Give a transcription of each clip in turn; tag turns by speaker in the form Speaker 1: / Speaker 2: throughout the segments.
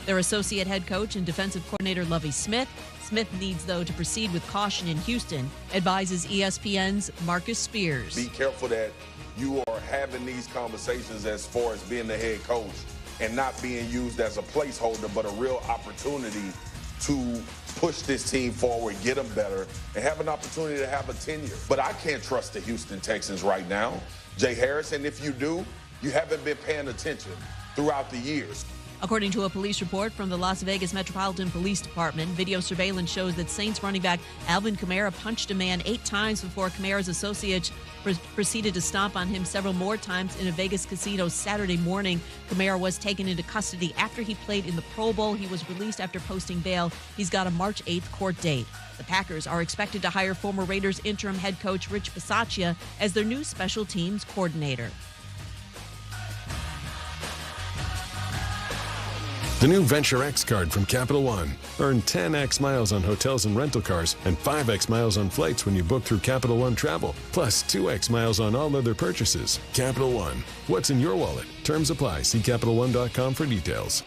Speaker 1: Their associate head coach and defensive coordinator Lovie Smith. Smith needs, though, to proceed with caution in Houston, advises ESPN's Marcus Spears.
Speaker 2: Be careful that you are having these conversations as far as being the head coach and not being used as a placeholder, but a real opportunity to push this team forward, get them better, and have an opportunity to have a tenure. But I can't trust the Houston Texans right now. Jay Harris, and if you do, you haven't been paying attention throughout the years.
Speaker 1: According to a police report from the Las Vegas Metropolitan Police Department, video surveillance shows that Saints running back Alvin Kamara punched a man 8 times before Kamara's associates proceeded to stomp on him several more times in a Vegas casino Saturday morning. Kamara was taken into custody after he played in the Pro Bowl. He was released after posting bail. He's got a March 8th court date. The Packers are expected to hire former Raiders interim head coach Rich Bisaccia as their new special teams coordinator.
Speaker 3: The new Venture X card from Capital One. Earn 10x miles on hotels and rental cars and 5x miles on flights when you book through Capital One Travel, plus 2x miles on all other purchases. Capital One. What's in your wallet? Terms apply. See CapitalOne.com for details.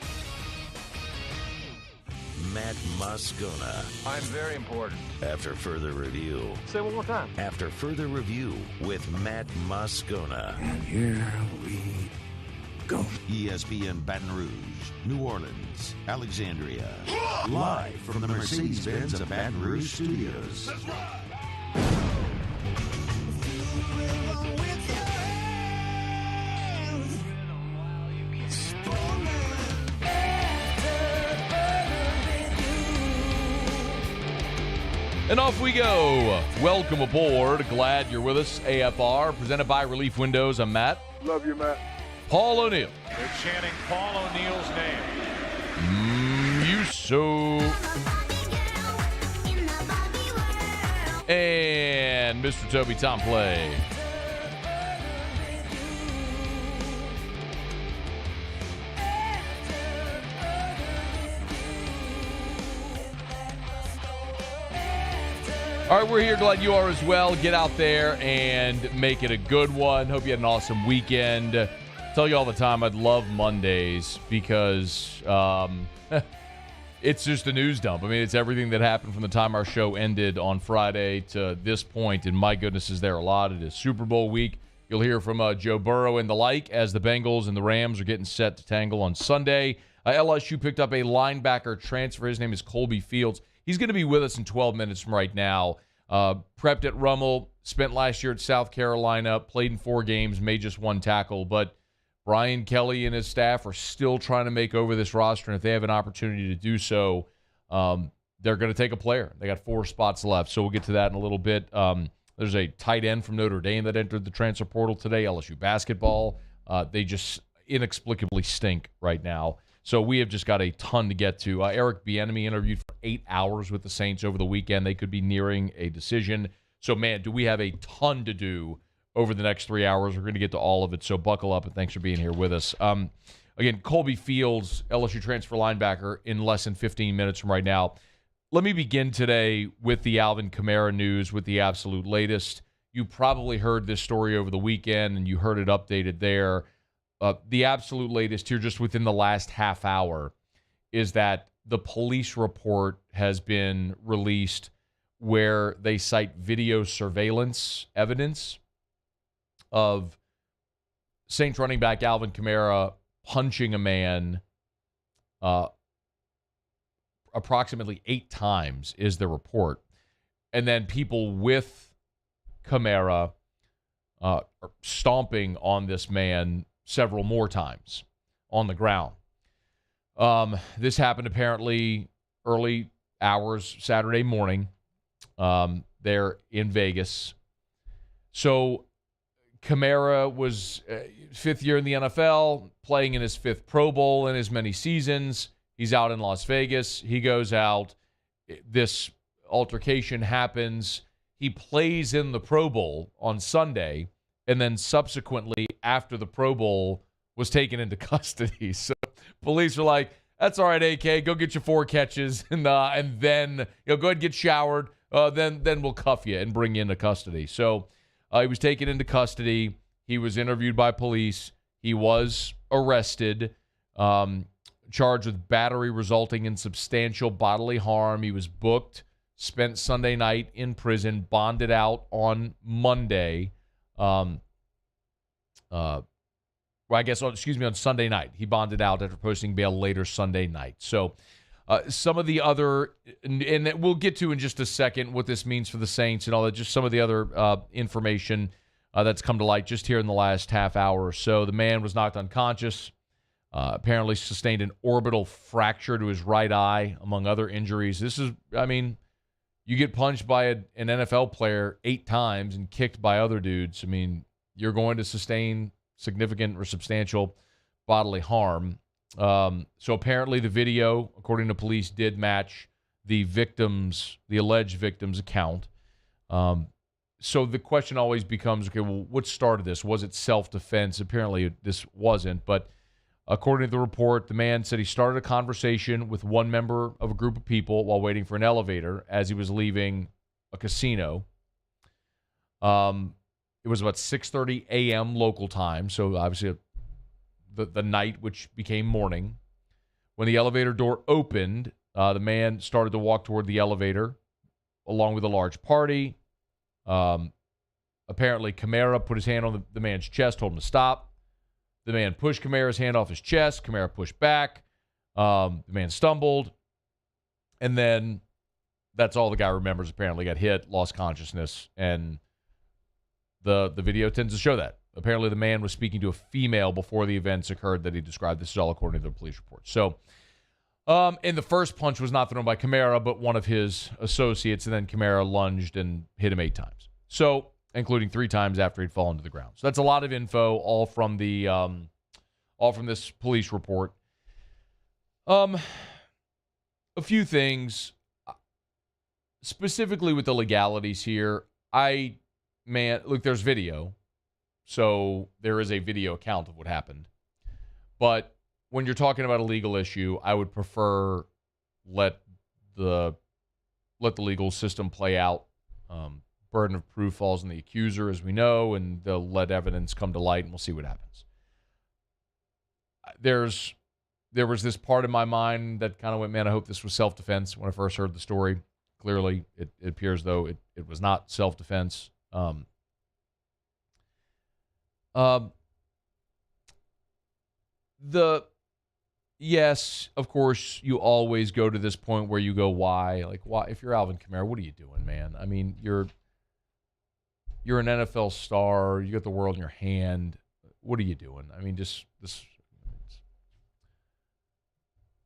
Speaker 4: Matt Moscona.
Speaker 5: I'm very important.
Speaker 4: After further review.
Speaker 5: Say it one more time.
Speaker 4: After further review with Matt Moscona.
Speaker 6: And here we go.
Speaker 4: ESPN Baton Rouge, New Orleans, Alexandria. Live from the Mercedes-Benz of Baton Rouge studios.
Speaker 5: That's right.
Speaker 7: And off we go. Welcome aboard. Glad you're with us. AFR, presented by Relief Windows. I'm Matt.
Speaker 8: Love you, Matt.
Speaker 7: Paul O'Neill.
Speaker 5: They're chanting Paul O'Neill's name.
Speaker 7: You so. And Mr. Toby Tom Play. All right, we're here. Glad you are as well. Get out there and make it a good one. Hope you had an awesome weekend. I tell you all the time, I'd love Mondays because it's just a news dump. I mean, it's everything that happened from the time our show ended on Friday to this point, and my goodness, is there a lot. It is Super Bowl week. You'll hear from Joe Burrow and the like as the Bengals and the Rams are getting set to tangle on Sunday. LSU picked up a linebacker transfer. His name is Kolbe Fields. He's going to be with us in 12 minutes from right now. Prepped at Rummel, spent last year at South Carolina, played in 4 games, made just 1 tackle. But Brian Kelly and his staff are still trying to make over this roster, and if they have an opportunity to do so, they're going to take a player. They got 4 spots left, so we'll get to that in a little bit. There's a tight end from Notre Dame that entered the transfer portal today, LSU basketball. They just inexplicably stink right now. So we have just got a ton to get to. Eric Bieniemy interviewed for 8 hours with the Saints over the weekend. They could be nearing a decision. So, man, do we have a ton to do over the next 3 hours. We're going to get to all of it, so buckle up, and thanks for being here with us. Again, Kolbe Fields, LSU transfer linebacker, in less than 15 minutes from right now. Let me begin today with the Alvin Kamara news, with the absolute latest. You probably heard this story over the weekend, and you heard it updated there. The absolute latest here, just within the last half hour, is that the police report has been released where they cite video surveillance evidence of Saints running back Alvin Kamara punching a man approximately 8 times, is the report. And then people with Kamara stomping on this man several more times on the ground. This happened apparently early hours Saturday morning there in Vegas. So Kamara was 5th year in the NFL, playing in his 5th Pro Bowl in as many seasons. He's out in Las Vegas. He goes out. This altercation happens. He plays in the Pro Bowl on Sunday, and then subsequently, after the Pro Bowl, was taken into custody. So police were like, that's all right, AK, go get your 4 catches, and then go ahead and get showered. Then we'll cuff you and bring you into custody. So he was taken into custody. He was interviewed by police. He was arrested. charged with battery resulting in substantial bodily harm. He was booked, spent Sunday night in prison, bonded out on Monday. On Sunday night. He bonded out after posting bail later Sunday night. So some of the other, and that we'll get to in just a second what this means for the Saints and all that, just some of the other information that's come to light just here in the last half hour or so. The man was knocked unconscious, apparently sustained an orbital fracture to his right eye, among other injuries. This is, you get punched by an NFL player 8 times and kicked by other dudes. You're going to sustain significant or substantial bodily harm. So apparently the video, according to police, did match the alleged victim's account. So the question always becomes, okay, well, what started this? Was it self-defense? Apparently this wasn't, but according to the report, the man said he started a conversation with one member of a group of people while waiting for an elevator as he was leaving a casino. It was about 6:30 a.m. local time, so obviously the night, which became morning. When the elevator door opened, the man started to walk toward the elevator along with a large party. Apparently, Kamara put his hand on the man's chest, told him to stop. The man pushed Kamara's hand off his chest. Kamara pushed back. The man stumbled. And then that's all the guy remembers, apparently. Got hit, lost consciousness, and the video tends to show that. Apparently, the man was speaking to a female before the events occurred that he described. This is all according to the police report. So, and the first punch was not thrown by Kamara, but one of his associates, and then Kamara lunged and hit him 8 times. So, including 3 times after he'd fallen to the ground. So that's a lot of info, all from this police report. A few things, specifically with the legalities here. Look, there's video, so there is a video account of what happened. But when you're talking about a legal issue, I would prefer let the legal system play out. Burden of proof falls on the accuser, as we know, and they'll let evidence come to light, and we'll see what happens. There was this part of my mind that kind of went, man, I hope this was self-defense when I first heard the story. Clearly, it appears, though, it was not self-defense. Yes, of course, you always go to this point where you go, why? Like, why? If you're Alvin Kamara, what are you doing, man? You're an NFL star. You got the world in your hand. What are you doing?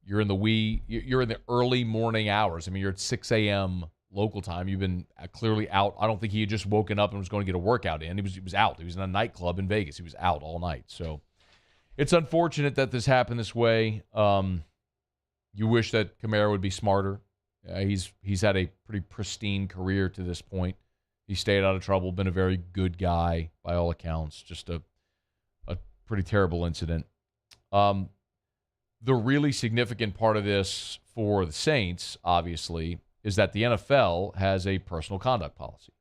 Speaker 7: You're in the early morning hours. You're at 6 a.m. local time. You've been clearly out. I don't think he had just woken up and was going to get a workout in. He was out. He was in a nightclub in Vegas. He was out all night. So it's unfortunate that this happened this way. You wish that Kamara would be smarter. He's had a pretty pristine career to this point. He stayed out of trouble, been a very good guy by all accounts. Just a pretty terrible incident. The really significant part of this for the Saints, obviously, is that the NFL has a personal conduct policy.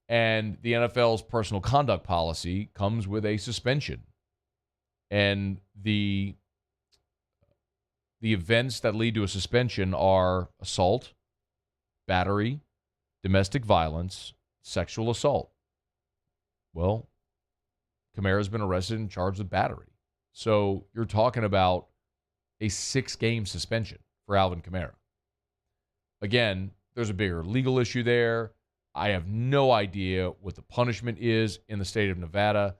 Speaker 7: And the NFL's personal conduct policy comes with a suspension. And the events that lead to a suspension are assault, battery, domestic violence, sexual assault. Well, Kamara's been arrested and charged with battery. So you're talking about a 6-game suspension for Alvin Kamara. Again, there's a bigger legal issue there. I have no idea what the punishment is in the state of Nevada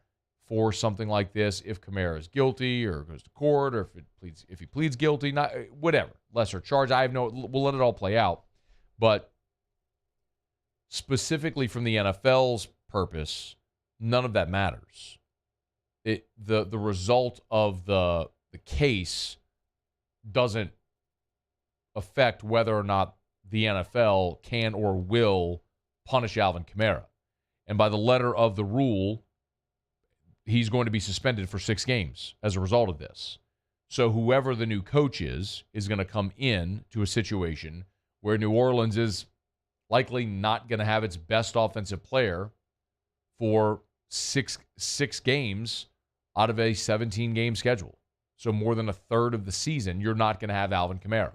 Speaker 7: for something like this. If Kamara is guilty or goes to court, or if he pleads guilty, not whatever, lesser charge. We'll let it all play out. But specifically from the NFL's purpose, none of that matters. The result of the case doesn't affect whether or not the NFL can or will punish Alvin Kamara. And by the letter of the rule, he's going to be suspended for 6 games as a result of this. So whoever the new coach is going to come in to a situation where New Orleans is likely not going to have its best offensive player for six games out of a 17-game schedule. So more than a third of the season, you're not going to have Alvin Kamara.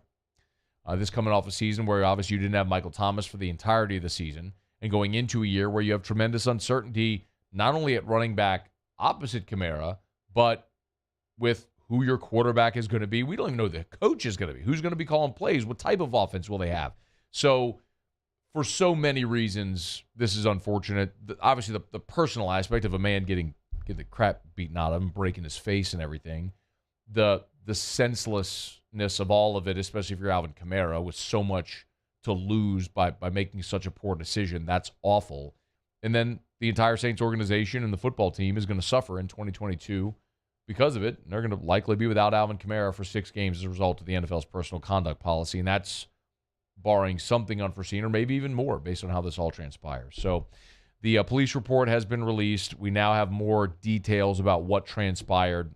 Speaker 7: This coming off a season where obviously you didn't have Michael Thomas for the entirety of the season, and going into a year where you have tremendous uncertainty, not only at running back opposite Kamara, but with who your quarterback is going to be. We don't even know who the coach is going to be. Who's going to be calling plays? What type of offense will they have? So for so many reasons, this is unfortunate. Obviously, the personal aspect of a man getting the crap beaten out of him, breaking his face and everything. The senselessness of all of it, especially if you're Alvin Kamara, with so much to lose by making such a poor decision, that's awful. And then the entire Saints organization and the football team is going to suffer in 2022 because of it. And they're going to likely be without Alvin Kamara for 6 games as a result of the NFL's personal conduct policy. And that's barring something unforeseen or maybe even more based on how this all transpires. So the police report has been released. We now have more details about what transpired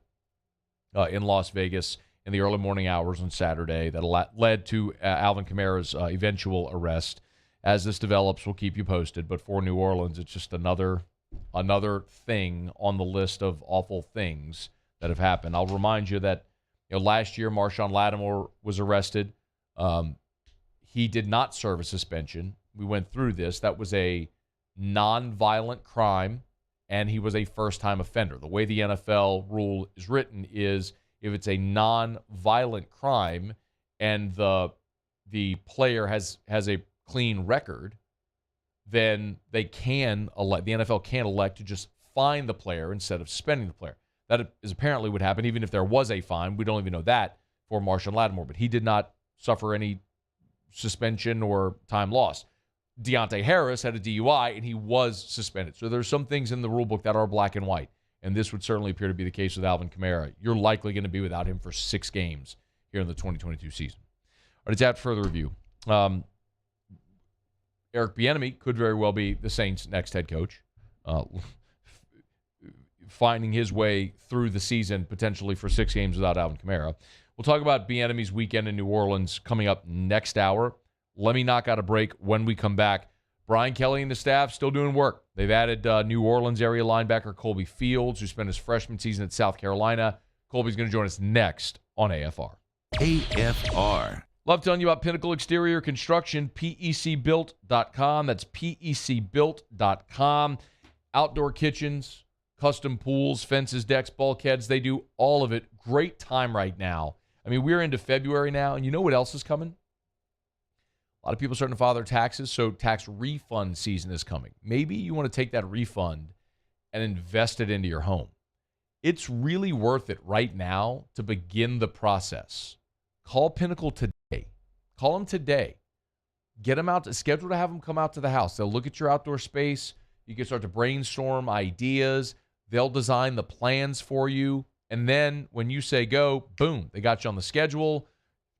Speaker 7: in Las Vegas in the early morning hours on Saturday that led to Alvin Kamara's eventual arrest. As this develops, we'll keep you posted. But for New Orleans, it's just another thing on the list of awful things that have happened. I'll remind you that last year Marshawn Lattimore was arrested. He did not serve a suspension. We went through this. That was a non-violent crime, and he was a first-time offender. The way the NFL rule is written is if it's a non-violent crime and the player has a clean record, then the NFL can elect to just fine the player instead of suspending the player. That is apparently what happened, even if there was a fine. We don't even know that for Marshawn Lattimore, but he did not suffer any suspension or time lost. Deontay Harris had a DUI, and he was suspended. So there's some things in the rule book that are black and white, and this would certainly appear to be the case with Alvin Kamara. You're likely going to be without him for 6 games here in the 2022 season. All right, it's after further review. Eric Bieniemy could very well be the Saints' next head coach, finding his way through the season potentially for 6 games without Alvin Kamara. We'll talk about Bieniemy's weekend in New Orleans coming up next hour. Let me knock out a break. When we come back, Brian Kelly and the staff still doing work. They've added New Orleans area linebacker Kolbe Fields, who spent his freshman season at South Carolina. Kolbe's going to join us next on AFR.
Speaker 4: AFR.
Speaker 7: Love telling you about Pinnacle Exterior Construction, PECbuilt.com. That's PECbuilt.com. Outdoor kitchens, custom pools, fences, decks, bulkheads. They do all of it. Great time right now. I mean, we're into February now, and you know what else is coming? A lot of people are starting to file their taxes, so tax refund season is coming. Maybe you want to take that refund and invest it into your home. It's really worth it right now to begin the process. Call Pinnacle today. Call them today. Get them out, schedule to have them come out to the house. They'll look at your outdoor space. You can start to brainstorm ideas. They'll design the plans for you. And then when you say go, boom, they got you on the schedule.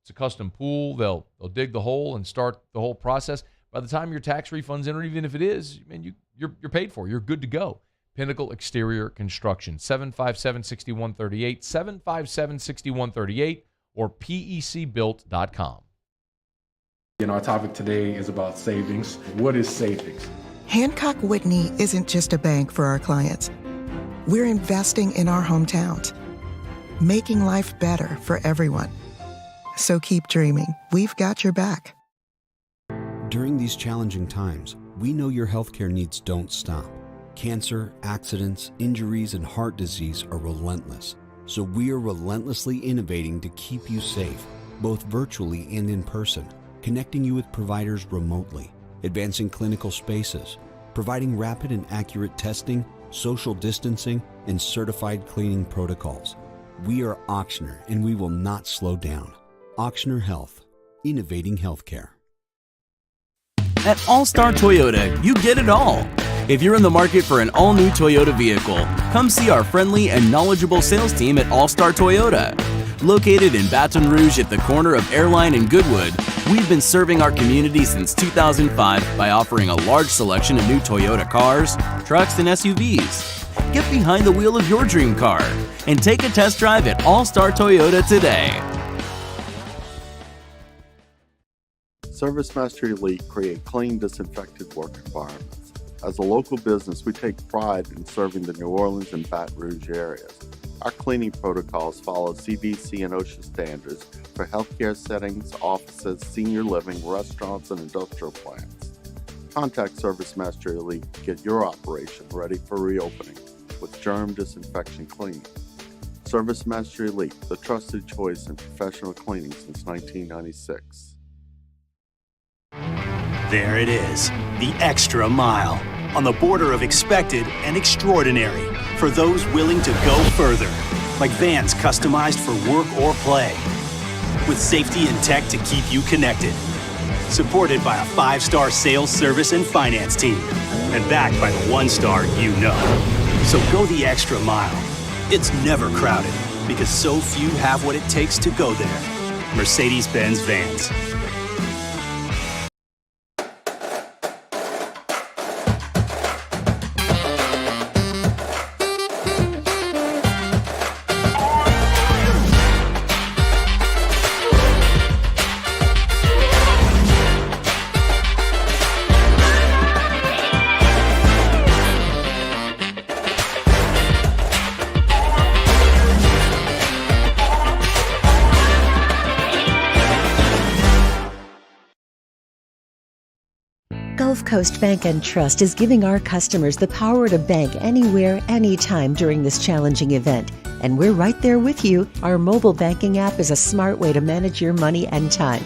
Speaker 7: It's a custom pool. They'll dig the hole and start the whole process. By the time your tax refund's in, or even if it is, man, you're paid for. You're good to go. Pinnacle Exterior Construction, 757-6138, 757-6138, or PECbuilt.com.
Speaker 6: Our topic today is about savings. What is savings?
Speaker 8: Hancock Whitney isn't just a bank for our clients. We're investing in our hometowns, making life better for everyone. So keep dreaming. We've got your back.
Speaker 9: During these challenging times, we know your healthcare needs don't stop. Cancer, accidents, injuries, and heart disease are relentless. So we are relentlessly innovating to keep you safe, both virtually and in person, connecting you with providers remotely, advancing clinical spaces, providing rapid and accurate testing, social distancing, and certified cleaning protocols. We are Auctioner, and we will not slow down. Auctioner Health, innovating healthcare.
Speaker 10: At All-Star Toyota, you get it all. If you're in the market for an all-new Toyota vehicle, come see our friendly and knowledgeable sales team at All-Star Toyota. Located in Baton Rouge at the corner of Airline and Goodwood, we've been serving our community since 2005 by offering a large selection of new Toyota cars, trucks, and SUVs. Get behind the wheel of your dream car and take a test drive at All-Star Toyota today.
Speaker 11: ServiceMaster Elite create clean, disinfected work environments. As a local business, we take pride in serving the New Orleans and Baton Rouge areas. Our cleaning protocols follow CDC and OSHA standards for healthcare settings, offices, senior living, restaurants, and industrial plants. Contact Service Master Elite to get your operation ready for reopening with germ disinfection cleaning. Service Master Elite, the trusted choice in professional cleaning since 1996.
Speaker 12: There it is, the extra mile, on the border of expected and extraordinary for those willing to go further, like vans customized for work or play, with safety and tech to keep you connected. Supported by a 5-star sales, service, and finance team, and backed by the 1-star you know. So go the extra mile. It's never crowded, because so few have what it takes to go there. Mercedes-Benz Vans.
Speaker 13: Gulf Coast Bank and Trust is giving our customers the power to bank anywhere, anytime during this challenging event. And we're right there with you. Our mobile banking app is a smart way to manage your money and time.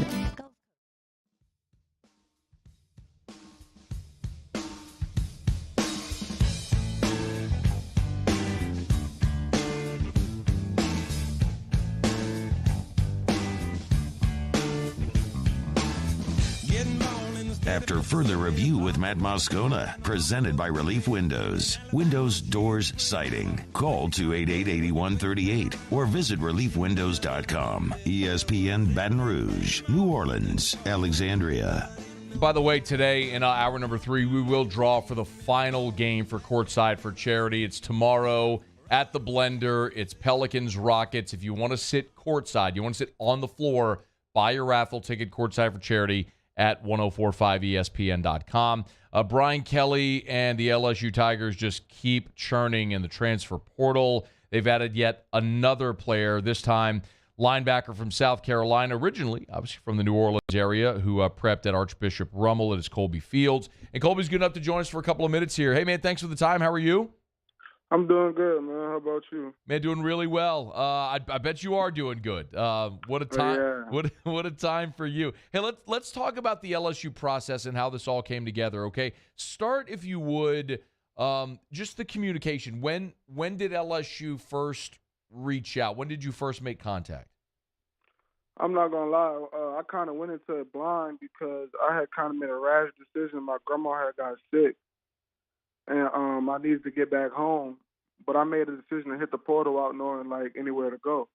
Speaker 4: After further review with Matt Moscona, presented by Relief Windows. Windows, doors, siding. Call 288-8138 or visit reliefwindows.com. ESPN Baton Rouge, New Orleans, Alexandria.
Speaker 7: By the way, today in hour number 3, we will draw for the final game for Courtside for Charity. It's tomorrow at the Blender. It's Pelicans Rockets. If you want to sit courtside, you want to sit on the floor, buy your raffle ticket Courtside for Charity at 1045ESPN.com. Brian Kelly and the LSU Tigers just keep churning in the transfer portal. They've added yet another player, this time linebacker from South Carolina, originally, obviously from the New Orleans area, who prepped at Archbishop Rummel at his Kolbe Fields. And Kolbe's good enough to join us for a couple of minutes here. Hey, man, thanks for the time. How are you?
Speaker 14: I'm doing good, man. How about you?
Speaker 7: Man, doing really well. I bet you are doing good. What a time!
Speaker 14: Oh, yeah.
Speaker 7: What a time for you. Hey, let's talk about the LSU process and how this all came together. Okay, start if you would. Just the communication. When did LSU first reach out? When did you first make contact?
Speaker 14: I'm not gonna lie. I kind of went into it blind because I had kind of made a rash decision. My grandma had got sick. And I needed to get back home, but I made a decision to hit the portal out knowing, like, anywhere to go.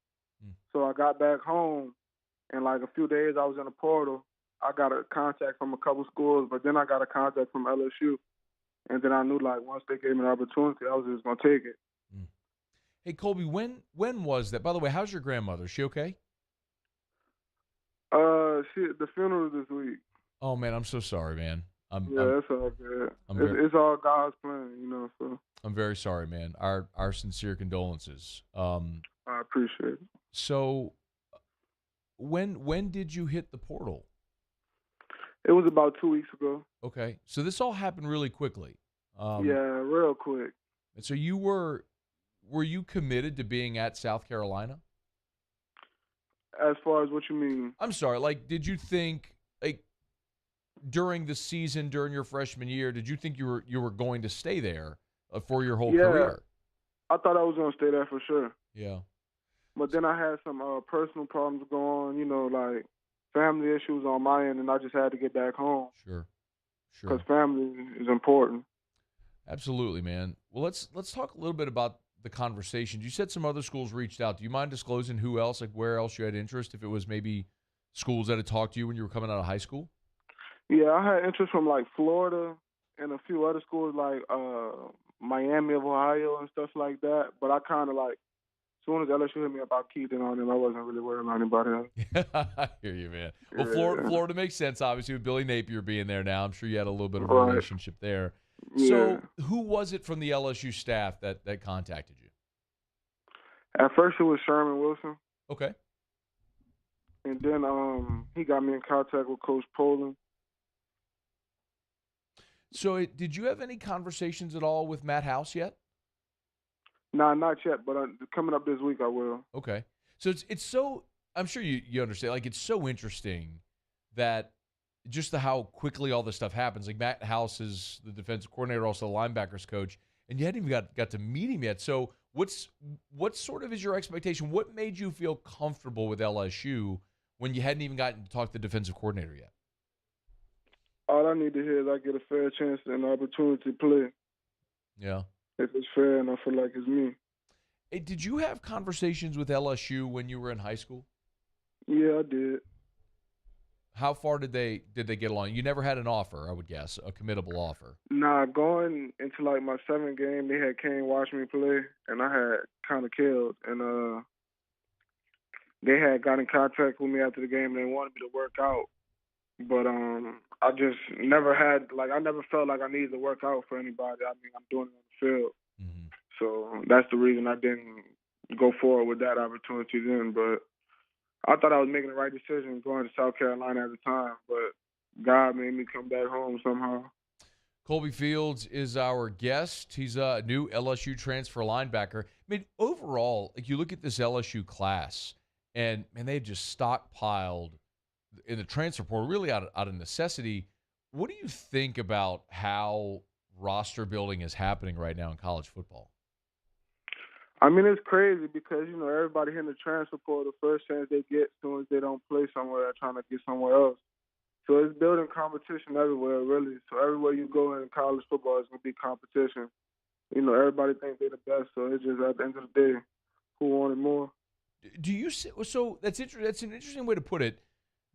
Speaker 14: So I got back home, and, like, a few days I was in the portal. I got a contact from a couple schools, but then I got a contact from LSU. And then I knew, like, once they gave me an opportunity, I was just going to take it.
Speaker 7: Hey, Kolbe, when was that? By the way, how's your grandmother? Is she okay?
Speaker 14: The funeral this week.
Speaker 7: Oh, man, I'm so sorry, man.
Speaker 14: It's all good. It's all God's plan, you know. So
Speaker 7: I'm very sorry, man. Our sincere condolences.
Speaker 14: I appreciate it.
Speaker 7: So, when did you hit the portal?
Speaker 14: It was about 2 weeks ago.
Speaker 7: Okay, so this all happened really quickly.
Speaker 14: Real quick.
Speaker 7: And so were you committed to being at South Carolina?
Speaker 14: As far as what you mean?
Speaker 7: I'm sorry. Like, did you think, like, during the season, during your freshman year, did you think you were going to stay there for your whole career?
Speaker 14: I thought I was going to stay there for sure.
Speaker 7: Yeah.
Speaker 14: But then I had some personal problems go on, you know, like family issues on my end, and I just had to get back home.
Speaker 7: Sure.
Speaker 14: Because family is important.
Speaker 7: Absolutely, man. Well, let's talk a little bit about the conversations. You said some other schools reached out. Do you mind disclosing who else, like where else you had interest, if it was maybe schools that had talked to you when you were coming out of high school?
Speaker 14: Yeah, I had interest from, like, Florida and a few other schools, like Miami of Ohio and stuff like that. But I kind of, like, as soon as LSU hit me about Keaton on them, I wasn't really worried about anybody else.
Speaker 7: I hear you, man. Well, Florida makes sense, obviously, with Billy Napier being there now. I'm sure you had a little bit of a relationship there.
Speaker 14: Yeah.
Speaker 7: So who was it from the LSU staff that contacted you?
Speaker 14: At first it was Sherman Wilson.
Speaker 7: Okay.
Speaker 14: And then he got me in contact with Coach Poland.
Speaker 7: So did you have any conversations at all with Matt House yet?
Speaker 14: Nah, not yet, but coming up this week I will.
Speaker 7: Okay. So it's so, I'm sure you understand, like it's so interesting that just how quickly all this stuff happens. Like Matt House is the defensive coordinator, also the linebackers coach, and you hadn't even got to meet him yet. So what sort of is your expectation? What made you feel comfortable with LSU when you hadn't even gotten to talk to the defensive coordinator yet?
Speaker 14: All I need to hear is I get a fair chance and opportunity to play.
Speaker 7: Yeah.
Speaker 14: If it's fair and I feel like it's me.
Speaker 7: Hey, did you have conversations with LSU when you were in high school?
Speaker 14: Yeah, I did.
Speaker 7: How far did they get along? You never had an offer, I would guess, a committable offer.
Speaker 14: Nah, going into like my 7th game, they had came watch me play, and I had kind of killed. And they had got in contact with me after the game, and they wanted me to work out. But I just never had, like, I never felt like I needed to work out for anybody. I mean, I'm doing it on the field.
Speaker 7: Mm-hmm.
Speaker 14: So that's the reason I didn't go forward with that opportunity then. But I thought I was making the right decision going to South Carolina at the time. But God made me come back home somehow.
Speaker 7: Kolbe Fields is our guest. He's a new LSU transfer linebacker. I mean, overall, like you look at this LSU class, and they just stockpiled in the transfer portal, really out of necessity. What do you think about how roster building is happening right now in college football?
Speaker 14: I mean, it's crazy because, everybody hitting the transfer portal, the first chance they get as soon as they don't play somewhere, they're trying to get somewhere else. So it's building competition everywhere, really. So everywhere you go in college football, it's going to be competition. Everybody thinks they're the best, so it's just at the end of the day, who wanted more.
Speaker 7: Do you see? So that's an interesting way to put it,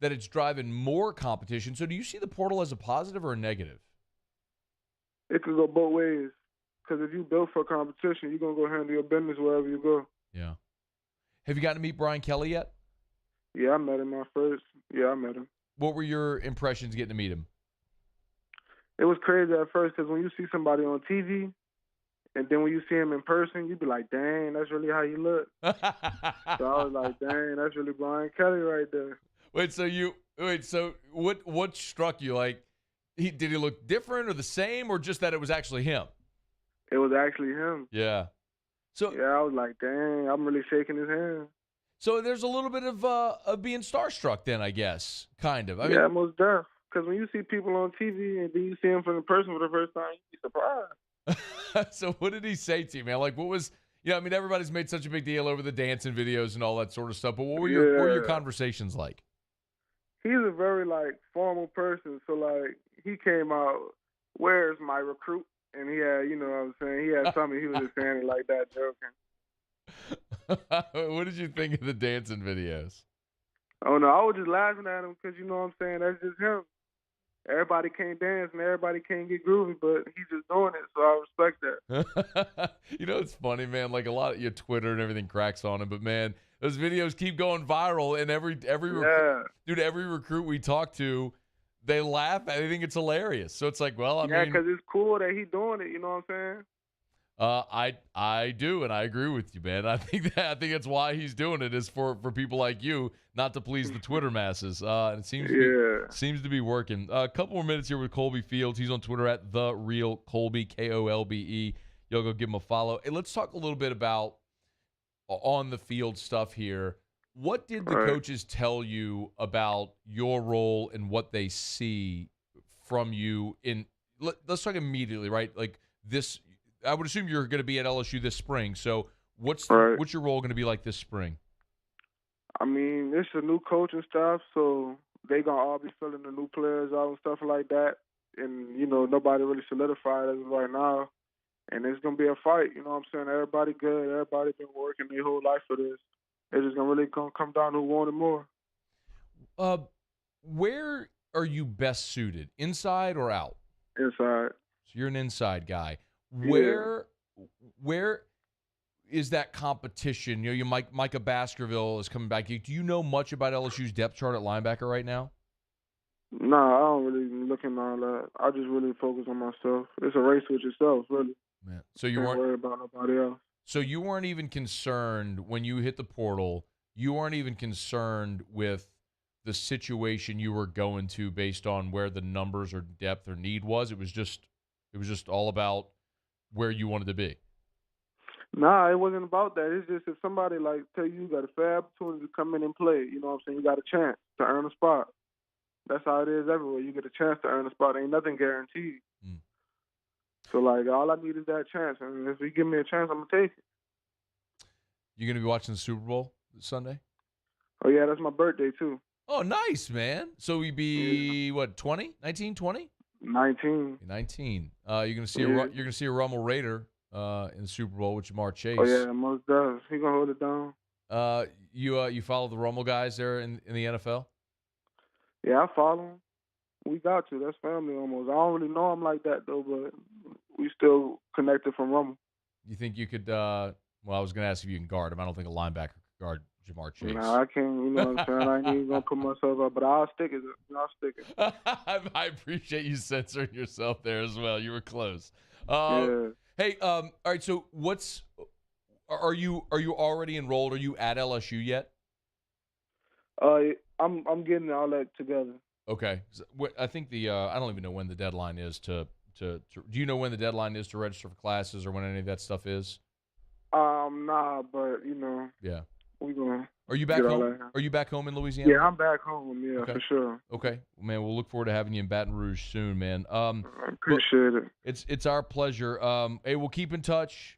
Speaker 7: that it's driving more competition. So do you see the portal as a positive or a negative?
Speaker 14: It could go both ways. Because if you build for competition, you're going to go handle your business wherever you go.
Speaker 7: Yeah. Have you gotten to meet Brian Kelly yet?
Speaker 14: Yeah, I met him I met him.
Speaker 7: What were your impressions getting to meet him?
Speaker 14: It was crazy at first because when you see somebody on TV and then when you see him in person, you be like, dang, that's really how you look. So I was like, dang, that's really Brian Kelly right there.
Speaker 7: So what struck you? Like, did he look different or the same, or just that it was actually him?
Speaker 14: It was actually him.
Speaker 7: Yeah. So
Speaker 14: yeah, I was like, dang, I'm really shaking his hand.
Speaker 7: So there's a little bit of being starstruck then, I guess, kind of. I
Speaker 14: mean,
Speaker 7: most
Speaker 14: definitely. Because when you see people on TV and then you see them from the person for the first time, you be surprised.
Speaker 7: So what did he say to you, man? Like, what was, everybody's made such a big deal over the dancing videos and all that sort of stuff, but what were your conversations like?
Speaker 14: He's a very, formal person. So, he came out, where's my recruit? And he had, he had something. He was just saying it like that, joking.
Speaker 7: What did you think of the dancing videos?
Speaker 14: Oh, no, I was just laughing at him because, that's just him. Everybody can't dance and everybody can't get groovy, but he's just doing it, so I respect that.
Speaker 7: It's funny, man. Like, a lot of your Twitter and everything cracks on him, but, man, those videos keep going viral, and every recruit we talk to, they laugh. They think it's hilarious. So it's like, well, I mean,
Speaker 14: because it's cool that he's doing it. You know what I'm saying?
Speaker 7: I do, and I agree with you, man. I think that's why he's doing it, is for people like you, not to please the Twitter masses. And it seems to be working. A couple more minutes here with Kolbe Fields. He's on Twitter at @TheRealKolbe, Kolbe. Y'all go give him a follow. Hey, let's talk a little bit about on the field stuff here. What did the coaches tell you about your role and what they see from you in? Let's talk immediately, right? Like this. I would assume you're going to be at LSU this spring. So what's your role going to be like this spring?
Speaker 14: I mean, it's a new coaching staff, so they going to all be filling the new players out and stuff like that. And, nobody really solidified as of right now. And it's going to be a fight, you know what I'm saying? Everybody good. Everybody been working their whole life for this. It's just going to come down to who wanted more.
Speaker 7: Where are you best suited, inside or out?
Speaker 14: Inside.
Speaker 7: So you're an inside guy. Where is that competition? Micah Baskerville is coming back. Do you know much about LSU's depth chart at linebacker right now?
Speaker 14: No, I don't really look at all that. I just really focus on myself. It's a race with yourself, really.
Speaker 7: Man, so
Speaker 14: you weren't worried about nobody else.
Speaker 7: So you weren't even concerned when you hit the portal. You weren't even concerned with the situation you were going to based on where the numbers or depth or need was. It was just all about where you wanted to be.
Speaker 14: Nah, it wasn't about that. It's just if somebody like tell you got a fair opportunity to come in and play, you know what I'm saying? You got a chance to earn a spot. That's how it is everywhere. You get a chance to earn a spot. Ain't nothing guaranteed. So like all I need is that chance, and if you give me a chance, I'm gonna take it.
Speaker 7: You gonna be watching the Super Bowl Sunday?
Speaker 14: Oh yeah, that's my birthday too.
Speaker 7: Oh, nice, man. So we'd be what, 20? 19, 20?
Speaker 14: 19.
Speaker 7: 19. You're gonna see a Rummel Raider in the Super Bowl with Jamar Chase.
Speaker 14: Oh yeah, most does. He gonna hold it down.
Speaker 7: You follow the Rummel guys there in the NFL?
Speaker 14: Yeah, I follow him. We got to. That's family almost. I don't really know him like that though, but we still connected from Rummel.
Speaker 7: You think you could? Well, I was gonna ask if you can guard him. I don't think a linebacker could guard Jamar Chase.
Speaker 14: Nah, I can't. You know what I'm saying? I ain't even gonna put myself up, but I'll stick it. I'll stick it.
Speaker 7: I appreciate you censoring yourself there as well. You were close.
Speaker 14: Yeah.
Speaker 7: Hey, all right. So, are you already enrolled? Are you at LSU yet?
Speaker 14: I'm getting all that together.
Speaker 7: Okay. I think I don't even know when the deadline is to. Do you know when the deadline is to register for classes or when any of that stuff is?
Speaker 14: Nah, but
Speaker 7: Yeah.
Speaker 14: We gonna.
Speaker 7: Are you back home? Are you back home in Louisiana?
Speaker 14: Yeah, I'm back home. Yeah,
Speaker 7: okay.
Speaker 14: For sure.
Speaker 7: Okay, man. We'll look forward to having you in Baton Rouge soon, man.
Speaker 14: I appreciate it.
Speaker 7: It's our pleasure. Hey, we'll keep in touch.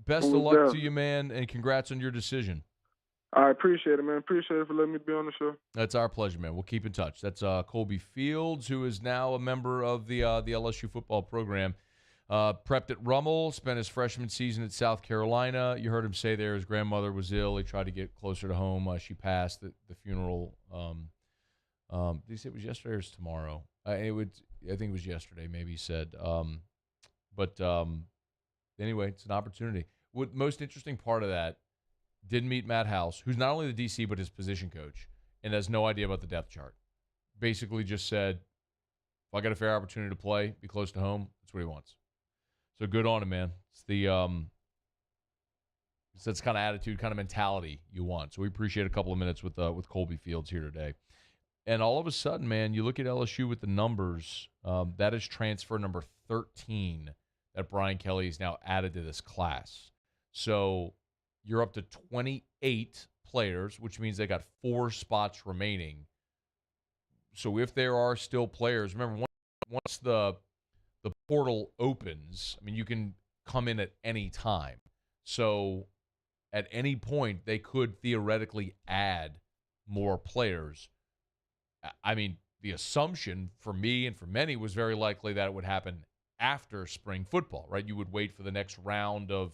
Speaker 7: Best of luck to you, man, and congrats on your decision.
Speaker 14: I appreciate it, man. Appreciate it for letting me be on the show.
Speaker 7: That's our pleasure, man. We'll keep in touch. That's Kolbe Fields, who is now a member of the LSU football program. Prepped at Rummel, spent his freshman season at South Carolina. You heard him say there his grandmother was ill. He tried to get closer to home. She passed. The funeral. Did he say it was yesterday or was tomorrow? I think it was yesterday. Maybe he said. But anyway, it's an opportunity. What most interesting part of that? Didn't meet Matt House, who's not only the DC but his position coach, and has no idea about the depth chart. Basically, just said, "If I got a fair opportunity to play, be close to home, that's what he wants." So good on him, man. It's that's kind of attitude, kind of mentality you want. So we appreciate a couple of minutes with Kolbe Fields here today. And all of a sudden, man, you look at LSU with the numbers. That is transfer number 13 that Brian Kelly has now added to this class. So you're up to 28 players, which means they got 4 spots remaining. So if there are still players, remember, once the portal opens, I mean, you can come in at any time. So at any point, they could theoretically add more players. I mean, the assumption for me and for many was very likely that it would happen after spring football, right? You would wait for the next round of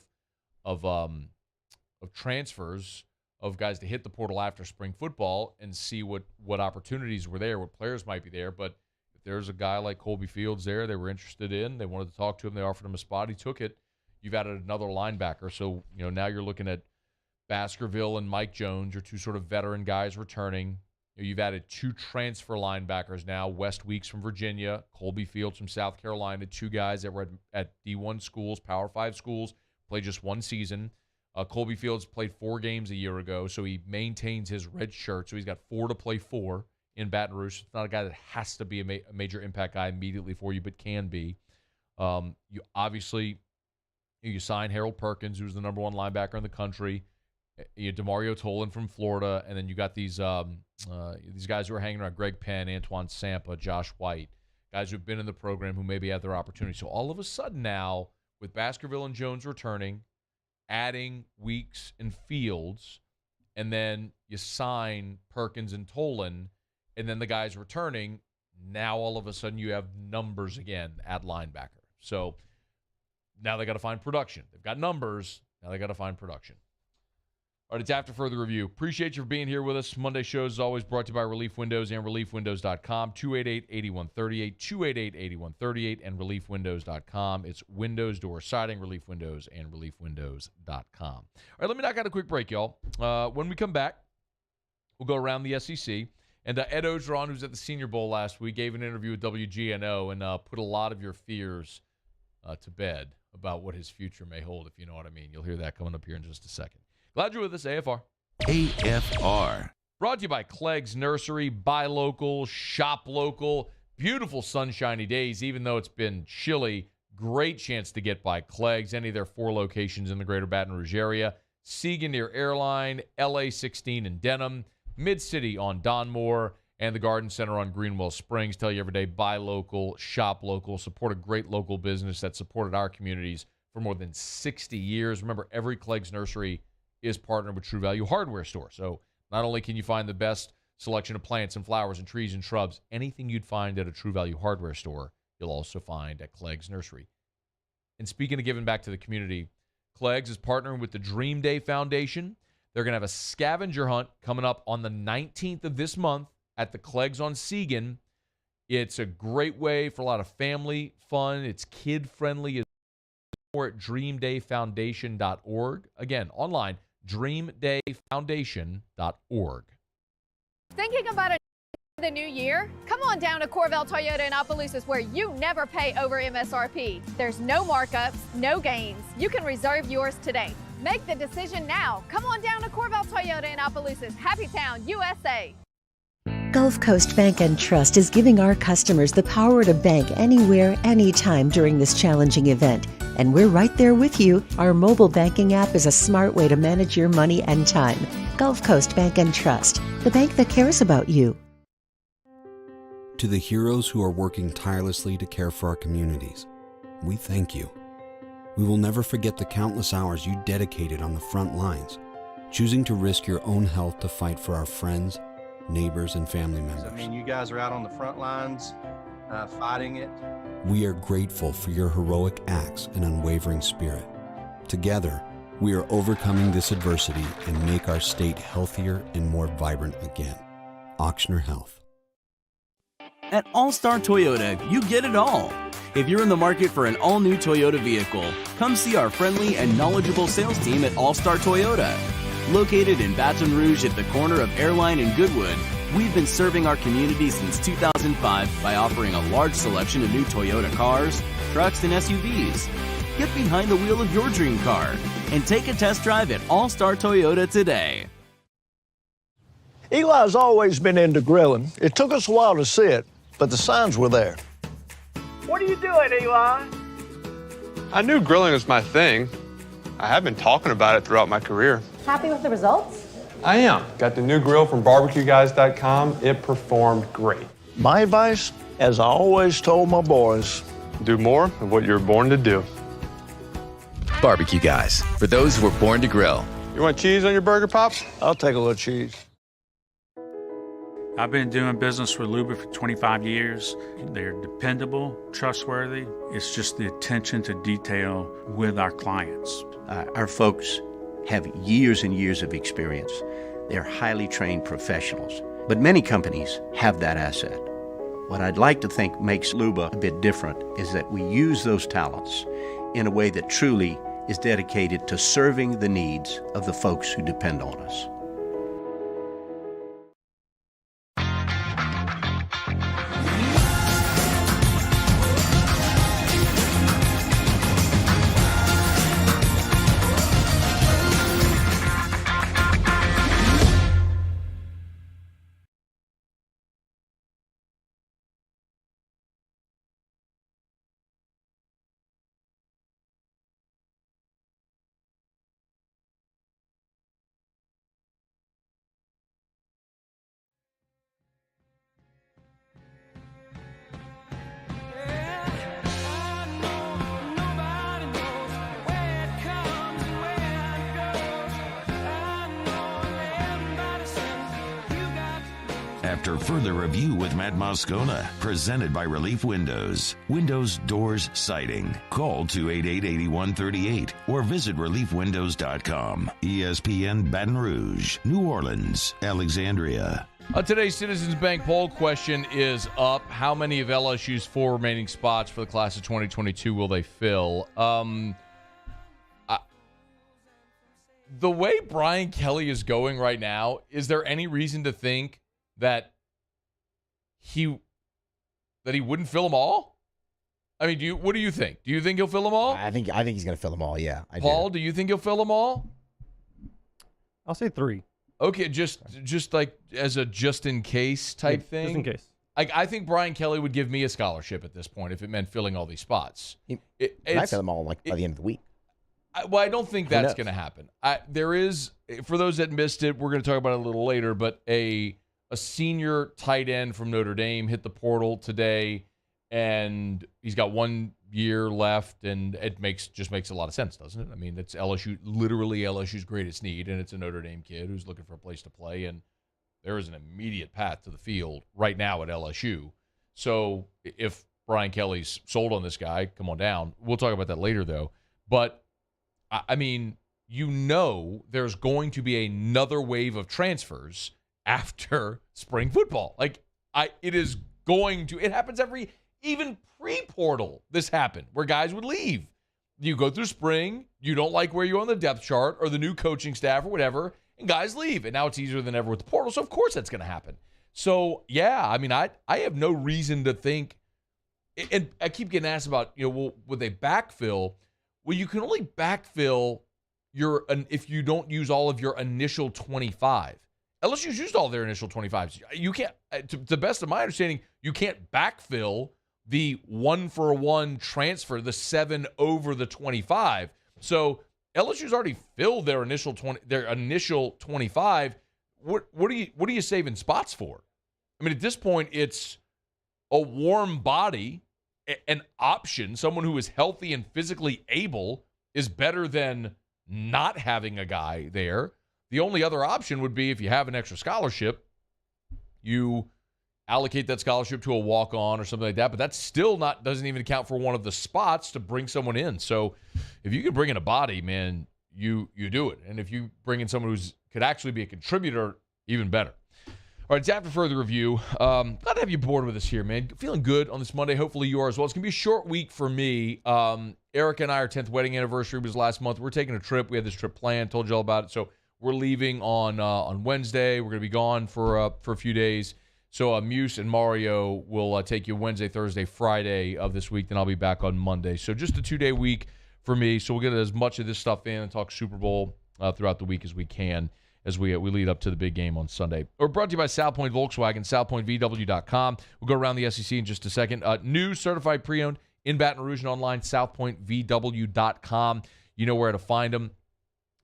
Speaker 7: transfers of guys to hit the portal after spring football and see what opportunities were there, what players might be there. But if there's a guy like Kolbe Fields there they were interested in, they wanted to talk to him, they offered him a spot, he took it. You've added another linebacker. So, now you're looking at Baskerville and Mike Jones, your 2 sort of veteran guys returning. You've added 2 transfer linebackers now, West Weeks from Virginia, Kolbe Fields from South Carolina, 2 guys that were at D1 schools, Power 5 schools, played just 1 season. Kolbe Fields played 4 games a year ago, so he maintains his red shirt. So he's got 4 to play for in Baton Rouge. It's not a guy that has to be a major impact guy immediately for you, but can be. You obviously, you sign Harold Perkins, who's the number 1 linebacker in the country. You DeMario Tolan from Florida, and then you got these guys who are hanging around: Greg Penn, Antoine Sampa, Josh White, guys who've been in the program who maybe have their opportunity. So all of a sudden now, with Baskerville and Jones returning, adding Weeks and Fields, and then you sign Perkins and Tolan, and then the guys returning, now all of a sudden you have numbers again at linebacker. So now they got to find production. They've got numbers. Now they got to find production. All right, it's After Further Review. Appreciate you for being here with us. Monday shows is always brought to you by Relief Windows and ReliefWindows.com. 288-8138, 288-8138, and ReliefWindows.com. It's windows, door siding, Relief Windows, and ReliefWindows.com. All right, let me knock out a quick break, y'all. When we come back, we'll go around the SEC. And Ed Ogeron, who's at the Senior Bowl last week, gave an interview with WGNO and put a lot of your fears to bed. about what his future may hold, if you know what I mean. You'll hear that coming up here in just a second. Glad you're with us, AFR.
Speaker 4: AFR.
Speaker 7: Brought to you by Clegg's Nursery. Buy local, shop local. Beautiful sunshiny days, even though it's been chilly. Great chance to get by Clegg's. Any of their 4 locations in the greater Baton Rouge area. Siegen near Airline, LA 16 in Denham, Mid-City on Donmore, and the Garden Center on Greenwell Springs. Tell you every day, buy local, shop local, support a great local business that supported our communities for more than 60 years. Remember, every Clegg's Nursery is partnered with True Value Hardware Store. So not only can you find the best selection of plants and flowers and trees and shrubs, anything you'd find at a True Value Hardware Store, you'll also find at Clegg's Nursery. And speaking of giving back to the community, Clegg's is partnering with the Dream Day Foundation. They're going to have a scavenger hunt coming up on the 19th of this month at the Clegg's on Siegen. It's a great way for a lot of family fun. It's kid-friendly. More at dreamdayfoundation.org. Again, online, dreamdayfoundation.org.
Speaker 15: Thinking about the new year? Come on down to Corvell Toyota in Opelousas, where you never pay over MSRP. There's no markups, no gains. You can reserve yours today. Make the decision now. Come on down to Corvell Toyota in Opelousas, Happy Town, USA.
Speaker 13: Gulf Coast Bank and Trust is giving our customers the power to bank anywhere, anytime during this challenging event. And we're right there with you. Our mobile banking app is a smart way to manage your money and time. Gulf Coast Bank and Trust, the bank that cares about you.
Speaker 9: To the heroes who are working tirelessly to care for our communities, we thank you. We will never forget the countless hours you dedicated on the front lines, choosing to risk your own health to fight for our friends, neighbors, and family members.
Speaker 16: I mean, you guys are out on the front lines fighting it.
Speaker 9: We are grateful for your heroic acts and unwavering spirit. Together, we are overcoming this adversity and make our state healthier and more vibrant again. Auctioner Health.
Speaker 10: At All-Star Toyota, you get it all. If you're in the market for an all-new Toyota vehicle, come see our friendly and knowledgeable sales team at All-Star Toyota. Located in Baton Rouge at the corner of Airline and Goodwood, we've been serving our community since 2005 by offering a large selection of new Toyota cars, trucks, and SUVs. Get behind the wheel of your dream car and take a test drive at All-Star Toyota today.
Speaker 17: Eli's always been into grilling. It took us a while to see it, but the signs were there.
Speaker 18: What are you doing, Eli?
Speaker 19: I knew grilling was my thing. I have been talking about it throughout my career.
Speaker 20: Happy with the results?
Speaker 19: I am. Got the new grill from barbecueguys.com. It performed great.
Speaker 17: My advice, as I always told my boys,
Speaker 19: do more of what you were born to do.
Speaker 21: Barbecue Guys, for those who were born to grill.
Speaker 19: You want cheese on your burger, Pops?
Speaker 17: I'll take a little cheese.
Speaker 22: I've been doing business with Luba for 25 years. They're dependable, trustworthy. It's just the attention to detail with our clients.
Speaker 23: Our folks have years and years of experience. They're highly trained professionals, but many companies have that asset. What I'd like to think makes Luba a bit different is that we use those talents in a way that truly is dedicated to serving the needs of the folks who depend on us.
Speaker 4: After further review with Matt Moscona, presented by Relief Windows. Windows, doors, siding. Call 288-8138 or visit reliefwindows.com. ESPN Baton Rouge, New Orleans, Alexandria.
Speaker 7: Today's Citizens Bank poll question is up. How many of LSU's 4 remaining spots for the class of 2022 will they fill? The way Brian Kelly is going right now, is there any reason to think that he wouldn't fill them all? I mean, what do you think? Do you think he'll fill them all?
Speaker 1: I think he's going to fill them all. Yeah.
Speaker 7: Paul, do you think he'll fill them all?
Speaker 2: I'll say 3.
Speaker 7: Okay, just like as a just in case type thing.
Speaker 2: Just in case.
Speaker 7: I think Brian Kelly would give me a scholarship at this point if it meant filling all these spots.
Speaker 1: He might fill them all by the end of the week.
Speaker 7: I don't think that's going to happen. There is, for those that missed it, we're going to talk about it a little later, but a senior tight end from Notre Dame hit the portal today, and he's got 1 year left, and it just makes a lot of sense, doesn't it? I mean, it's literally LSU's greatest need, and it's a Notre Dame kid who's looking for a place to play, and there is an immediate path to the field right now at LSU. So if Brian Kelly's sold on this guy, come on down. We'll talk about that later, though. But, I mean, there's going to be another wave of transfers after spring football. It happens even pre-portal, this happened, where guys would leave. You go through spring, you don't like where you're on the depth chart or the new coaching staff or whatever, and guys leave. And now it's easier than ever with the portal, so of course that's going to happen. So, yeah, I mean, I have no reason to think, and I keep getting asked about, would they backfill? Well, you can only backfill if you don't use all of your initial 25. LSU's used all their initial 25s. You can't, to the best of my understanding, you can't backfill the 1-for-1 transfer, the 7 over the 25. So LSU's already filled their initial 25. What are you saving spots for? I mean, at this point, it's a warm body, an option. Someone who is healthy and physically able is better than not having a guy there. The only other option would be if you have an extra scholarship, you allocate that scholarship to a walk-on or something like that, but that's still doesn't even account for one of the spots to bring someone in. So if you can bring in a body, man, you do it. And if you bring in someone could actually be a contributor, even better. All right, it's after further review. Glad to have you aboard with us here, man. Feeling good on this Monday. Hopefully you are as well. It's going to be a short week for me. Erica and I, our 10th wedding anniversary was last month. We're taking a trip. We had this trip planned, told you all about it. So we're leaving on Wednesday. We're going to be gone for a few days. So Muse and Mario will take you Wednesday, Thursday, Friday of this week. Then I'll be back on Monday. So just a 2-day week for me. So we'll get as much of this stuff in and talk Super Bowl throughout the week as we can as we lead up to the big game on Sunday. We're brought to you by South Point Volkswagen, southpointvw.com. We'll go around the SEC in just a second. New certified pre-owned in Baton Rouge and online, southpointvw.com. You know where to find them.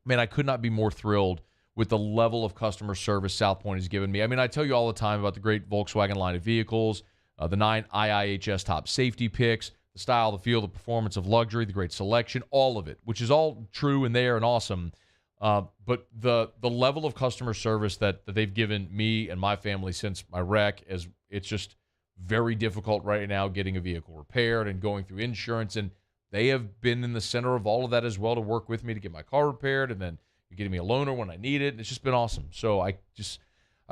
Speaker 7: Man, I could not be more thrilled with the level of customer service South Point has given me. I mean, I tell you all the time about the great Volkswagen line of vehicles, the 9 IIHS top safety picks, the style, the feel, the performance of luxury, the great selection, all of it, which is all true and there and awesome. But the level of customer service that they've given me and my family since my wreck, it's just very difficult right now getting a vehicle repaired and going through insurance. And they have been in the center of all of that as well to work with me to get my car repaired and then getting me a loaner when I need it. It's just been awesome. So I've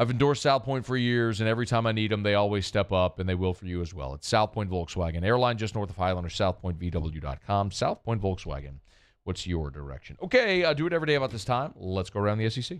Speaker 7: endorsed South Point for years, and every time I need them, they always step up, and they will for you as well. It's South Point Volkswagen, airline just north of Highland, or southpointvw.com. South Point Volkswagen. What's your direction? Okay, I do it every day about this time. Let's go around the SEC.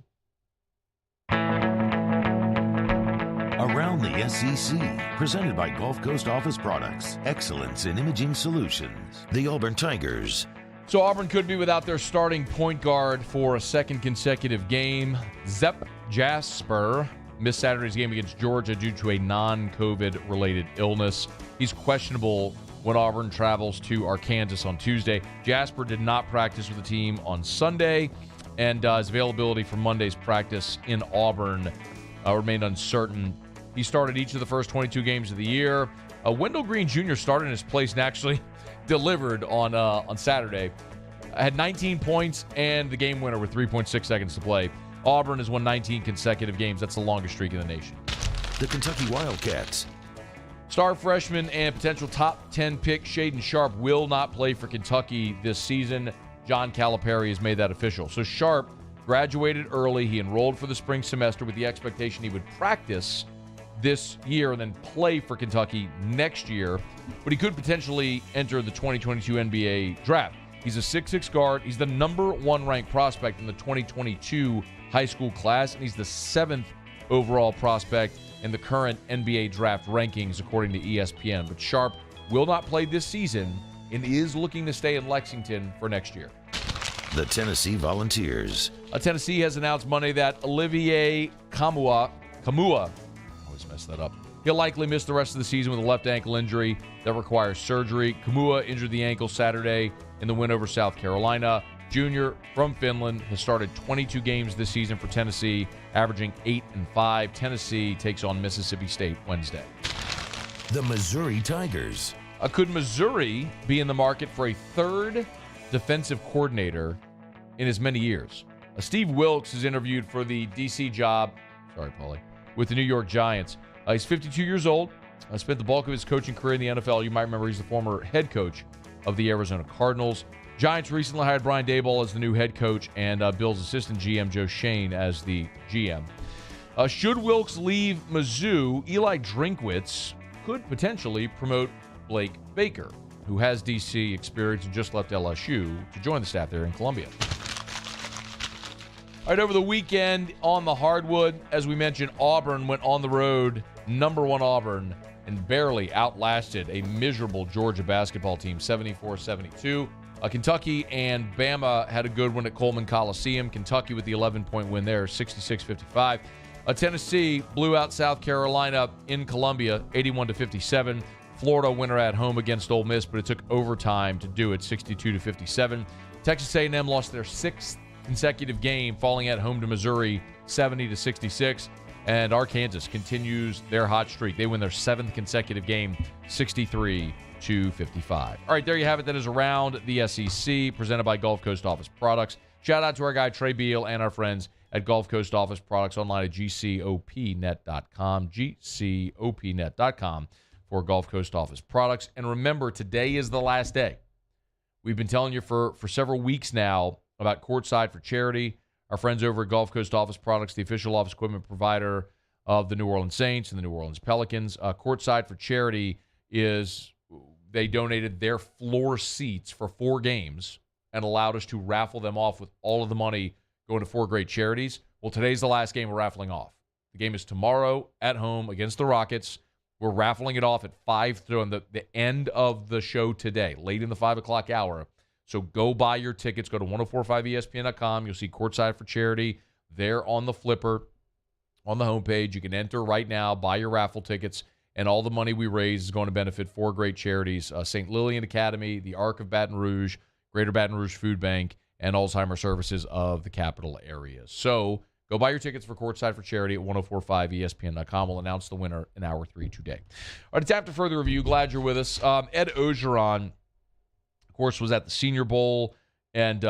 Speaker 4: Around the SEC, presented by Gulf Coast Office Products, excellence in imaging solutions. The Auburn Tigers.
Speaker 7: So Auburn could be without their starting point guard for a second consecutive game. Zep Jasper missed Saturday's game against Georgia due to a non-COVID related illness. He's questionable when Auburn travels to Arkansas on Tuesday. Jasper did not practice with the team on Sunday, and his availability for Monday's practice in Auburn remained uncertain. He started each of the first 22 games of the year. Wendell Green Jr. started in his place and actually delivered on Saturday. Had 19 points and the game winner with 3.6 seconds to play. Auburn has won 19 consecutive games. That's the longest streak in the nation.
Speaker 4: The Kentucky Wildcats.
Speaker 7: Star freshman and potential top 10 pick Shaden Sharp will not play for Kentucky this season. John Calipari has made that official. So Sharp graduated early. He enrolled for the spring semester with the expectation he would practice this year and then play for Kentucky next year. But he could potentially enter the 2022 NBA draft. He's a 6'6 guard. He's the number 1 ranked prospect in the 2022 high school class, and he's the 7th overall prospect in the current NBA draft rankings, according to ESPN. But Sharp will not play this season and is looking to stay in Lexington for next year.
Speaker 4: The Tennessee Volunteers.
Speaker 7: Tennessee has announced Monday that Olivier Kamara, I always mess that up, he'll likely miss the rest of the season with a left ankle injury that requires surgery. Kamara injured the ankle Saturday in the win over South Carolina. Junior from Finland has started 22 games this season for Tennessee, averaging 8-5. Tennessee takes on Mississippi State Wednesday.
Speaker 4: The Missouri Tigers.
Speaker 7: Could Missouri be in the market for a third defensive coordinator in as many years? Steve Wilks is interviewed for the D.C. job, with the New York Giants. He's 52 years old. Spent the bulk of his coaching career in the NFL. You might remember he's the former head coach of the Arizona Cardinals. Giants recently hired Brian Daboll as the new head coach and Bill's assistant GM Joe Shane as the GM. Should Wilks leave Mizzou, Eli Drinkwitz could potentially promote Blake Baker, who has D.C. experience and just left LSU, to join the staff there in Columbia. All right, over the weekend on the hardwood, as we mentioned, Auburn went on the road, #1 Auburn, and barely outlasted a miserable Georgia basketball team, 74-72. Kentucky and Bama had a good one at Coleman Coliseum. Kentucky with the 11-point win there, 66-55. Tennessee blew out South Carolina in Columbia, 81-57. Florida winner at home against Ole Miss, but it took overtime to do it, 62-57. Texas A&M lost their 6th consecutive game, falling at home to Missouri, 70-66. And Arkansas continues their hot streak. They win their 7th consecutive game, 63-55. All right, there you have it. That is Around the SEC, presented by Gulf Coast Office Products. Shout out to our guy Trey Beal and our friends at Gulf Coast Office Products, online at gcopnet.com, gcopnet.com for Gulf Coast Office Products. And remember, today is the last day. We've been telling you for several weeks now about Courtside for Charity. Our friends over at Gulf Coast Office Products, the official office equipment provider of the New Orleans Saints and the New Orleans Pelicans. Courtside for Charity is, they donated their floor seats for 4 games and allowed us to raffle them off with all of the money going to 4 great charities. Well, today's the last game we're raffling off. The game is tomorrow at home against the Rockets. We're raffling it off at 5 on the end of the show today, late in the 5 o'clock hour. So go buy your tickets. Go to 1045ESPN.com. You'll see Courtside for Charity there on the flipper on the homepage. You can enter right now, buy your raffle tickets, and all the money we raise is going to benefit 4 great charities, St. Lillian Academy, the Arc of Baton Rouge, Greater Baton Rouge Food Bank, and Alzheimer's Services of the capital area. So go buy your tickets for Courtside for Charity at 1045ESPN.com. We'll announce the winner in Hour 3 today. All right, it's after further review. Glad you're with us. Ed Ogeron, of course, was at the Senior Bowl, and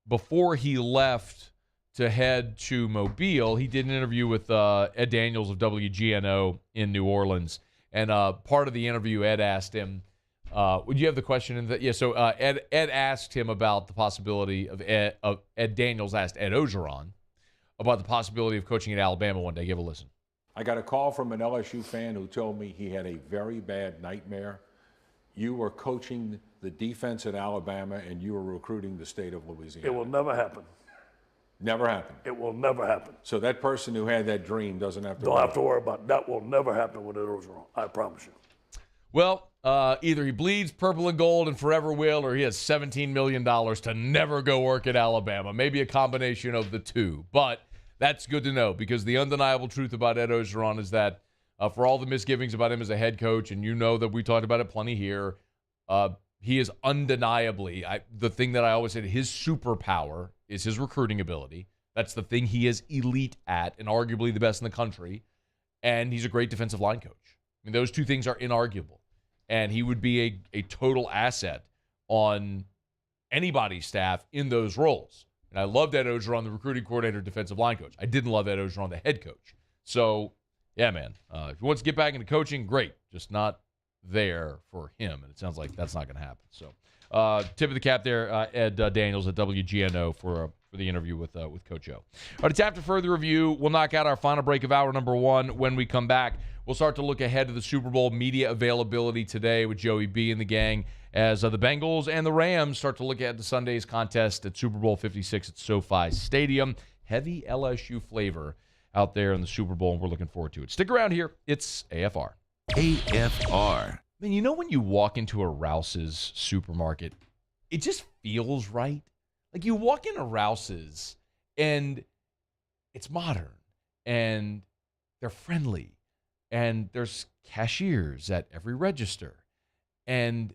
Speaker 7: before he left to head to Mobile, he did an interview with Ed Daniels of WGNO in New Orleans. And part of the interview, Ed asked him, would you have the question? So Ed asked him about the possibility of Ed Daniels asked Ed Ogeron about the possibility of coaching at Alabama one day. Give a listen.
Speaker 3: I got a call from an LSU fan who told me he had a very bad nightmare. You were coaching the defense at Alabama, and you were recruiting the state of Louisiana.
Speaker 5: It will never happen.
Speaker 3: Never happen.
Speaker 5: It will never happen.
Speaker 3: So that person who had that dream doesn't have to
Speaker 5: Don't have to worry about it. That will never happen with Ed Ogeron. I promise you.
Speaker 7: Well, either he bleeds purple and gold and forever will, or he has $17 million to never go work at Alabama. Maybe a combination of the two. But that's good to know, because the undeniable truth about Ed Ogeron is that for all the misgivings about him as a head coach, and you know that we talked about it plenty here, he is undeniably, the thing that I always said, his superpower is his recruiting ability. That's the thing he is elite at and arguably the best in the country. And he's a great defensive line coach. I mean, those two things are inarguable. And he would be a total asset on anybody's staff in those roles. And I loved Ed Ogeron, the recruiting coordinator, defensive line coach. I didn't love Ed Ogeron, the head coach. So, yeah, man, if he wants to get back into coaching, great. Just not there for him. And it sounds like that's not going to happen. So, tip of the cap there, Ed Daniels at WGNO for the interview with Coach O. All right, it's after further review. We'll knock out our final break of hour number 1. When we come back, we'll start to look ahead to the Super Bowl media availability today with Joey B and the gang as the Bengals and the Rams start to look at the Sunday's contest at Super Bowl 56 at SoFi Stadium. Heavy LSU flavor out there in the Super Bowl, and we're looking forward to it. Stick around here. It's AFR.
Speaker 4: AFR,
Speaker 7: I mean, you know when you walk into a Rouse's supermarket, it just feels right. Like you walk into Rouse's and it's modern and they're friendly and there's cashiers at every register and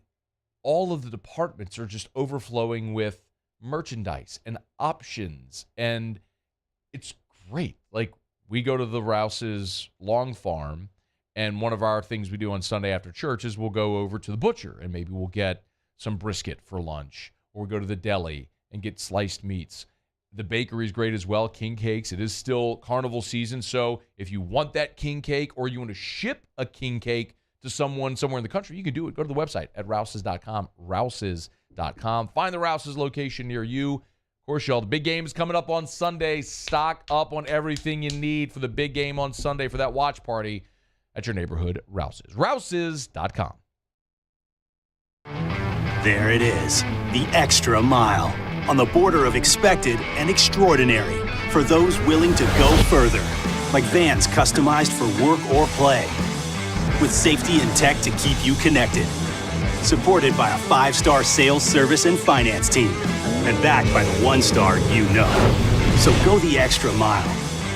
Speaker 7: all of the departments are just overflowing with merchandise and options, and it's great. Like we go to the Rouse's Long Farm, and one of our things we do on Sunday after church is we'll go over to the butcher and maybe we'll get some brisket for lunch, or we'll go to the deli and get sliced meats. The bakery's great as well, King Cakes. It is still carnival season, so if you want that king cake or you want to ship a king cake to someone somewhere in the country, you can do it. Go to the website at rouses.com, rouses.com. Find the Rouse's location near you. Of course, y'all, the big game is coming up on Sunday. Stock up on everything you need for the big game on Sunday for that watch party at your neighborhood Rouse's. Rouses.com.
Speaker 12: There it is, the extra mile, on the border of expected and extraordinary for those willing to go further, like vans customized for work or play, with safety and tech to keep you connected, supported by a 5-star sales, service, and finance team, and backed by the 1-star you know. So go the extra mile.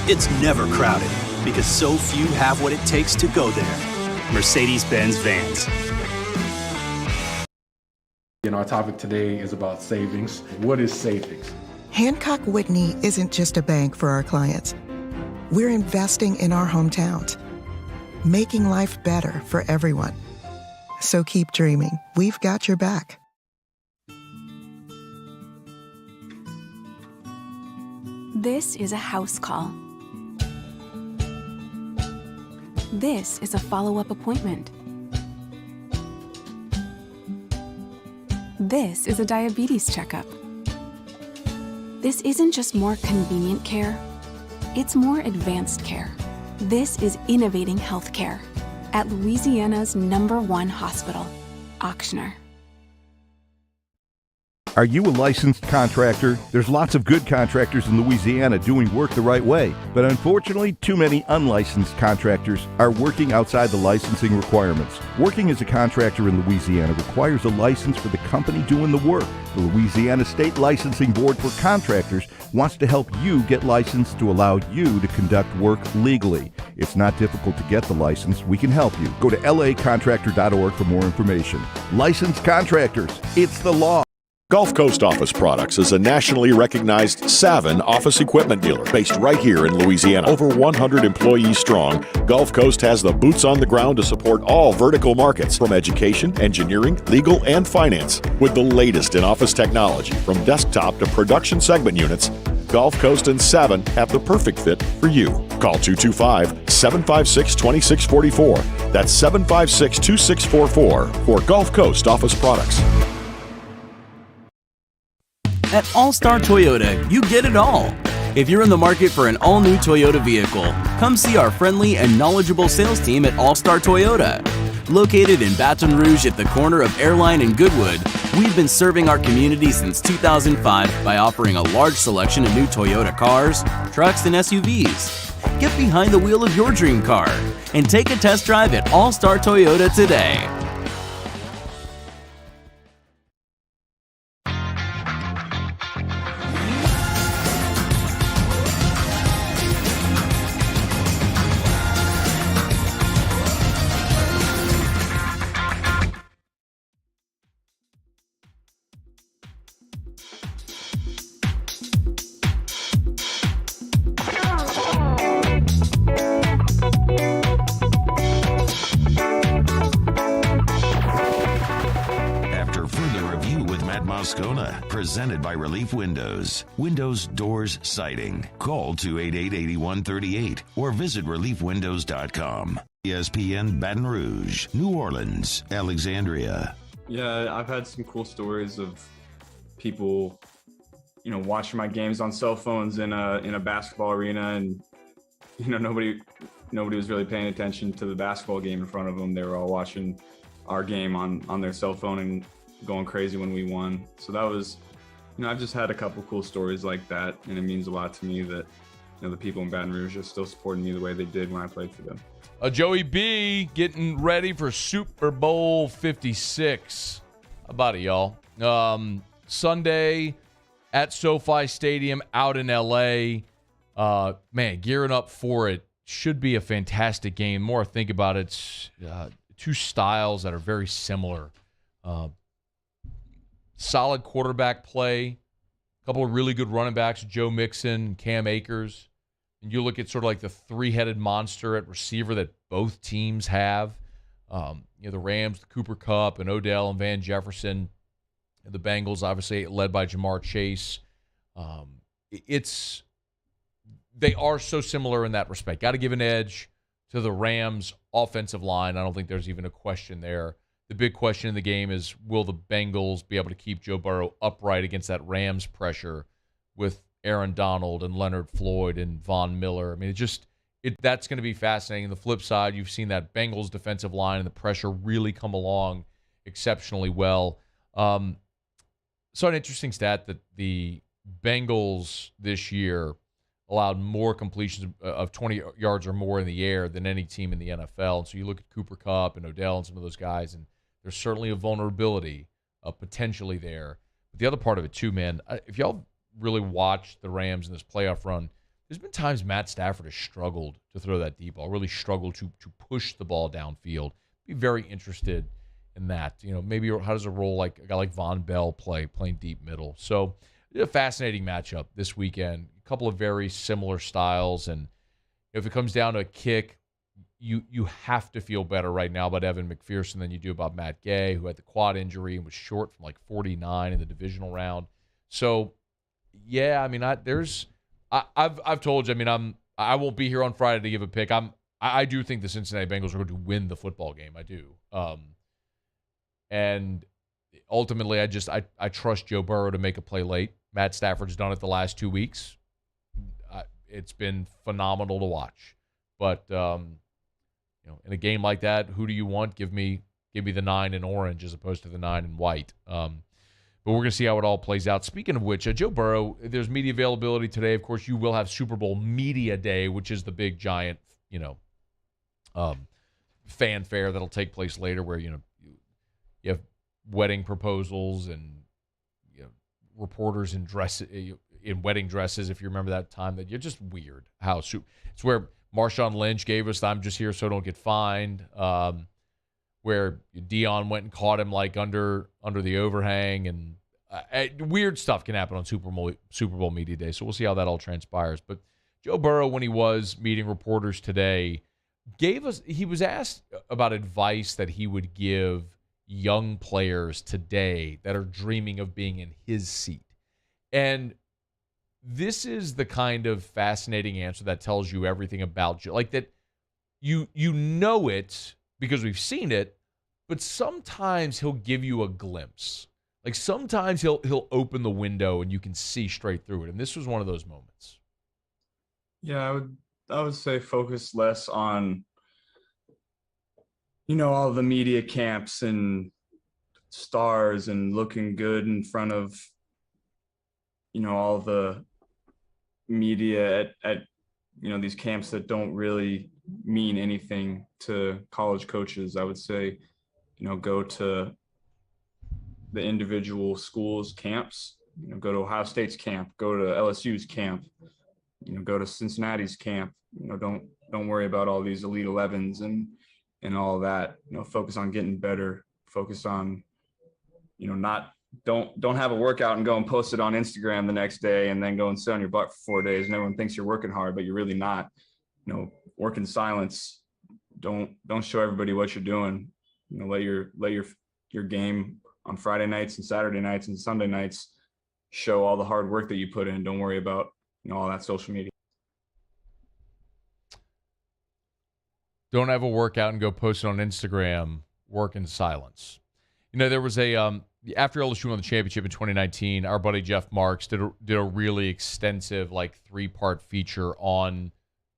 Speaker 12: It's never crowded, because so few have what it takes to go there. Mercedes-Benz Vans.
Speaker 6: And our topic today is about savings. What is savings?
Speaker 8: Hancock Whitney isn't just a bank for our clients. We're investing in our hometowns, making life better for everyone. So keep dreaming. We've got your back.
Speaker 20: This is a house call. This is a follow-up appointment. This is a diabetes checkup. This isn't just more convenient care, it's more advanced care. This is innovating healthcare at Louisiana's #1 hospital, Ochsner.
Speaker 24: Are you a licensed contractor? There's lots of good contractors in Louisiana doing work the right way, but unfortunately, too many unlicensed contractors are working outside the licensing requirements. Working as a contractor in Louisiana requires a license for the company doing the work. The Louisiana State Licensing Board for Contractors wants to help you get licensed to allow you to conduct work legally. It's not difficult to get the license. We can help you. Go to lacontractor.org for more information. Licensed contractors, it's the law.
Speaker 25: Gulf Coast Office Products is a nationally recognized Savin office equipment dealer based right here in Louisiana. Over 100 employees strong, Gulf Coast has the boots on the ground to support all vertical markets, from education, engineering, legal, and finance. With the latest in office technology, from desktop to production segment units, Gulf Coast and Savin have the perfect fit for you. Call 225-756-2644. That's 756-2644 for Gulf Coast Office Products.
Speaker 10: At All-Star Toyota, you get it all. If you're in the market for an all-new Toyota vehicle, come see our friendly and knowledgeable sales team at All-Star Toyota. Located in Baton Rouge at the corner of Airline and Goodwood, we've been serving our community since 2005 by offering a large selection of new Toyota cars, trucks, and SUVs. Get behind the wheel of your dream car and take a test drive at All-Star Toyota today.
Speaker 4: Moscona, presented by Relief Windows. Windows, doors, siding. Call 288-8138 or visit reliefwindows.com. ESPN Baton Rouge, New Orleans, Alexandria.
Speaker 26: Yeah, I've had some cool stories of people, watching my games on cell phones in a basketball arena, and nobody was really paying attention to the basketball game in front of them. They were all watching our game on their cell phone and going crazy when we won. So that was, I've just had a couple cool stories like that, and it means a lot to me that the people in Baton Rouge are still supporting me the way they did when I played for them.
Speaker 7: Joey B getting ready for Super Bowl 56. How about it, y'all? Sunday at SoFi Stadium out in L.A. Man, gearing up for it. Should be a fantastic game. The more I think about it, it's two styles that are very similar. Solid quarterback play. A couple of really good running backs, Joe Mixon, Cam Akers. And you look at sort of like the three-headed monster at receiver that both teams have. The Rams, the Cooper Kupp, and Odell and Van Jefferson. And the Bengals, obviously, led by Jamar Chase. They are so similar in that respect. Got to give an edge to the Rams' offensive line. I don't think there's even a question there. The big question in the game is, will the Bengals be able to keep Joe Burrow upright against that Rams pressure with Aaron Donald and Leonard Floyd and Von Miller? I mean, that's going to be fascinating. The flip side, you've seen that Bengals defensive line and the pressure really come along exceptionally well. Saw an interesting stat that the Bengals this year allowed more completions of 20 yards or more in the air than any team in the NFL. And so you look at Cooper Kupp and Odell and some of those guys, and there's certainly a vulnerability potentially there. But the other part of it too, man, if y'all really watched the Rams in this playoff run, there's been times Matt Stafford has struggled to throw that deep ball, really struggled to push the ball downfield. Be very interested in that. Maybe how does a role like a guy like Von Bell playing deep middle? So a fascinating matchup this weekend. A couple of very similar styles, and if it comes down to a kick, you have to feel better right now about Evan McPherson than you do about Matt Gay, who had the quad injury and was short from like 49 in the divisional round. So, yeah, I mean, I've told you, I mean, I won't be here on Friday to give a pick. I do think the Cincinnati Bengals are going to win the football game. I do. And ultimately, I trust Joe Burrow to make a play late. Matt Stafford's done it the last 2 weeks. It's been phenomenal to watch. But in a game like that, who do you want? Give me the 9 in orange as opposed to the 9 in white. But we're going to see how it all plays out. Speaking of which, Joe Burrow, there's media availability today. Of course, you will have Super Bowl Media Day, which is the big giant, fanfare that'll take place later, where you have wedding proposals and reporters in wedding dresses. If you remember that time, that you're just weird. It's where Marshawn Lynch gave us the "I'm just here so I don't get fined," where Dion went and caught him like under the overhang, and weird stuff can happen on Super Bowl Media Day. So we'll see how that all transpires. But Joe Burrow, when he was meeting reporters today, he was asked about advice that he would give young players today that are dreaming of being in his seat. And this is the kind of fascinating answer that tells you everything about you. Like that you know it because we've seen it, but sometimes he'll give you a glimpse. Like sometimes he'll open the window and you can see straight through it. And this was one of those moments.
Speaker 26: Yeah, I would say focus less on all the media camps and stars and looking good in front of, all the media at these camps that don't really mean anything to college coaches. I would say, go to the individual schools' camps, go to Ohio State's camp, go to LSU's camp, go to Cincinnati's camp, don't worry about all these Elite 11s and all that. Focus on getting better, focus on, don't have a workout and go and post it on Instagram the next day and then go and sit on your butt for 4 days and everyone thinks you're working hard, but you're really not. Work in silence. Don't show everybody what you're doing. Let your game on Friday nights and Saturday nights and Sunday nights show all the hard work that you put in. Don't worry about all that social media.
Speaker 7: Don't have a workout and go post it on Instagram. Work in silence. There was after LSU won the championship in 2019, our buddy Jeff Marks did a really extensive 3-part feature on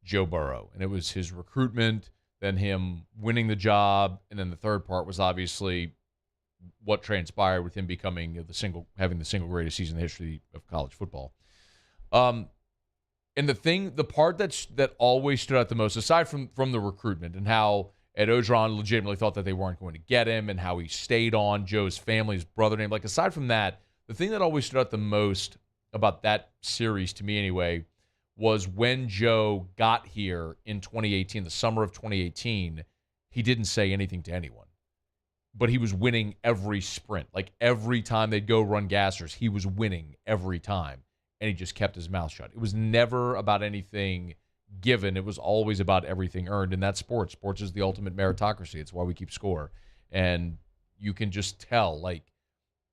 Speaker 7: Joe Burrow, and it was his recruitment, then him winning the job, and then the third part was obviously what transpired with him becoming having the single greatest season in the history of college football. And the part that always stood out the most, aside from the recruitment and how Ed Orgeron legitimately thought that they weren't going to get him and how he stayed on Joe's family, his brother name, like aside from that, the thing that always stood out the most about that series to me anyway was when Joe got here in 2018, the summer of 2018, he didn't say anything to anyone. But he was winning every sprint. Like every time they'd go run gassers, he was winning every time. And he just kept his mouth shut. It was never about anything given. It was always about everything earned. And that's sports. Sports is the ultimate meritocracy. It's why we keep score. And you can just tell, like,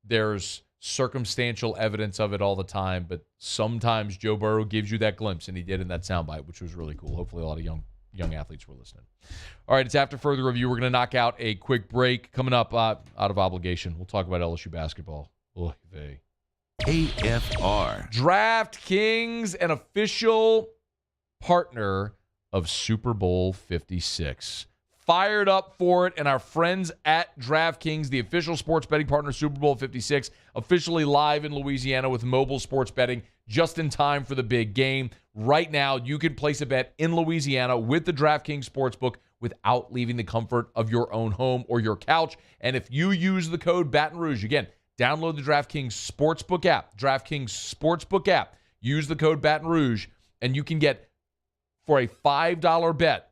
Speaker 7: there's circumstantial evidence of it all the time, but sometimes Joe Burrow gives you that glimpse, and he did in that soundbite, which was really cool. Hopefully a lot of young athletes were listening. All right, it's after further review. We're going to knock out a quick break. Coming up, out of obligation, we'll talk about LSU basketball. Oy vey.
Speaker 4: AFR.
Speaker 7: DraftKings, an official partner of Super Bowl 56. Fired up for it, and our friends at DraftKings, the official sports betting partner of Super Bowl 56, officially live in Louisiana with mobile sports betting just in time for the big game. Right now, you can place a bet in Louisiana with the DraftKings Sportsbook without leaving the comfort of your own home or your couch. And if you use the code Baton Rouge, again, download the DraftKings Sportsbook app, use the code Baton Rouge, and you can get, for a $5 bet,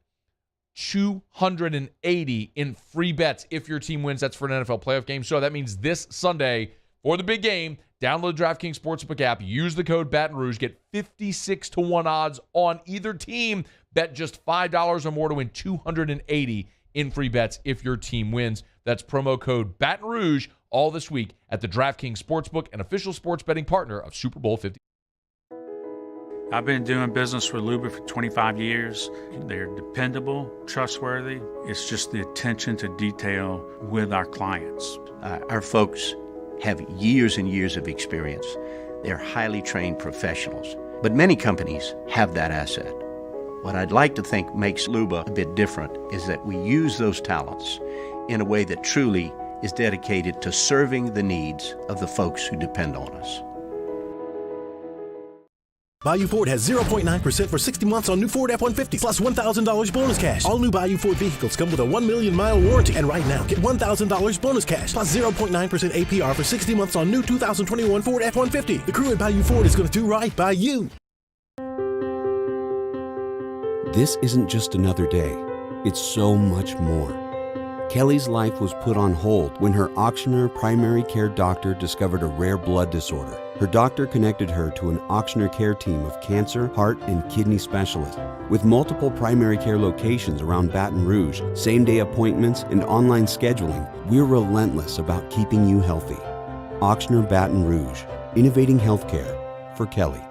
Speaker 7: $280 in free bets if your team wins. That's for an NFL playoff game. So that means this Sunday, for the big game, download the DraftKings Sportsbook app, use the code Baton Rouge, get 56-1 odds on either team. Bet just $5 or more to win $280 in free bets if your team wins. That's promo code Baton Rouge all this week at the DraftKings Sportsbook, an official sports betting partner of Super Bowl 50.
Speaker 22: I've been doing business with Luba for 25 years. They're dependable, trustworthy. It's just the attention to detail with our clients.
Speaker 23: Our folks have years and years of experience. They're highly trained professionals. But many companies have that asset. What I'd like to think makes Luba a bit different is that we use those talents in a way that truly is dedicated to serving the needs of the folks who depend on us.
Speaker 9: Bayou Ford has 0.9% for 60 months on new Ford F-150 plus $1,000 bonus cash. All new Bayou Ford vehicles come with a 1 million mile warranty. And right now, get $1,000 bonus cash plus 0.9% APR for 60 months on new 2021 Ford F-150. The crew at Bayou Ford is going to do right by you.
Speaker 11: This isn't just another day. It's so much more. Kelly's life was put on hold when her auctioneer primary care doctor discovered a rare blood disorder. Her doctor connected her to an auctioneer care team of cancer, heart, and kidney specialists. With multiple primary care locations around Baton Rouge, same-day appointments, and online scheduling, we're relentless about keeping you healthy. Auctioneer Baton Rouge, innovating healthcare for Kelly.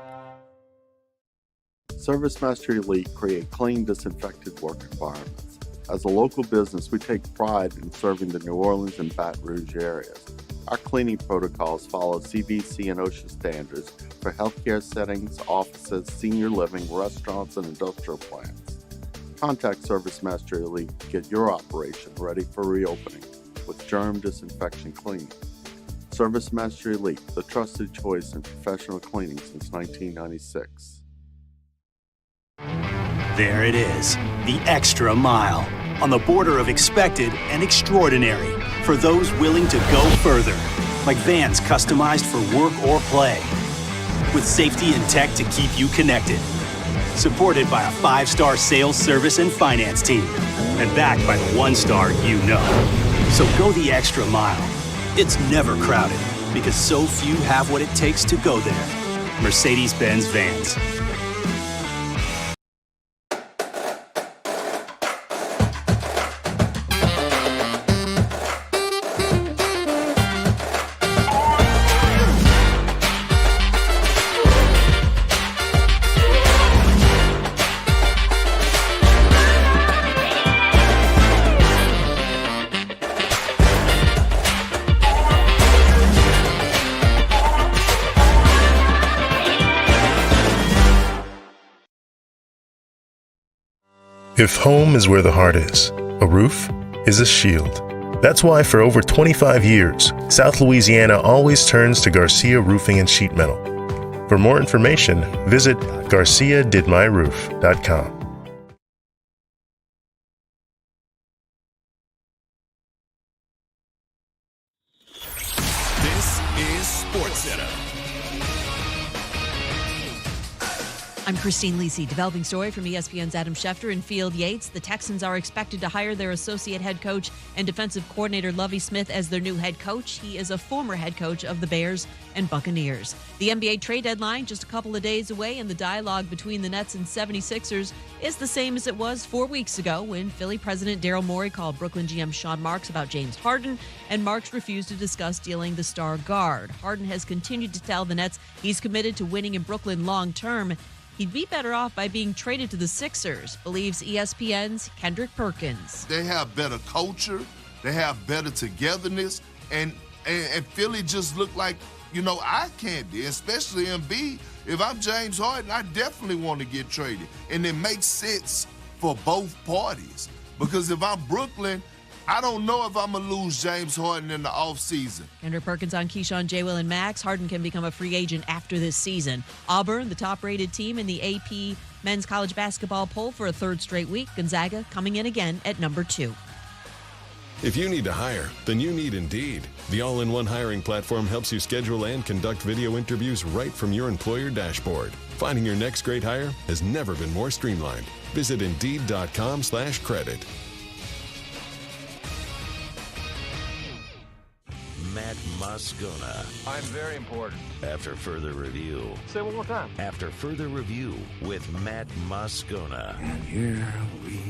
Speaker 13: ServiceMaster Elite create clean, disinfected work environments. As a local business, we take pride in serving the New Orleans and Baton Rouge areas. Our cleaning protocols follow CDC and OSHA standards for healthcare settings, offices, senior living, restaurants, and industrial plants. Contact ServiceMaster Elite to get your operation ready for reopening with germ disinfection cleaning. ServiceMaster Elite, the trusted choice in professional cleaning since 1996.
Speaker 12: There it is, the extra mile, on the border of expected and extraordinary, for those willing to go further, like vans customized for work or play, with safety and tech to keep you connected, supported by a 5-star sales, service, and finance team, and backed by the 1-star you know. So go the extra mile. It's never crowded, because so few have what it takes to go there. Mercedes-Benz Vans.
Speaker 14: If home is where the heart is, a roof is a shield. That's why for over 25 years, South Louisiana always turns to Garcia Roofing and Sheet Metal. For more information, visit garciadidmyroof.com.
Speaker 15: This is SportsCenter.
Speaker 16: I'm Christine Lisi. Developing story from ESPN's Adam Schefter and Field Yates. The Texans are expected to hire their associate head coach and defensive coordinator Lovie Smith as their new head coach. He is a former head coach of the Bears and Buccaneers. The NBA trade deadline just a couple of days away, and the dialogue between the Nets and 76ers is the same as it was 4 weeks ago when Philly president Daryl Morey called Brooklyn GM Sean Marks about James Harden, and Marks refused to discuss dealing the star guard. Harden has continued to tell the Nets he's committed to winning in Brooklyn long term. He'd be better off by being traded to the Sixers, believes ESPN's Kendrick Perkins.
Speaker 17: They have better culture, they have better togetherness, and Philly just look like, eye candy, especially Embiid. If I'm James Harden, I definitely want to get traded. And it makes sense for both parties. Because if I'm Brooklyn, I don't know if I'm going to lose James Harden in the offseason.
Speaker 16: Kendrick Perkins on Keyshawn, J. Will, and Max. Harden can become a free agent after this season. Auburn, the top-rated team in the AP men's college basketball poll for a third straight week. Gonzaga coming in again at number 2.
Speaker 18: If you need to hire, then you need Indeed. The all-in-one hiring platform helps you schedule and conduct video interviews right from your employer dashboard. Finding your next great hire has never been more streamlined. Visit Indeed.com/credit.
Speaker 4: Matt Moscona.
Speaker 19: I'm very important.
Speaker 4: After further review.
Speaker 19: Say it one more time.
Speaker 4: After further review with Matt Moscona.
Speaker 19: And here we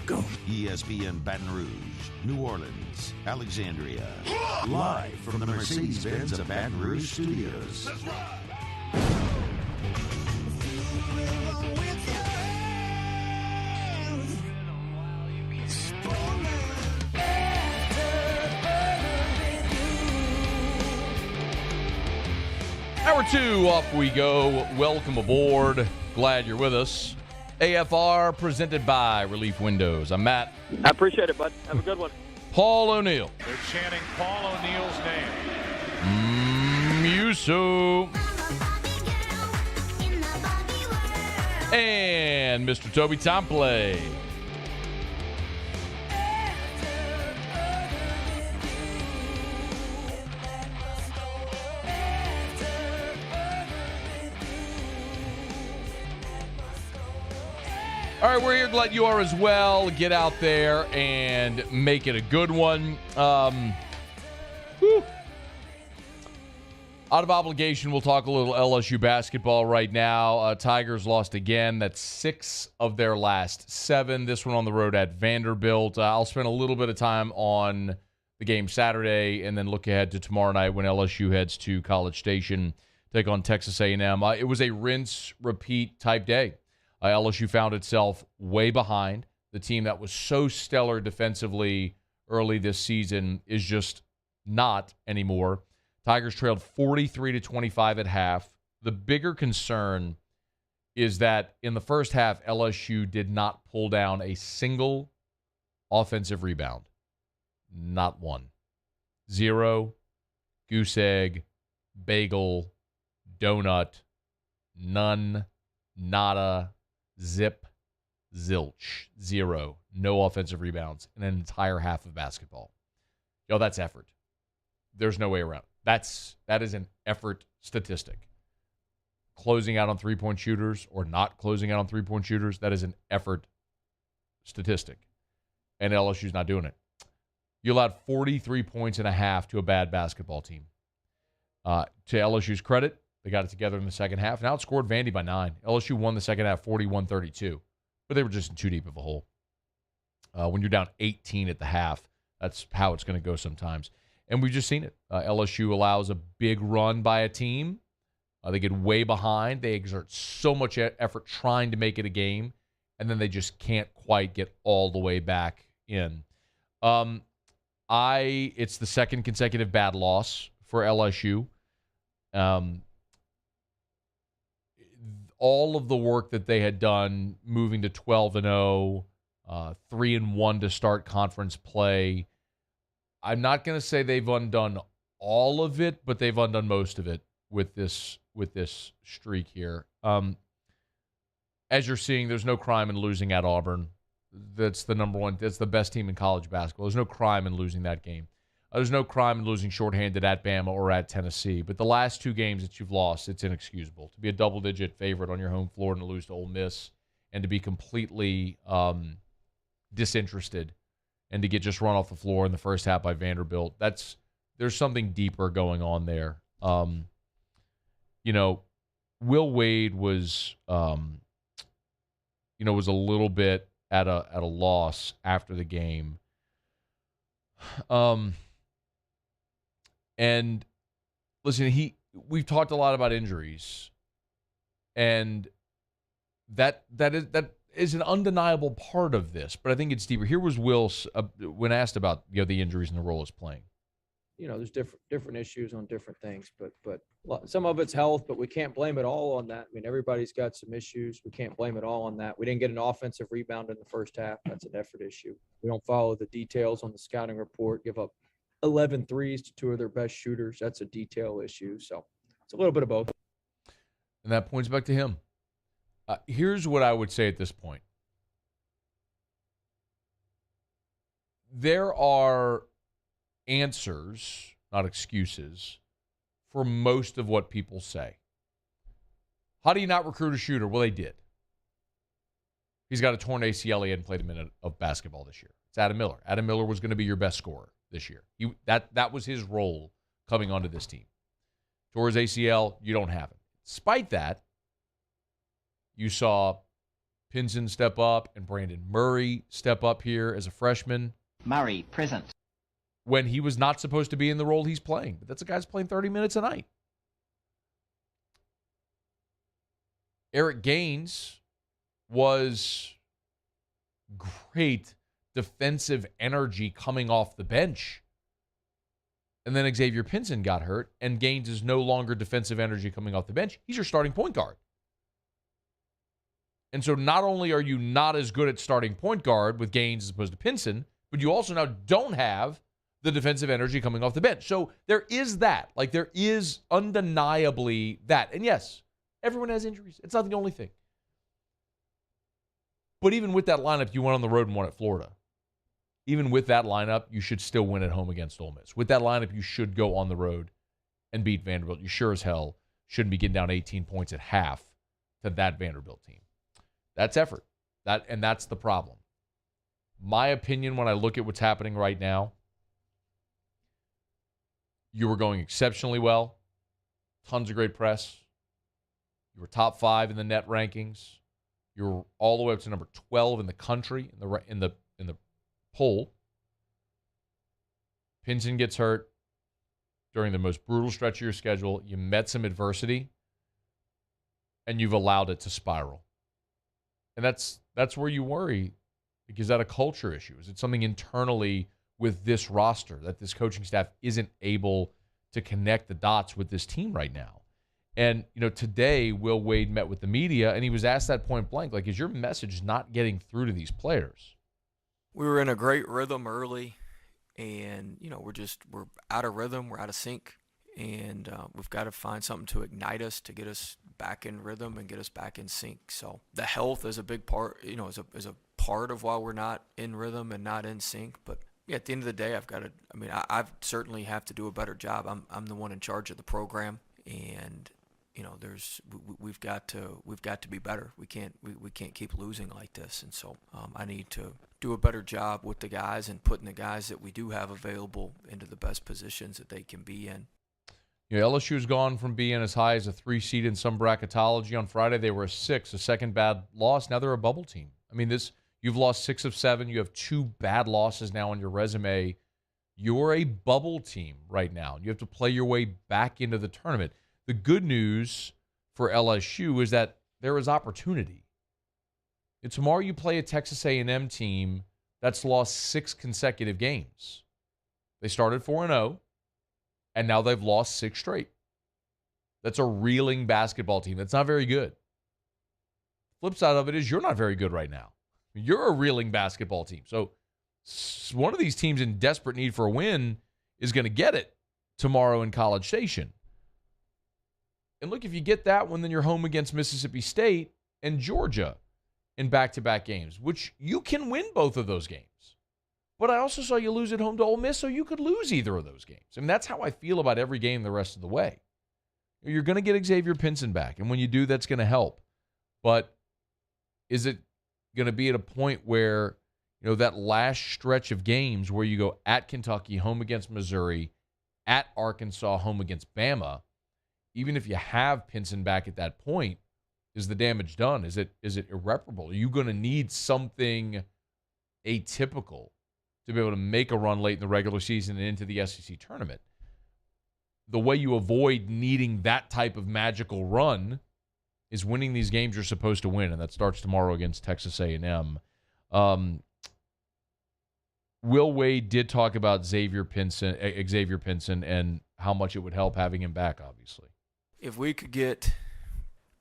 Speaker 19: go.
Speaker 4: ESPN Baton Rouge, New Orleans, Alexandria. Live from the Mercedes-Benz of Baton Rouge studios.
Speaker 19: That's right.
Speaker 7: Hour 2, off we go. Welcome aboard. Glad you're with us. AFR presented by Relief Windows. I'm Matt.
Speaker 21: I appreciate it, bud. Have a good one.
Speaker 7: Paul O'Neill.
Speaker 3: They're chanting Paul O'Neill's name.
Speaker 7: Muso. And Mr. Toby Tomplay. All right, we're here. Glad you are as well. Get out there and make it a good one. Out of obligation, we'll talk a little LSU basketball right now. Tigers lost again. That's 6 of their last 7. This one on the road at Vanderbilt. I'll spend a little bit of time on the game Saturday and then look ahead to tomorrow night when LSU heads to College Station, take on Texas A&M. It was a rinse-repeat type day. LSU found itself way behind. The team that was so stellar defensively early this season is just not anymore. Tigers trailed 43-25 at half. The bigger concern is that in the first half, LSU did not pull down a single offensive rebound. Not one. 0, goose egg, bagel, donut, none, nada, zip, zilch, 0. No offensive rebounds in an entire half of basketball. Yo, that's effort. There's no way around. That is an effort statistic. Closing out on three-point shooters or not closing out on three-point shooters, that is an effort statistic. And LSU's not doing it. You allowed 43 points and a half to a bad basketball team. To LSU's credit, they got it together in the second half and outscored Vandy by 9. LSU won the second half 41-32, but they were just in too deep of a hole. When you're down 18 at the half, that's how it's going to go sometimes. And we've just seen it. LSU allows a big run by a team. They get way behind. They exert so much effort trying to make it a game, and then they just can't quite get all the way back in. It's the second consecutive bad loss for LSU. All of the work that they had done, moving to 12-0, 3-1 to start conference play, I'm not going to say they've undone all of it, but they've undone most of it. with this streak here. As you're seeing, there's no crime in losing at Auburn. That's the number one. That's the best team in college basketball. There's no crime in losing that game. There's no crime in losing shorthanded at Bama or at Tennessee. But the last two games that you've lost, it's inexcusable. To be a double-digit favorite on your home floor and to lose to Ole Miss and to be completely disinterested and to get just run off the floor in the first half by Vanderbilt, there's something deeper going on there. Will Wade was, was a little bit at a loss after the game. And listen, we've talked a lot about injuries, and that is an undeniable part of this. But I think it's deeper. Here was Will when asked about the injuries and the role it's playing.
Speaker 1: There's different issues on different things, but some of it's health, but we can't blame it all on that. I mean, everybody's got some issues. We can't blame it all on that. We didn't get an offensive rebound in the first half. That's an effort issue. We don't follow the details on the scouting report, give up 11 threes to two of their best shooters. That's a detail issue. So it's a little bit of both.
Speaker 7: And that points back to him. Here's what I would say at this point. There are answers, not excuses, for most of what people say. How do you not recruit a shooter? Well, they did. He's got a torn ACL. He hadn't played a minute of basketball this year. It's Adam Miller. Adam Miller was going to be your best scorer this year. That was his role coming onto this team. Tore his ACL, you don't have him. Despite that, you saw Pinson step up and Brandon Murray step up here as a freshman.
Speaker 2: Murray, present.
Speaker 7: When he was not supposed to be in the role he's playing. But that's a guy's playing 30 minutes a night. Eric Gaines was great defensive energy coming off the bench. And then Xavier Pinson got hurt, and Gaines is no longer defensive energy coming off the bench. He's your starting point guard. And so not only are you not as good at starting point guard with Gaines as opposed to Pinson, but you also now don't have the defensive energy coming off the bench. So there is that. Like, there is undeniably that. And yes, everyone has injuries. It's not the only thing. But even with that lineup, you went on the road and won at Florida. Even with that lineup, you should still win at home against Ole Miss. With that lineup, you should go on the road and beat Vanderbilt. You sure as hell shouldn't be getting down 18 points at half to that Vanderbilt team. That's effort. And that's the problem. My opinion, when I look at what's happening right now, you were going exceptionally well. Tons of great press. You were top 5 in the net rankings. You were all the way up to number 12 in the country in the poll. Pinson gets hurt during the most brutal stretch of your schedule. You met some adversity, and you've allowed it to spiral. And that's where you worry. Is that a culture issue? Is it something internally with this roster that this coaching staff isn't able to connect the dots with this team right now? And, today Will Wade met with the media, and he was asked that point blank, like, is your message not getting through to these players?
Speaker 5: We were in a great rhythm early, and, we're out of rhythm, we're out of sync, and we've got to find something to ignite us, to get us back in rhythm and get us back in sync. So the health is a big part, is a part of why we're not in rhythm and not in sync. But yeah, at the end of the day, I certainly have to do a better job. I'm the one in charge of the program, and we've got to be better. We can't keep losing like this, and so I need to do a better job with the guys and putting the guys that we do have available into the best positions that they can be in.
Speaker 7: LSU's gone from being as high as a 3 seed in some bracketology. On Friday, they were a 6, a second bad loss. Now they're a bubble team. You've lost 6 of 7. You have 2 bad losses now on your resume. You're a bubble team right now. You have to play your way back into the tournament. The good news for LSU is that there is opportunity. And tomorrow you play a Texas A&M team that's lost 6 consecutive games. They started 4-0. And now they've lost 6 straight. That's a reeling basketball team. That's not very good. Flip side of it is you're not very good right now. You're a reeling basketball team. So one of these teams in desperate need for a win is going to get it tomorrow in College Station. And look, if you get that one, then you're home against Mississippi State and Georgia in back-to-back games, which you can win both of those games. But I also saw you lose at home to Ole Miss, so you could lose either of those games. I mean, that's how I feel about every game the rest of the way. You're going to get Xavier Pinson back, and when you do, that's going to help. But is it going to be at a point where, that last stretch of games where you go at Kentucky, home against Missouri, at Arkansas, home against Bama, even if you have Pinson back at that point, is the damage done? Is it irreparable? Are you going to need something atypical to be able to make a run late in the regular season and into the SEC tournament? The way you avoid needing that type of magical run is winning these games you're supposed to win, and that starts tomorrow against Texas A&M. Will Wade did talk about Xavier Pinson, and how much it would help having him back, obviously.
Speaker 5: If we could get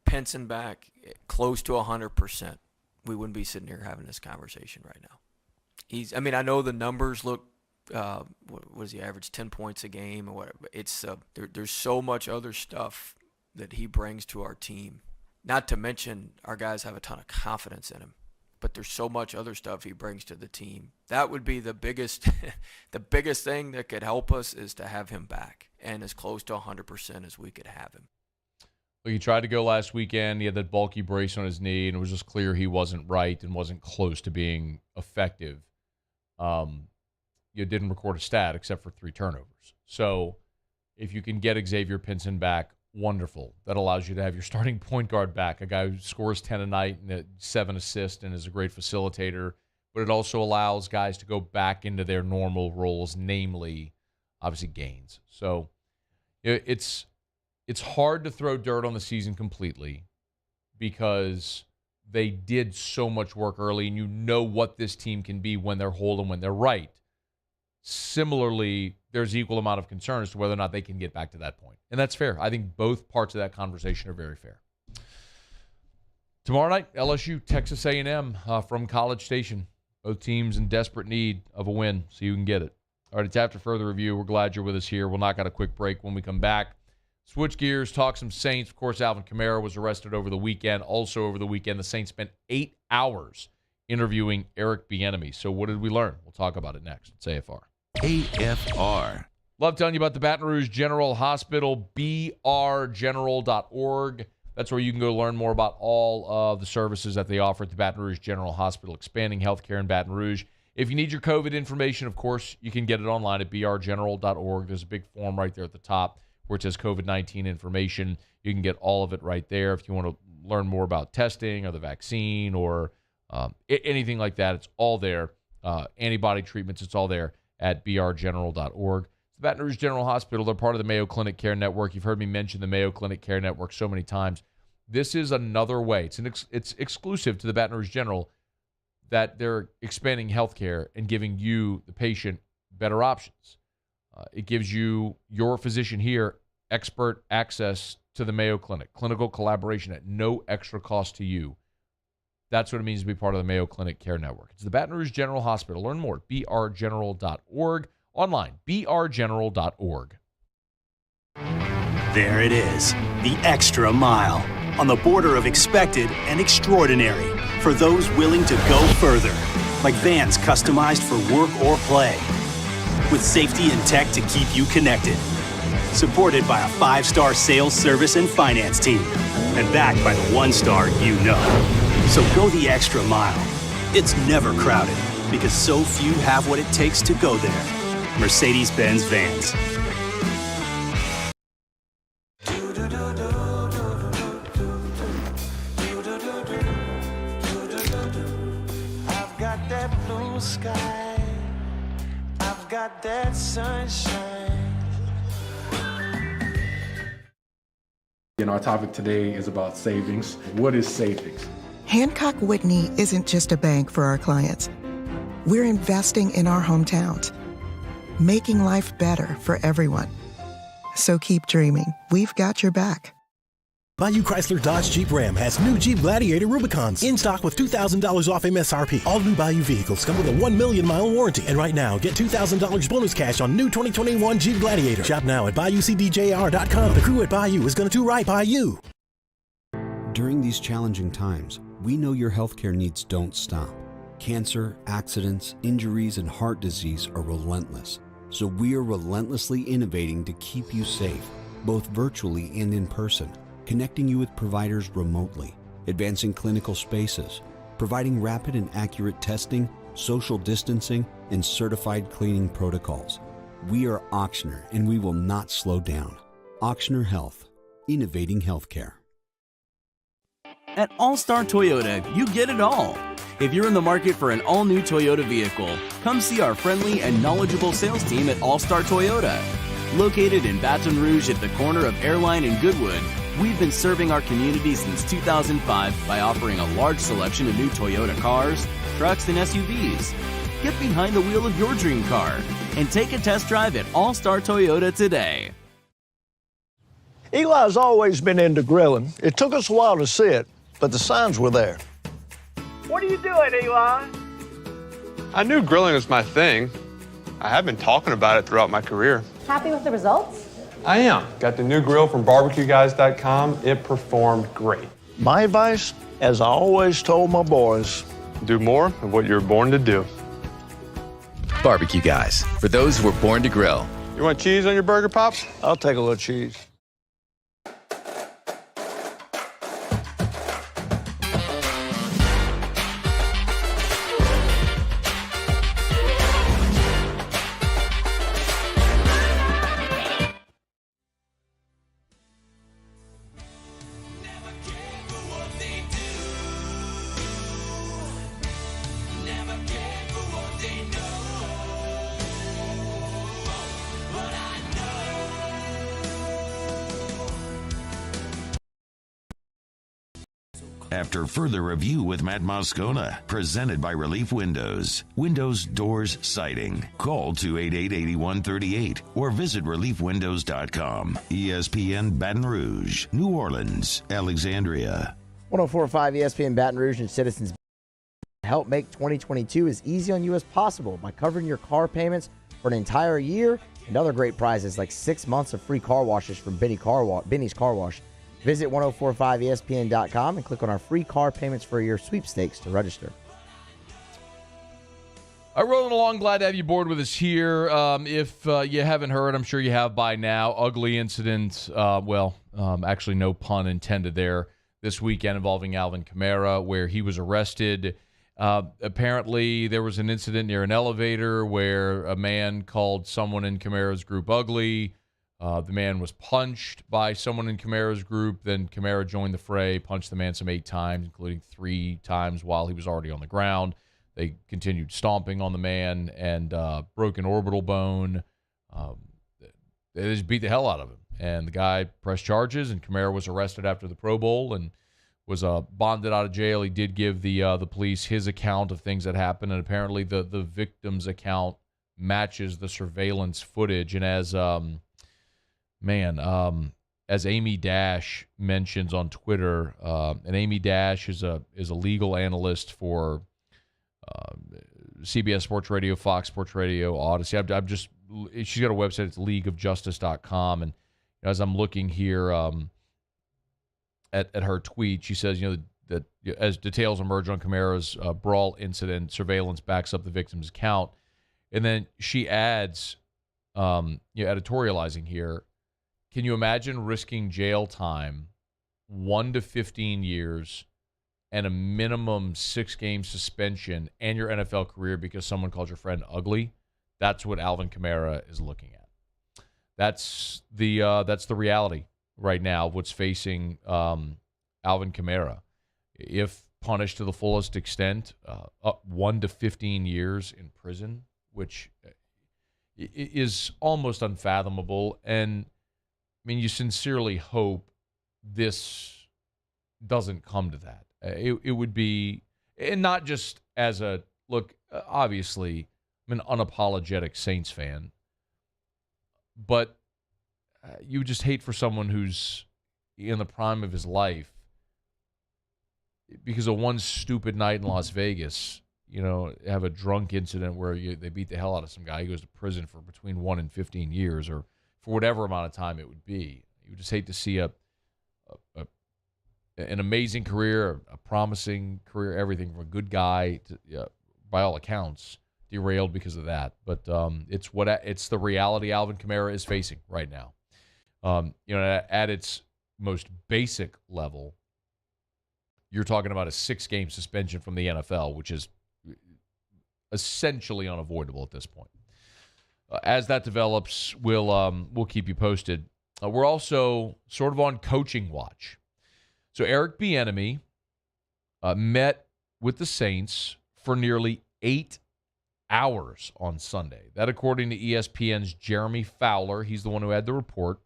Speaker 5: Pinson back close to 100%, we wouldn't be sitting here having this conversation right now. I know the numbers look, what does he average, 10 points a game or whatever. It's there's so much other stuff that he brings to our team. Not to mention our guys have a ton of confidence in him, but there's so much other stuff he brings to the team. That would be the biggest thing that could help us, is to have him back and as close to 100% as we could have him.
Speaker 7: Well, he tried to go last weekend. He had that bulky brace on his knee, and it was just clear he wasn't right and wasn't close to being effective. You didn't record a stat except for 3 turnovers. So if you can get Xavier Pinson back, wonderful. That allows you to have your starting point guard back, a guy who scores 10 a night and 7 assists and is a great facilitator. But it also allows guys to go back into their normal roles, namely, obviously, Gaines. So it's hard to throw dirt on the season completely because they did so much work early, and you know what this team can be when they're whole and when they're right. Similarly, there's equal amount of concern as to whether or not they can get back to that point. And that's fair. I think both parts of that conversation are very fair. Tomorrow night, LSU, Texas A&M from College Station. Both teams in desperate need of a win, so you can get it. All right, it's after further review. We're glad you're with us here. We'll knock out a quick break. When we come back, switch gears, talk some Saints. Of course, Alvin Kamara was arrested over the weekend. Also over the weekend, the Saints spent 8 hours interviewing Eric Bieniemy. So what did we learn? We'll talk about it next. It's AFR.
Speaker 4: AFR.
Speaker 7: Love telling you about the Baton Rouge General Hospital, brgeneral.org. That's where you can go learn more about all of the services that they offer at the Baton Rouge General Hospital, expanding healthcare in Baton Rouge. If you need your COVID information, of course, you can get it online at brgeneral.org. There's a big form right there at the top where it says COVID-19 information. You can get all of it right there. If you want to learn more about testing or the vaccine or anything like that, it's all there. Antibody treatments, it's all there at brgeneral.org. The Baton Rouge General Hospital, they're part of the Mayo Clinic Care Network. You've heard me mention the Mayo Clinic Care Network so many times. This is another way. It's exclusive to the Baton Rouge General that they're expanding healthcare and giving you, the patient, better options. It gives you, your physician here, expert access to the Mayo Clinic, clinical collaboration at no extra cost to you. That's what it means to be part of the Mayo Clinic Care Network. It's the Baton Rouge General Hospital. Learn more at brgeneral.org. Online, brgeneral.org.
Speaker 12: There it is, the extra mile, on the border of expected and extraordinary, for those willing to go further, like vans customized for work or play, with safety and tech to keep you connected, supported by a 5-star sales, service, and finance team, and backed by the 1-star you know. So go the extra mile. It's never crowded, because so few have what it takes to go there. Mercedes-Benz Vans.
Speaker 2: I've got that blue sky. I've got that sunshine.
Speaker 6: Our topic today is about savings. What is savings?
Speaker 8: Hancock Whitney isn't just a bank for our clients. We're investing in our hometowns, making life better for everyone. So keep dreaming. We've got your back.
Speaker 9: Bayou Chrysler Dodge Jeep Ram has new Jeep Gladiator Rubicons in stock with $2,000 off MSRP. All new Bayou vehicles come with a 1 million mile warranty. And right now, get $2,000 bonus cash on new 2021 Jeep Gladiator. Shop now at BayouCDJR.com. The crew at Bayou is going to do right by you.
Speaker 11: During these challenging times, we know your healthcare needs don't stop. Cancer, accidents, injuries, and heart disease are relentless. So we are relentlessly innovating to keep you safe, both virtually and in person. Connecting you with providers remotely, advancing clinical spaces, providing rapid and accurate testing, social distancing, and certified cleaning protocols. We are Auctioner, and we will not slow down. Auctioner Health, innovating healthcare.
Speaker 10: At All-Star Toyota, you get it all. If you're in the market for an all-new Toyota vehicle, come see our friendly and knowledgeable sales team at All-Star Toyota. Located in Baton Rouge at the corner of Airline and Goodwood, we've been serving our community since 2005 by offering a large selection of new Toyota cars, trucks, and SUVs. Get behind the wheel of your dream car and take a test drive at All-Star Toyota today.
Speaker 20: Eli's always been into grilling. It took us a while to see it, but the signs were there.
Speaker 22: What are you doing, Eli?
Speaker 24: I knew grilling was my thing. I have been talking about it throughout my career.
Speaker 25: Happy with the results?
Speaker 24: I am. Got the new grill from barbecueguys.com. It performed great.
Speaker 20: My advice, as I always told my boys,
Speaker 24: do more of what you're born to do.
Speaker 26: Barbecue Guys, for those who were born to grill.
Speaker 24: You want cheese on your burger, Pops?
Speaker 20: I'll take a little cheese.
Speaker 4: After further review with Matt Moscona, presented by Relief Windows. Windows, doors, siding. Call 288-8138 or visit reliefwindows.com. ESPN Baton Rouge, New Orleans, Alexandria.
Speaker 27: 104.5 ESPN Baton Rouge and Citizens help make 2022 as easy on you as possible by covering your car payments for an entire year and other great prizes like 6 months of free car washes from Benny's Car Wash. Visit 1045ESPN.com and click on our free car payments for your sweepstakes to register.
Speaker 7: All right, rolling along. Glad to have you aboard with us here. If you haven't heard, I'm sure you have by now, ugly incident, actually no pun intended there, this weekend involving Alvin Kamara, where he was arrested. Apparently, there was an incident near an elevator where a man called someone in Kamara's group ugly. The man was punched by someone in Kamara's group. Then Kamara joined the fray, punched the man some 8 times, including 3 times while he was already on the ground. They continued stomping on the man and broke an orbital bone. They just beat the hell out of him. And the guy pressed charges, and Kamara was arrested after the Pro Bowl and was bonded out of jail. He did give the police his account of things that happened, and apparently the victim's account matches the surveillance footage. And as Amy Dash mentions on Twitter, and Amy Dash is a legal analyst for CBS Sports Radio, Fox Sports Radio, Odyssey. She's got a website. It's leagueofjustice.com. And as I'm looking here at her tweet, she says, that as details emerge on Kamara's brawl incident, surveillance backs up the victim's account. And then she adds, editorializing here, can you imagine risking jail time, 1 to 15 years, and a minimum 6-game suspension and your NFL career because someone called your friend ugly? That's what Alvin Kamara is looking at. That's the reality right now of what's facing Alvin Kamara. If punished to the fullest extent, 1 to 15 years in prison, which is almost unfathomable. And you sincerely hope this doesn't come to that. It would be, and not just as a look. Obviously, I'm an unapologetic Saints fan, but you just hate for someone who's in the prime of his life because of one stupid night in Las Vegas, have a drunk incident where they beat the hell out of some guy. He goes to prison for between 1 and 15 years or for whatever amount of time it would be. You would just hate to see an amazing career, a promising career, everything from a good guy to, by all accounts, derailed because of that. But it's the reality Alvin Kamara is facing right now. At its most basic level, you're talking about a 6-game suspension from the NFL, which is essentially unavoidable at this point. As that develops, we'll keep you posted. We're also sort of on coaching watch. So Eric Bieniemy met with the Saints for nearly 8 hours on Sunday. That, according to ESPN's Jeremy Fowler. He's the one who had the report.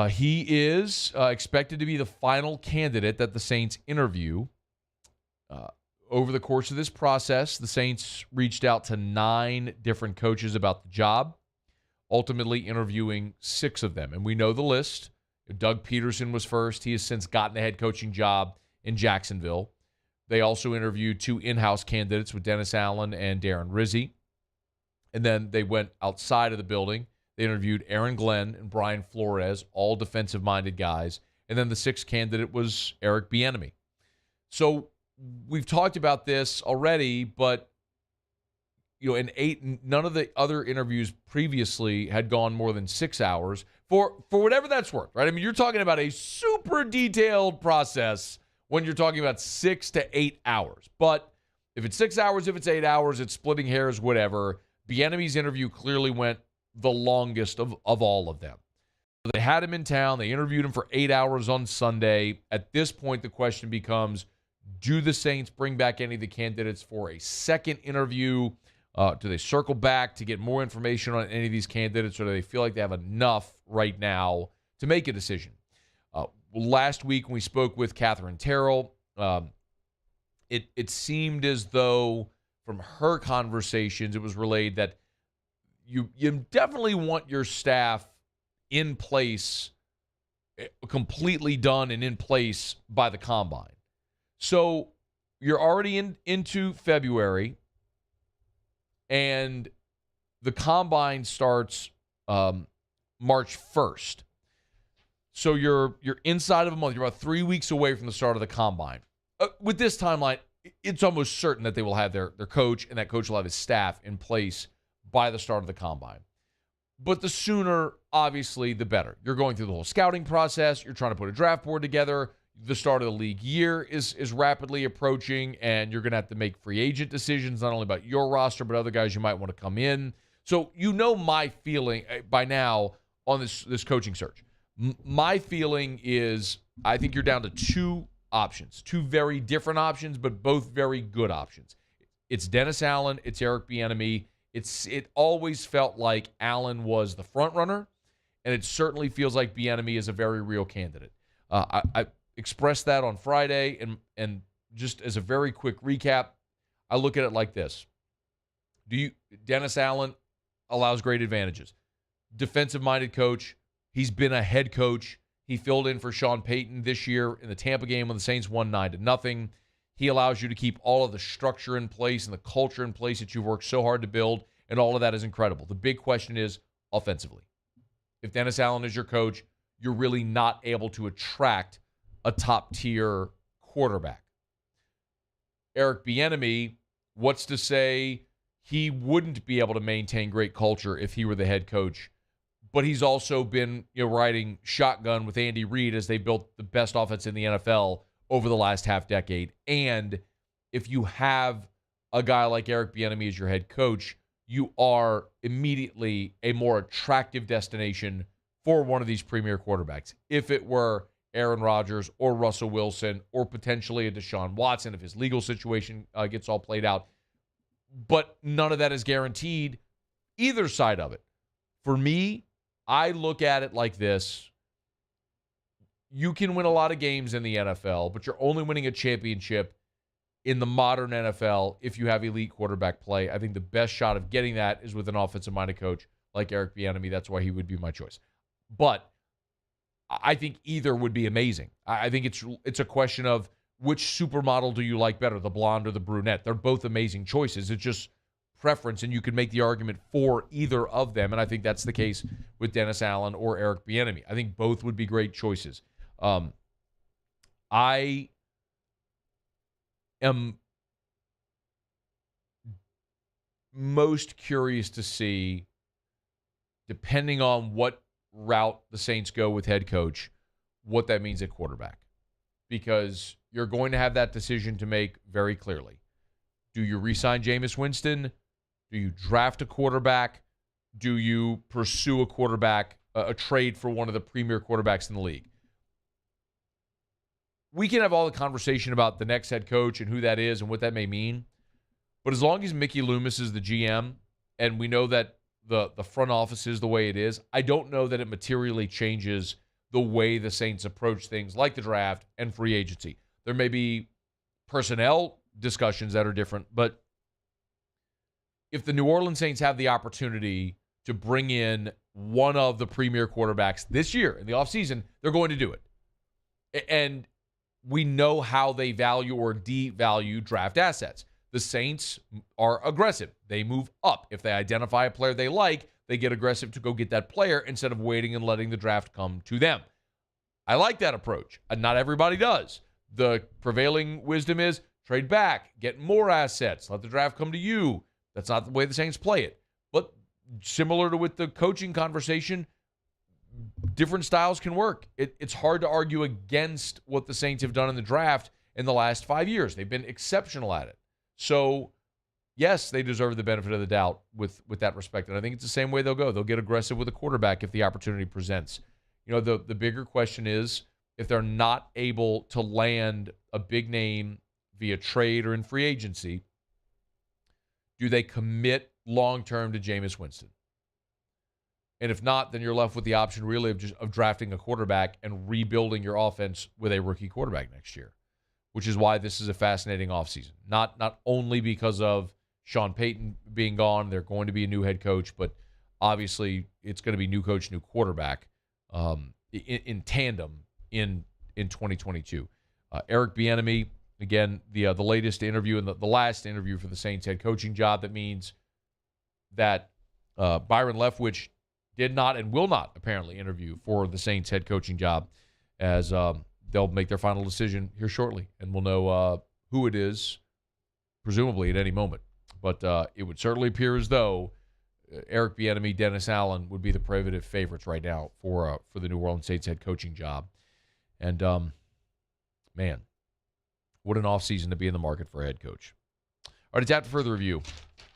Speaker 7: He is expected to be the final candidate that the Saints interview. Over the course of this process, the Saints reached out to 9 different coaches about the job, ultimately interviewing 6 of them. And we know the list. Doug Peterson was first. He has since gotten a head coaching job in Jacksonville. They also interviewed 2 in-house candidates with Dennis Allen and Darren Rizzi. And then they went outside of the building. They interviewed Aaron Glenn and Brian Flores, all defensive-minded guys. And then the 6th candidate was Eric Bieniemy. So we've talked about this already, but none of the other interviews previously had gone more than 6 hours for whatever that's worth, right? I mean, you're talking about a super detailed process when you're talking about 6 to 8 hours. But if it's 6 hours, if it's 8 hours, it's splitting hairs, whatever. Bieniemy's interview clearly went the longest of all of them. They had him in town. They interviewed him for 8 hours on Sunday. At this point, the question becomes, do the Saints bring back any of the candidates for a second interview? Do they circle back to get more information on any of these candidates, or do they feel like they have enough right now to make a decision? Last week when we spoke with Catherine Terrell, it seemed as though from her conversations it was relayed that you definitely want your staff in place, completely done and in place by the combine. So you're already into February, and the combine starts March 1st. So you're inside of a month. You're about 3 weeks away from the start of the combine. With this timeline, it's almost certain that they will have their coach, and that coach will have his staff in place by the start of the combine. But the sooner, obviously, the better. You're going through the whole scouting process. You're trying to put a draft board together. The start of the league year is rapidly approaching, and you're going to have to make free agent decisions, not only about your roster, but other guys you might want to come in. So my feeling by now on this coaching search. My feeling is I think you're down to 2 options, 2 very different options, but both very good options. It's Dennis Allen. It's Eric Bieniemy. It always felt like Allen was the front runner, and it certainly feels like Bieniemy is a very real candidate. I expressed that on Friday, and just as a very quick recap, I look at it like this. Dennis Allen allows great advantages. Defensive-minded coach. He's been a head coach. He filled in for Sean Payton this year in the Tampa game when the Saints won 9-0. He allows you to keep all of the structure in place and the culture in place that you've worked so hard to build, and all of that is incredible. The big question is offensively. If Dennis Allen is your coach, you're really not able to attract a top-tier quarterback. Eric Bieniemy, what's to say he wouldn't be able to maintain great culture if he were the head coach? But he's also been riding shotgun with Andy Reid as they built the best offense in the NFL over the last half decade. And if you have a guy like Eric Bieniemy as your head coach, you are immediately a more attractive destination for one of these premier quarterbacks. If it were Aaron Rodgers or Russell Wilson or potentially a Deshaun Watson if his legal situation gets all played out. But none of that is guaranteed either side of it. For me, I look at it like this. You can win a lot of games in the NFL, but you're only winning a championship in the modern NFL if you have elite quarterback play. I think the best shot of getting that is with an offensive-minded coach like Eric Bieniemy. That's why he would be my choice. But I think either would be amazing. I think it's a question of which supermodel do you like better, the blonde or the brunette? They're both amazing choices. It's just preference, and you could make the argument for either of them, and I think that's the case with Dennis Allen or Eric Bieniemy. I think both would be great choices. I am most curious to see, depending on what route the Saints go with head coach, what that means at quarterback. Because you're going to have that decision to make very clearly. Do you re-sign Jameis Winston? Do you draft a quarterback? Do you pursue a quarterback, a trade for one of the premier quarterbacks in the league? We can have all the conversation about the next head coach and who that is and what that may mean. But as long as Mickey Loomis is the GM and we know that the front office is the way it is, I don't know that it materially changes the way the Saints approach things like the draft and free agency. There may be personnel discussions that are different, but if the New Orleans Saints have the opportunity to bring in one of the premier quarterbacks this year in the offseason, they're going to do it. And we know how they value or devalue draft assets. The Saints are aggressive. They move up. If they identify a player they like, they get aggressive to go get that player instead of waiting and letting the draft come to them. I like that approach. Not everybody does. The prevailing wisdom is trade back, get more assets, let the draft come to you. That's not the way the Saints play it. But similar to with the coaching conversation, different styles can work. It's hard to argue against what the Saints have done in the draft in the last 5 years. They've been exceptional at it. So, yes, they deserve the benefit of the doubt with that respect. And I think it's the same way they'll go. They'll get aggressive with a quarterback if the opportunity presents. You know, the bigger question is if they're not able to land a big name via trade or in free agency, do they commit long-term to Jameis Winston? And if not, then you're left with the option really of drafting a quarterback and rebuilding your offense with a rookie quarterback next year, which is why this is a fascinating offseason. Not only because of Sean Payton being gone, they're going to be a new head coach, but obviously it's going to be new coach, new quarterback in tandem in 2022. Eric Bieniemy, again, the latest interview and the last interview for the Saints head coaching job. That means that Byron Leftwich did not and will not apparently interview for the Saints head coaching job, as they'll make their final decision here shortly, and we'll know who it is, presumably at any moment. But it would certainly appear as though Eric Bieniemy, Dennis Allen would be the prohibitive favorites right now for the New Orleans Saints head coaching job. And, man, what an offseason to be in the market for a head coach. All right, it's after further review.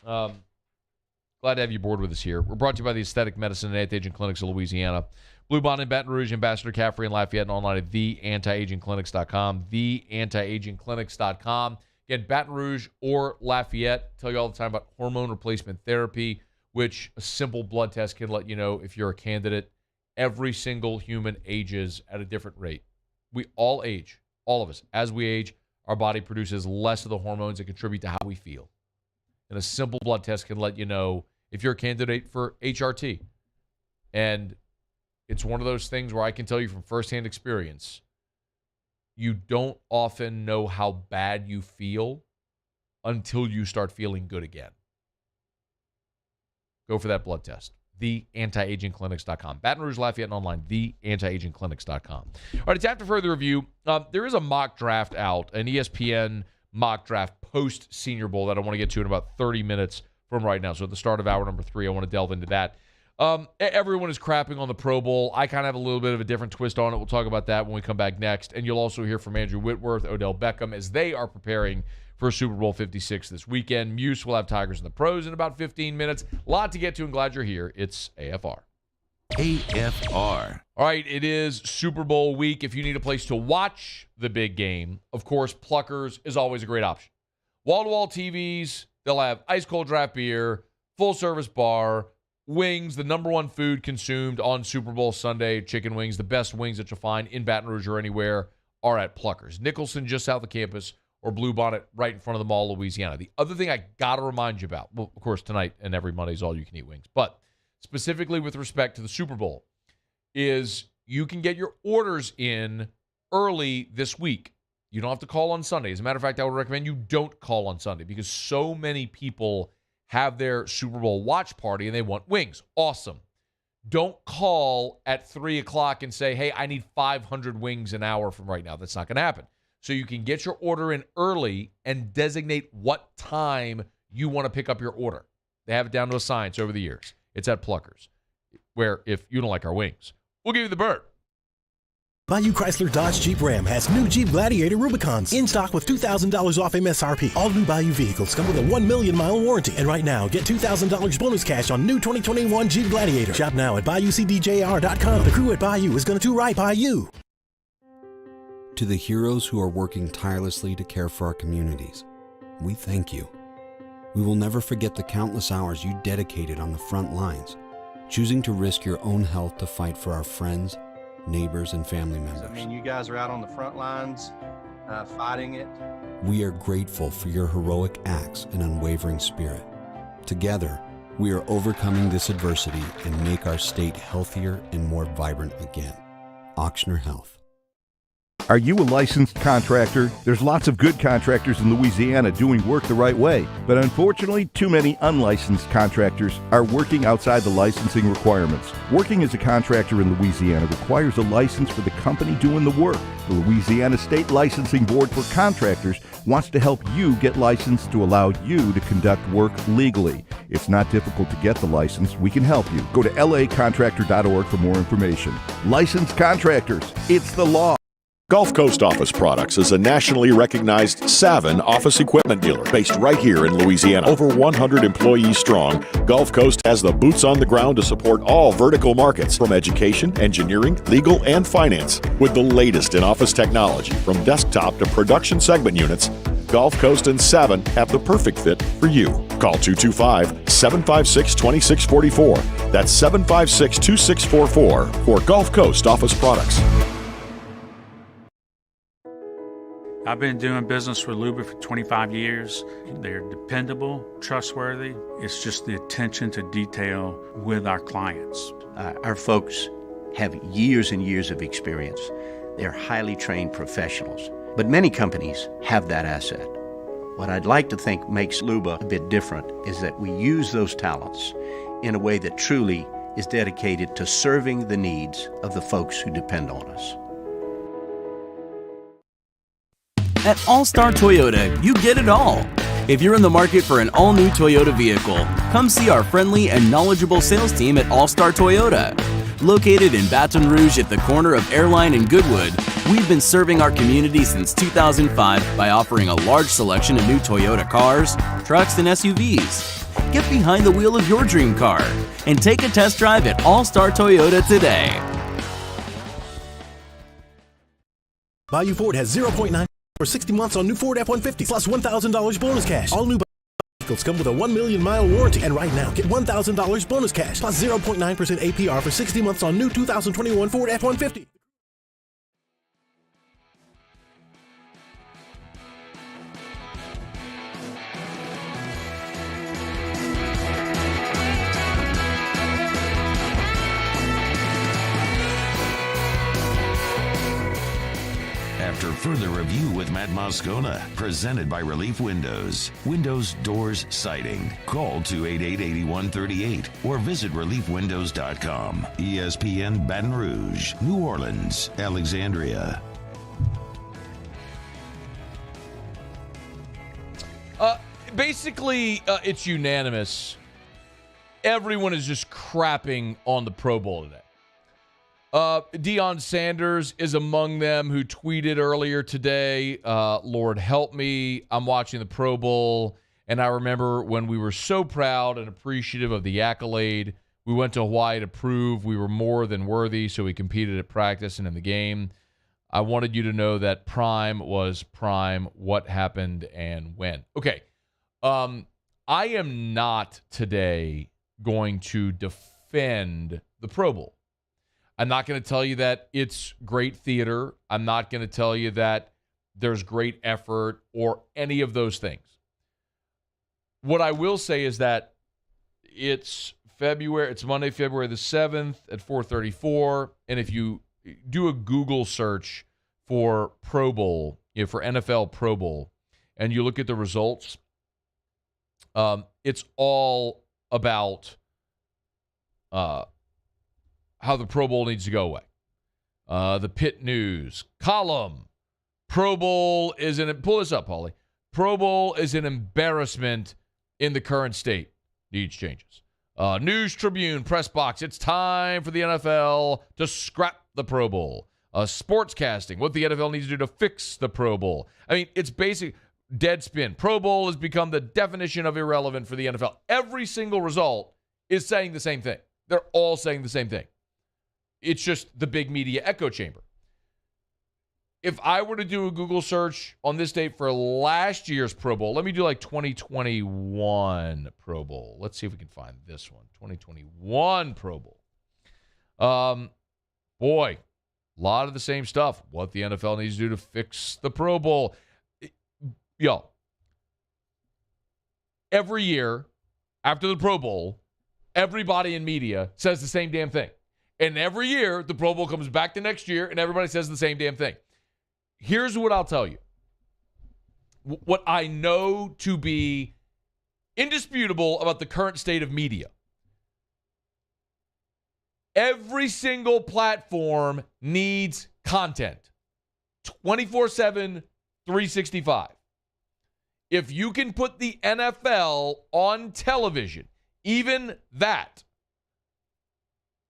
Speaker 7: Glad to have you aboard with us here. We're brought to you by the Aesthetic Medicine and Anti-Aging Clinics of Louisiana. Blue Bond in Baton Rouge, Ambassador Caffrey and Lafayette, and online at theantiagingclinics.com. Theantiagingclinics.com. Again, Baton Rouge or Lafayette. Tell you all the time about hormone replacement therapy, which a simple blood test can let you know if you're a candidate. Every single human ages at a different rate. We all age, all of us. As we age, our body produces less of the hormones that contribute to how we feel. And a simple blood test can let you know if you're a candidate for HRT. And it's one of those things where I can tell you from firsthand experience, you don't often know how bad you feel until you start feeling good again. Go for that blood test. TheAntiAgingClinics.com. Baton Rouge, Lafayette, and online, TheAntiAgingClinics.com. All right, it's after further review. There is a mock draft out, an ESPN mock draft post-Senior Bowl that I want to get to in about 30 minutes from right now. So at the start of hour number 3, I want to delve into that. Everyone is crapping on the Pro Bowl. I kind of have a little bit of a different twist on it. We'll talk about that when we come back next. And you'll also hear from Andrew Whitworth, Odell Beckham, as they are preparing for Super Bowl 56 this weekend. Muse will have Tigers and the Pros in about 15 minutes. A lot to get to, and glad you're here. It's AFR.
Speaker 4: AFR.
Speaker 7: All right, it is Super Bowl week. If you need a place to watch the big game, of course, Pluckers is always a great option. Wall-to-wall TVs, they'll have ice-cold draft beer, full-service bar, wings, the number one food consumed on Super Bowl Sunday, chicken wings. The best wings that you'll find in Baton Rouge or anywhere are at Pluckers. Nicholson, just south of campus, or Bluebonnet, right in front of the Mall, Louisiana. The other thing I got to remind you about, well, of course, tonight and every Monday is all-you-can-eat wings, but specifically with respect to the Super Bowl, is you can get your orders in early this week. You don't have to call on Sunday. As a matter of fact, I would recommend you don't call on Sunday because so many people have their Super Bowl watch party and they want wings. Awesome. Don't call at 3 o'clock and say, hey, I need 500 wings an hour from right now. That's not going to happen. So you can get your order in early and designate what time you want to pick up your order. They have it down to a science over the years. It's at Pluckers, where if you don't like our wings, we'll give you the bird.
Speaker 9: Bayou Chrysler Dodge Jeep Ram has new Jeep Gladiator Rubicons in stock with $2,000 off MSRP. All new Bayou vehicles come with a 1 million mile warranty. And right now, get $2,000 bonus cash on new 2021 Jeep Gladiator. Shop now at BayouCDJR.com. The crew at Bayou is going to do right by you.
Speaker 11: To the heroes who are working tirelessly to care for our communities, we thank you. We will never forget the countless hours you dedicated on the front lines, choosing to risk your own health to fight for our friends, neighbors, and family members.
Speaker 13: I mean, you guys are out on the front lines fighting it.
Speaker 11: We are grateful for your heroic acts and unwavering spirit. Together, we are overcoming this adversity and make our state healthier and more vibrant again. Auctioner Health.
Speaker 14: Are you a licensed contractor? There's lots of good contractors in Louisiana doing work the right way, but unfortunately, too many unlicensed contractors are working outside the licensing requirements. Working as a contractor in Louisiana requires a license for the company doing the work. The Louisiana State Licensing Board for Contractors wants to help you get licensed to allow you to conduct work legally. It's not difficult to get the license. We can help you. Go to lacontractor.org for more information. Licensed contractors, it's the law.
Speaker 15: Gulf Coast Office Products is a nationally recognized Savin office equipment dealer based right here in Louisiana. Over 100 employees strong, Gulf Coast has the boots on the ground to support all vertical markets from education, engineering, legal, and finance. With the latest in office technology from desktop to production segment units, Gulf Coast and Savin have the perfect fit for you. Call 225-756-2644. That's 756-2644 for Gulf Coast Office Products.
Speaker 16: I've been doing business with Luba for 25 years. They're dependable, trustworthy. It's just the attention to detail with our clients.
Speaker 17: Our folks have years and years of experience. They're highly trained professionals. But many companies have that asset. What I'd like to think makes Luba a bit different is that we use those talents in a way that truly is dedicated to serving the needs of the folks who depend on us.
Speaker 10: At All-Star Toyota, you get it all. If you're in the market for an all-new Toyota vehicle, come see our friendly and knowledgeable sales team at All-Star Toyota. Located in Baton Rouge at the corner of Airline and Goodwood, we've been serving our community since 2005 by offering a large selection of new Toyota cars, trucks, and SUVs. Get behind the wheel of your dream car and take a test drive at All-Star Toyota today.
Speaker 9: Bayou Ford has 0.9 for 60 months on new Ford F-150 plus $1,000 bonus cash. All new vehicles come with a 1 million mile warranty. And right now, get $1,000 bonus cash plus 0.9% APR for 60 months on new 2021 Ford F-150.
Speaker 4: After further review with Matt Moscona, presented by Relief Windows. Windows, doors, siding. Call 288-8138 or visit reliefwindows.com. ESPN Baton Rouge, New Orleans, Alexandria.
Speaker 7: Basically, it's unanimous. Everyone is just crapping on the Pro Bowl today. Deion Sanders is among them, who tweeted earlier today, Lord help me, I'm watching the Pro Bowl, and I remember when we were so proud and appreciative of the accolade. We went to Hawaii to prove we were more than worthy, so we competed at practice and in the game. I wanted you to know that prime was prime, what happened and when. Okay, I am not today going to defend the Pro Bowl. I'm not going to tell you that it's great theater. I'm not going to tell you that there's great effort or any of those things. What I will say is that it's Monday, February the 7th at 4:34. And if you do a Google search for Pro Bowl, for NFL Pro Bowl, and you look at the results, it's all about how the Pro Bowl needs to go away. The Pitt News column, Pro Bowl is pull this up, Paulie. Pro Bowl is an embarrassment in the current state. Needs changes. News Tribune, press box. It's time for the NFL to scrap the Pro Bowl. Sportscasting, what the NFL needs to do to fix the Pro Bowl. I mean, it's basic dead spin. Pro Bowl has become the definition of irrelevant for the NFL. Every single result is saying the same thing. They're all saying the same thing. It's just the big media echo chamber. If I were to do a Google search on this date for last year's Pro Bowl, let me do like 2021 Pro Bowl. Let's see if we can find this one. 2021 Pro Bowl. Boy, a lot of the same stuff. What the NFL needs to do to fix the Pro Bowl. Yo, every year after the Pro Bowl, everybody in media says the same damn thing. And every year, the Pro Bowl comes back the next year, and everybody says the same damn thing. Here's what I'll tell you. What I know to be indisputable about the current state of media. Every single platform needs content. 24/7, 365. If you can put the NFL on television, even that,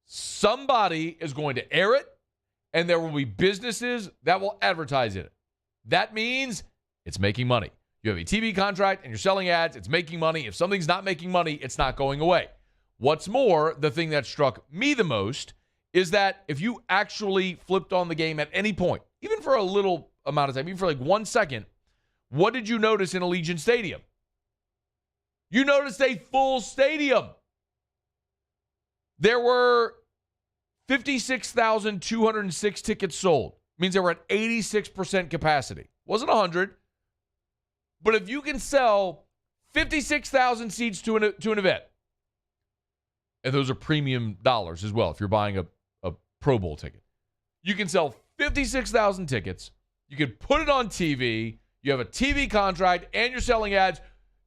Speaker 7: somebody is going to air it, and there will be businesses that will advertise it. That means it's making money. You have a TV contract and you're selling ads, it's making money. If something's not making money, it's not going away. What's more, the thing that struck me the most is that if you actually flipped on the game at any point, even for a little amount of time, even for like 1 second, what did you notice in Allegiant Stadium? You noticed a full stadium. There were 56,206 tickets sold. Means they were at 86% capacity. Wasn't 100. But if you can sell 56,000 seats to an event, and those are premium dollars as well if you're buying a Pro Bowl ticket, you can sell 56,000 tickets. You can put it on TV. You have a TV contract, and you're selling ads.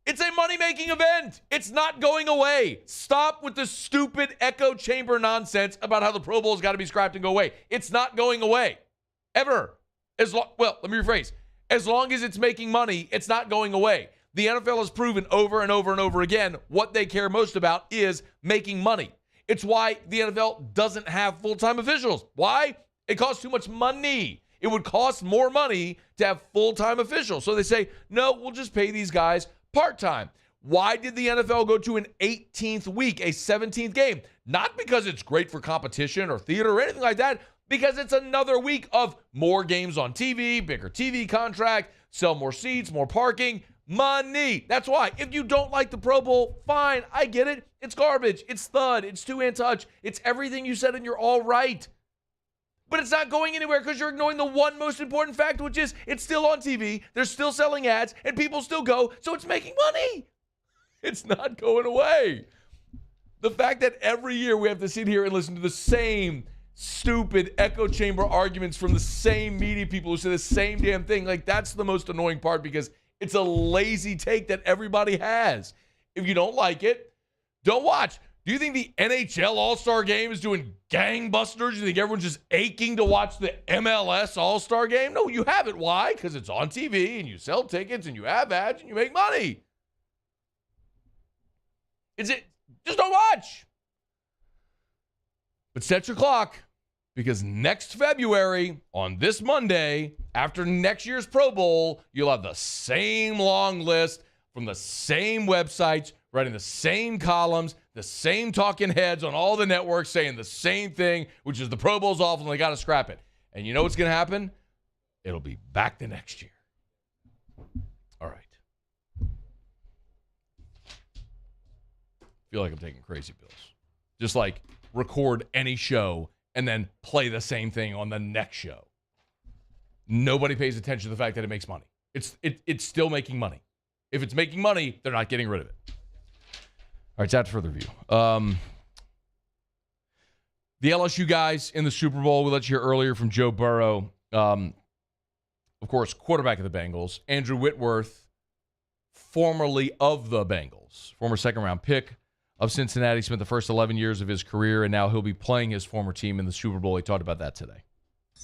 Speaker 7: It's a money-making event. It's not going away. Stop with the stupid echo chamber nonsense about how the Pro Bowl's got to be scrapped and go away. It's not going away. Ever. Let me rephrase. As long as it's making money, it's not going away. The NFL has proven over and over and over again what they care most about is making money. It's why the NFL doesn't have full-time officials. Why? It costs too much money. It would cost more money to have full-time officials. So they say, no, we'll just pay these guys part-time. Why did the NFL go to an 18th week, a 17th game? Not because it's great for competition or theater or anything like that, because it's another week of more games on TV, bigger TV contract, sell more seats, more parking, money. That's why. If you don't like the Pro Bowl, fine, I get it. It's garbage. It's thud. It's two-hand touch. It's everything you said and you're all right. But it's not going anywhere because you're ignoring the one most important fact, which is it's still on TV, they're still selling ads, and people still go, so it's making money. It's not going away. The fact that every year we have to sit here and listen to the same stupid echo chamber arguments from the same media people who say the same damn thing, like that's the most annoying part because it's a lazy take that everybody has. If you don't like it, don't watch. Do you think the NHL All-Star Game is doing gangbusters? You think everyone's just aching to watch the MLS All-Star Game? No, you haven't. Why? Because it's on TV and you sell tickets and you have ads and you make money. Just don't watch. But set your clock because next February, on this Monday, after next year's Pro Bowl, you'll have the same long list from the same websites, writing the same columns, the same talking heads on all the networks saying the same thing, which is the Pro Bowl's awful and they got to scrap it. And you know what's going to happen? It'll be back the next year. All right. Feel like I'm taking crazy pills. Just like record any show and then play the same thing on the next show. Nobody pays attention to the fact that it makes money. It's still making money. If it's making money, they're not getting rid of it. All right, it's out to further review. The LSU guys in the Super Bowl, we let you hear earlier from Joe Burrow, of course, quarterback of the Bengals. Andrew Whitworth, formerly of the Bengals, former second-round pick of Cincinnati, spent the first 11 years of his career, and now he'll be playing his former team in the Super Bowl. He talked about that today.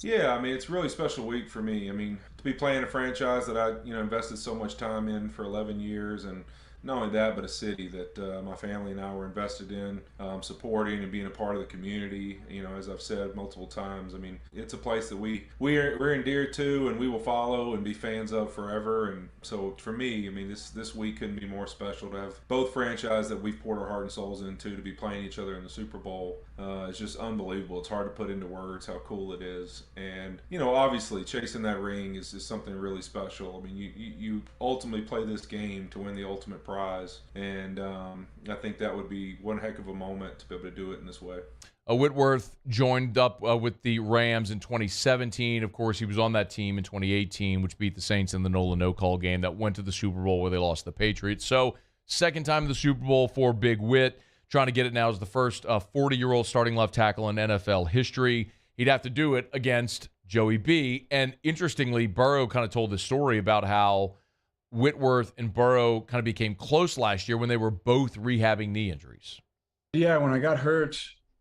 Speaker 1: Yeah, I mean, it's a really special week for me. I mean, to be playing a franchise that I, invested so much time in for 11 years, and not only that, but a city that my family and I were invested in, supporting and being a part of the community. As I've said multiple times, I mean, it's a place that we're endeared to, and we will follow and be fans of forever. And so for me, I mean, this week couldn't be more special to have both franchises that we've poured our heart and souls into to be playing each other in the Super Bowl. It's just unbelievable. It's hard to put into words how cool it is. And, obviously chasing that ring is something really special. I mean, you ultimately play this game to win the ultimate prize. And I think that would be one heck of a moment to be able to do it in this way.
Speaker 7: Whitworth joined up with the Rams in 2017. Of course, he was on that team in 2018, which beat the Saints in the Nola no-call game that went to the Super Bowl where they lost to the Patriots. So, second time in the Super Bowl for Big Whit. Trying to get it now as the first 40-year-old starting left tackle in NFL history. He'd have to do it against Joey B. And interestingly, Burrow kind of told this story about how Whitworth and Burrow kind of became close last year when they were both rehabbing knee injuries.
Speaker 3: Yeah, when I got hurt,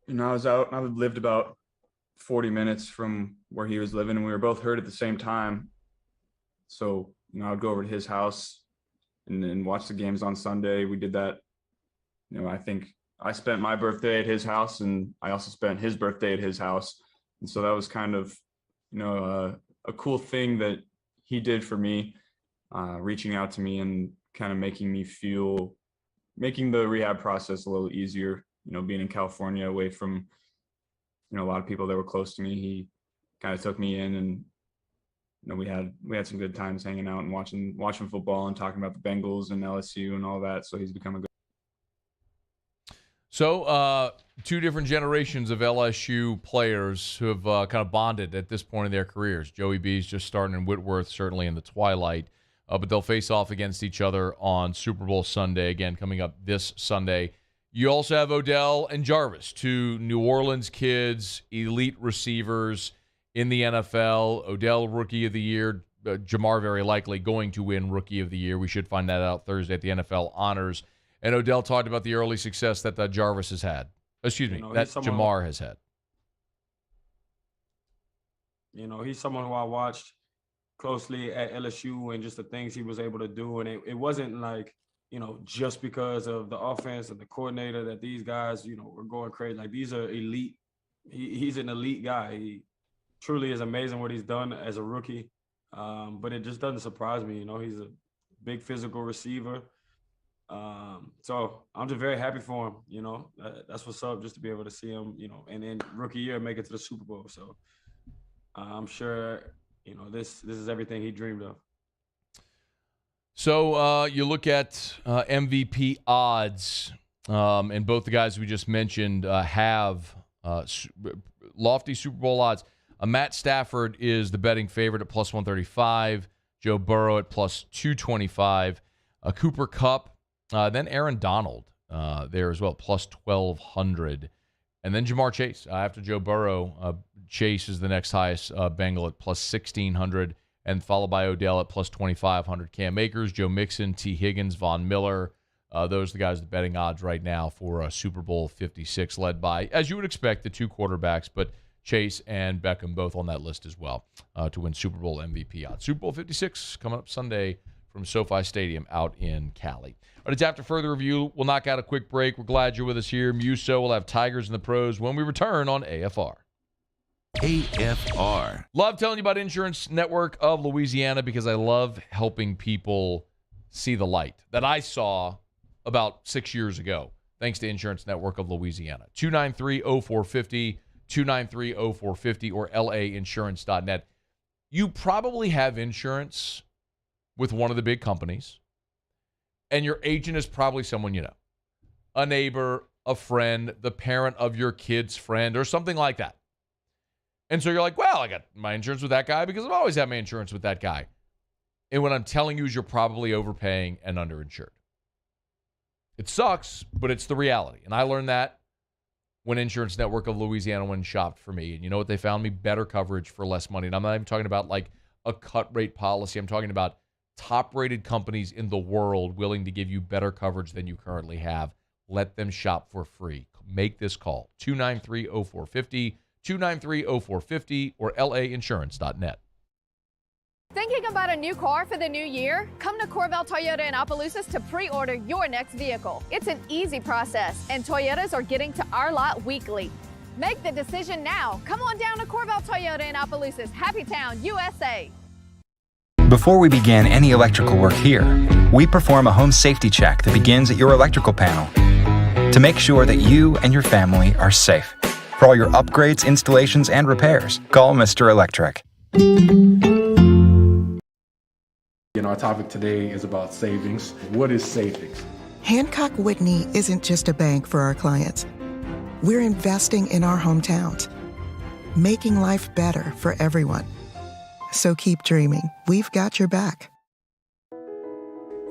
Speaker 3: I was out. I lived about 40 minutes from where he was living, and we were both hurt at the same time. So, I would go over to his house and watch the games on Sunday. We did that. I think I spent my birthday at his house, and I also spent his birthday at his house. And so that was kind of, a cool thing that he did for me, reaching out to me and kind of making the rehab process a little easier, being in California away from, a lot of people that were close to me. He kind of took me in, and, we had some good times hanging out and watching football and talking about the Bengals and LSU and all that. So he's become a good.
Speaker 7: So, two different generations of LSU players who have kind of bonded at this point in their careers. Joey B's just starting, and Whitworth certainly in the twilight. But they'll face off against each other on Super Bowl Sunday, again, coming up this Sunday. You also have Odell and Jarvis, two New Orleans kids, elite receivers in the NFL. Odell, Rookie of the Year. Jamar very likely going to win Rookie of the Year. We should find that out Thursday at the NFL Honors. And Odell talked about the early success that Jarvis has had. Excuse me, that Jamar has had.
Speaker 18: He's someone who I watched closely at LSU and just the things he was able to do. And it wasn't like, just because of the offense and the coordinator that these guys, were going crazy. Like, these are elite. He's an elite guy. He truly is amazing what he's done as a rookie. But it just doesn't surprise me. He's a big physical receiver. So I'm just very happy for him. That's what's up, just to be able to see him, and then rookie year make it to the Super Bowl. So I'm sure, this is everything he dreamed of.
Speaker 7: So you look at MVP odds, and both the guys we just mentioned have lofty Super Bowl odds. Matt Stafford is the betting favorite at plus 135. Joe Burrow at plus 225. Cooper Kupp. Then Aaron Donald there as well, plus 1,200. And then Jamar Chase. After Joe Burrow, Chase is the next highest Bengal at plus 1,600, and followed by Odell at plus 2,500. Cam Akers, Joe Mixon, T. Higgins, Von Miller. Those are the guys, the betting odds right now for Super Bowl 56, led by, as you would expect, the two quarterbacks, but Chase and Beckham both on that list as well to win Super Bowl MVP odds. Super Bowl 56 coming up Sunday from SoFi Stadium out in Cali. But it's after further review. We'll knock out a quick break. We're glad you're with us here. Muso will have Tigers and the Pros when we return on AFR.
Speaker 4: AFR.
Speaker 7: Love telling you about Insurance Network of Louisiana because I love helping people see the light that I saw about 6 years ago, thanks to Insurance Network of Louisiana. 293-0450, 293-0450, or lainsurance.net. You probably have insurance with one of the big companies, and your agent is probably someone you know, a neighbor, a friend, the parent of your kid's friend, or something like that. And so you're like, well, I got my insurance with that guy because I've always had my insurance with that guy. And what I'm telling you is you're probably overpaying and underinsured. It sucks, but it's the reality. And I learned that when Insurance Network of Louisiana went and shopped for me. And you know what they found me? Better coverage for less money. And I'm not even talking about like a cut rate policy. I'm talking about top-rated companies in the world willing to give you better coverage than you currently have. Let them shop for free. Make this call, 293-0450, 293-0450, or lainsurance.net.
Speaker 2: Thinking about a new car for the new year? Come to Corval Toyota in Opelousas to pre-order your next vehicle. It's an easy process, and Toyotas are getting to our lot weekly. Make the decision now. Come on down to Corval Toyota in Opelousas, Happy Town, USA.
Speaker 5: Before we begin any electrical work here, we perform a home safety check that begins at your electrical panel to make sure that you and your family are safe. For all your upgrades, installations, and repairs, call Mr. Electric.
Speaker 6: Our topic today is about savings. What is savings?
Speaker 8: Hancock Whitney isn't just a bank for our clients. We're investing in our hometowns, making life better for everyone. So keep dreaming. We've got your back.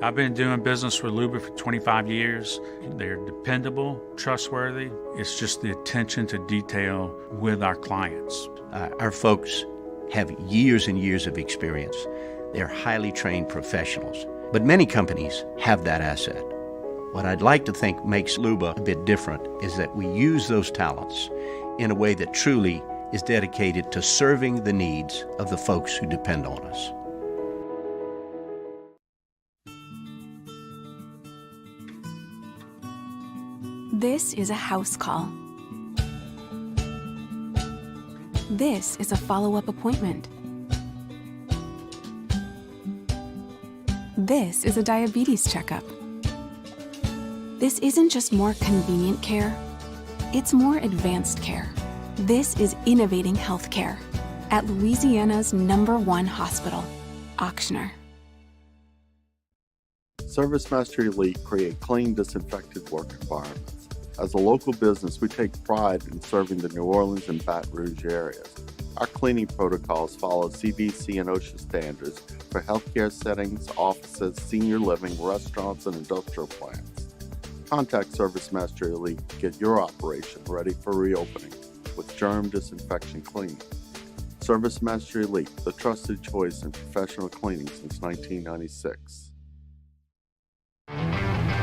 Speaker 16: I've been doing business with Luba for 25 years. They're dependable, trustworthy. It's just the attention to detail with our clients.
Speaker 17: Our folks have years and years of experience. They're highly trained professionals. But many companies have that asset. What I'd like to think makes Luba a bit different is that we use those talents in a way that truly is dedicated to serving the needs of the folks who depend on us.
Speaker 12: This is a house call. This is a follow-up appointment. This is a diabetes checkup. This isn't just more convenient care, it's more advanced care. This is innovating healthcare at Louisiana's #1 hospital, Auctioner.
Speaker 19: ServiceMaster Elite create clean, disinfected work environments. As a local business, we take pride in serving the New Orleans and Baton Rouge areas. Our cleaning protocols follow CDC and OSHA standards for healthcare settings, offices, senior living, restaurants, and industrial plants. Contact ServiceMaster Elite to get your operation ready for reopening with germ disinfection cleaning. ServiceMaster Elite, the trusted choice in professional cleaning since 1996.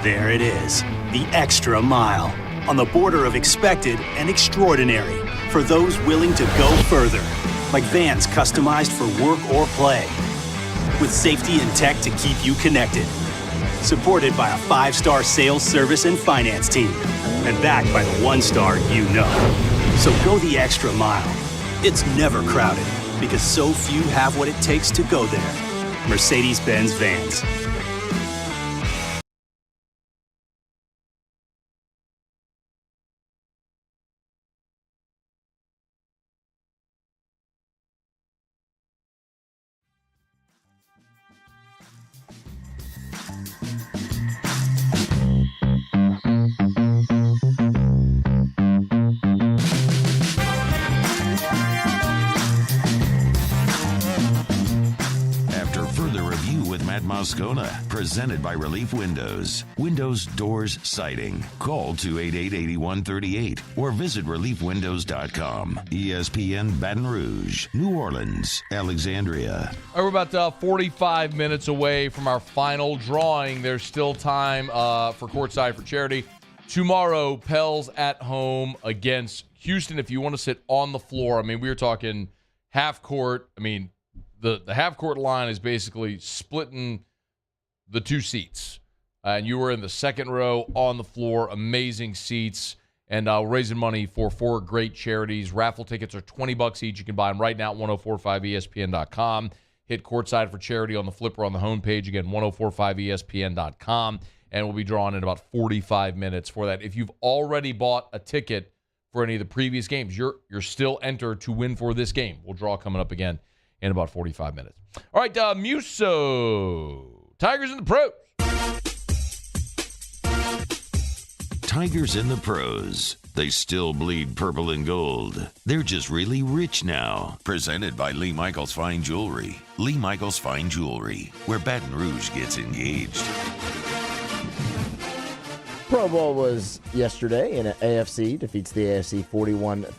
Speaker 21: There it is, the extra mile, on the border of expected and extraordinary, for those willing to go further, like vans customized for work or play, with safety and tech to keep you connected, supported by a 5-star sales, service, and finance team, and backed by the 1-star you know. So go the extra mile. It's never crowded, because so few have what it takes to go there. Mercedes-Benz Vans.
Speaker 4: Moscona, presented by Relief Windows. Windows, doors, siding. Call 288-8138 or visit reliefwindows.com. ESPN Baton Rouge, New Orleans, Alexandria.
Speaker 7: All right, we're about 45 minutes away from our final drawing. There's still time for Courtside for Charity. Tomorrow, Pels at home against Houston. If you want to sit on the floor, I mean, we were talking half court. I mean, the half court line is basically splitting the two seats. And you were in the second row on the floor, amazing seats, and raising money for 4 great charities. Raffle tickets are $20 each. You can buy them right now at 1045ESPN.com. Hit Courtside for Charity on the flipper on the homepage. Again, 1045ESPN.com. And we'll be drawing in about 45 minutes for that. If you've already bought a ticket for any of the previous games, you're still entered to win for this game. We'll draw coming up again in about 45 minutes. All right, Muso. Tigers in the pros.
Speaker 4: Tigers in the pros. They still bleed purple and gold. They're just really rich now. Presented by Lee Michaels Fine Jewelry. Lee Michaels Fine Jewelry, where Baton Rouge gets engaged.
Speaker 20: Pro Bowl was yesterday, and AFC defeats the AFC 41-35.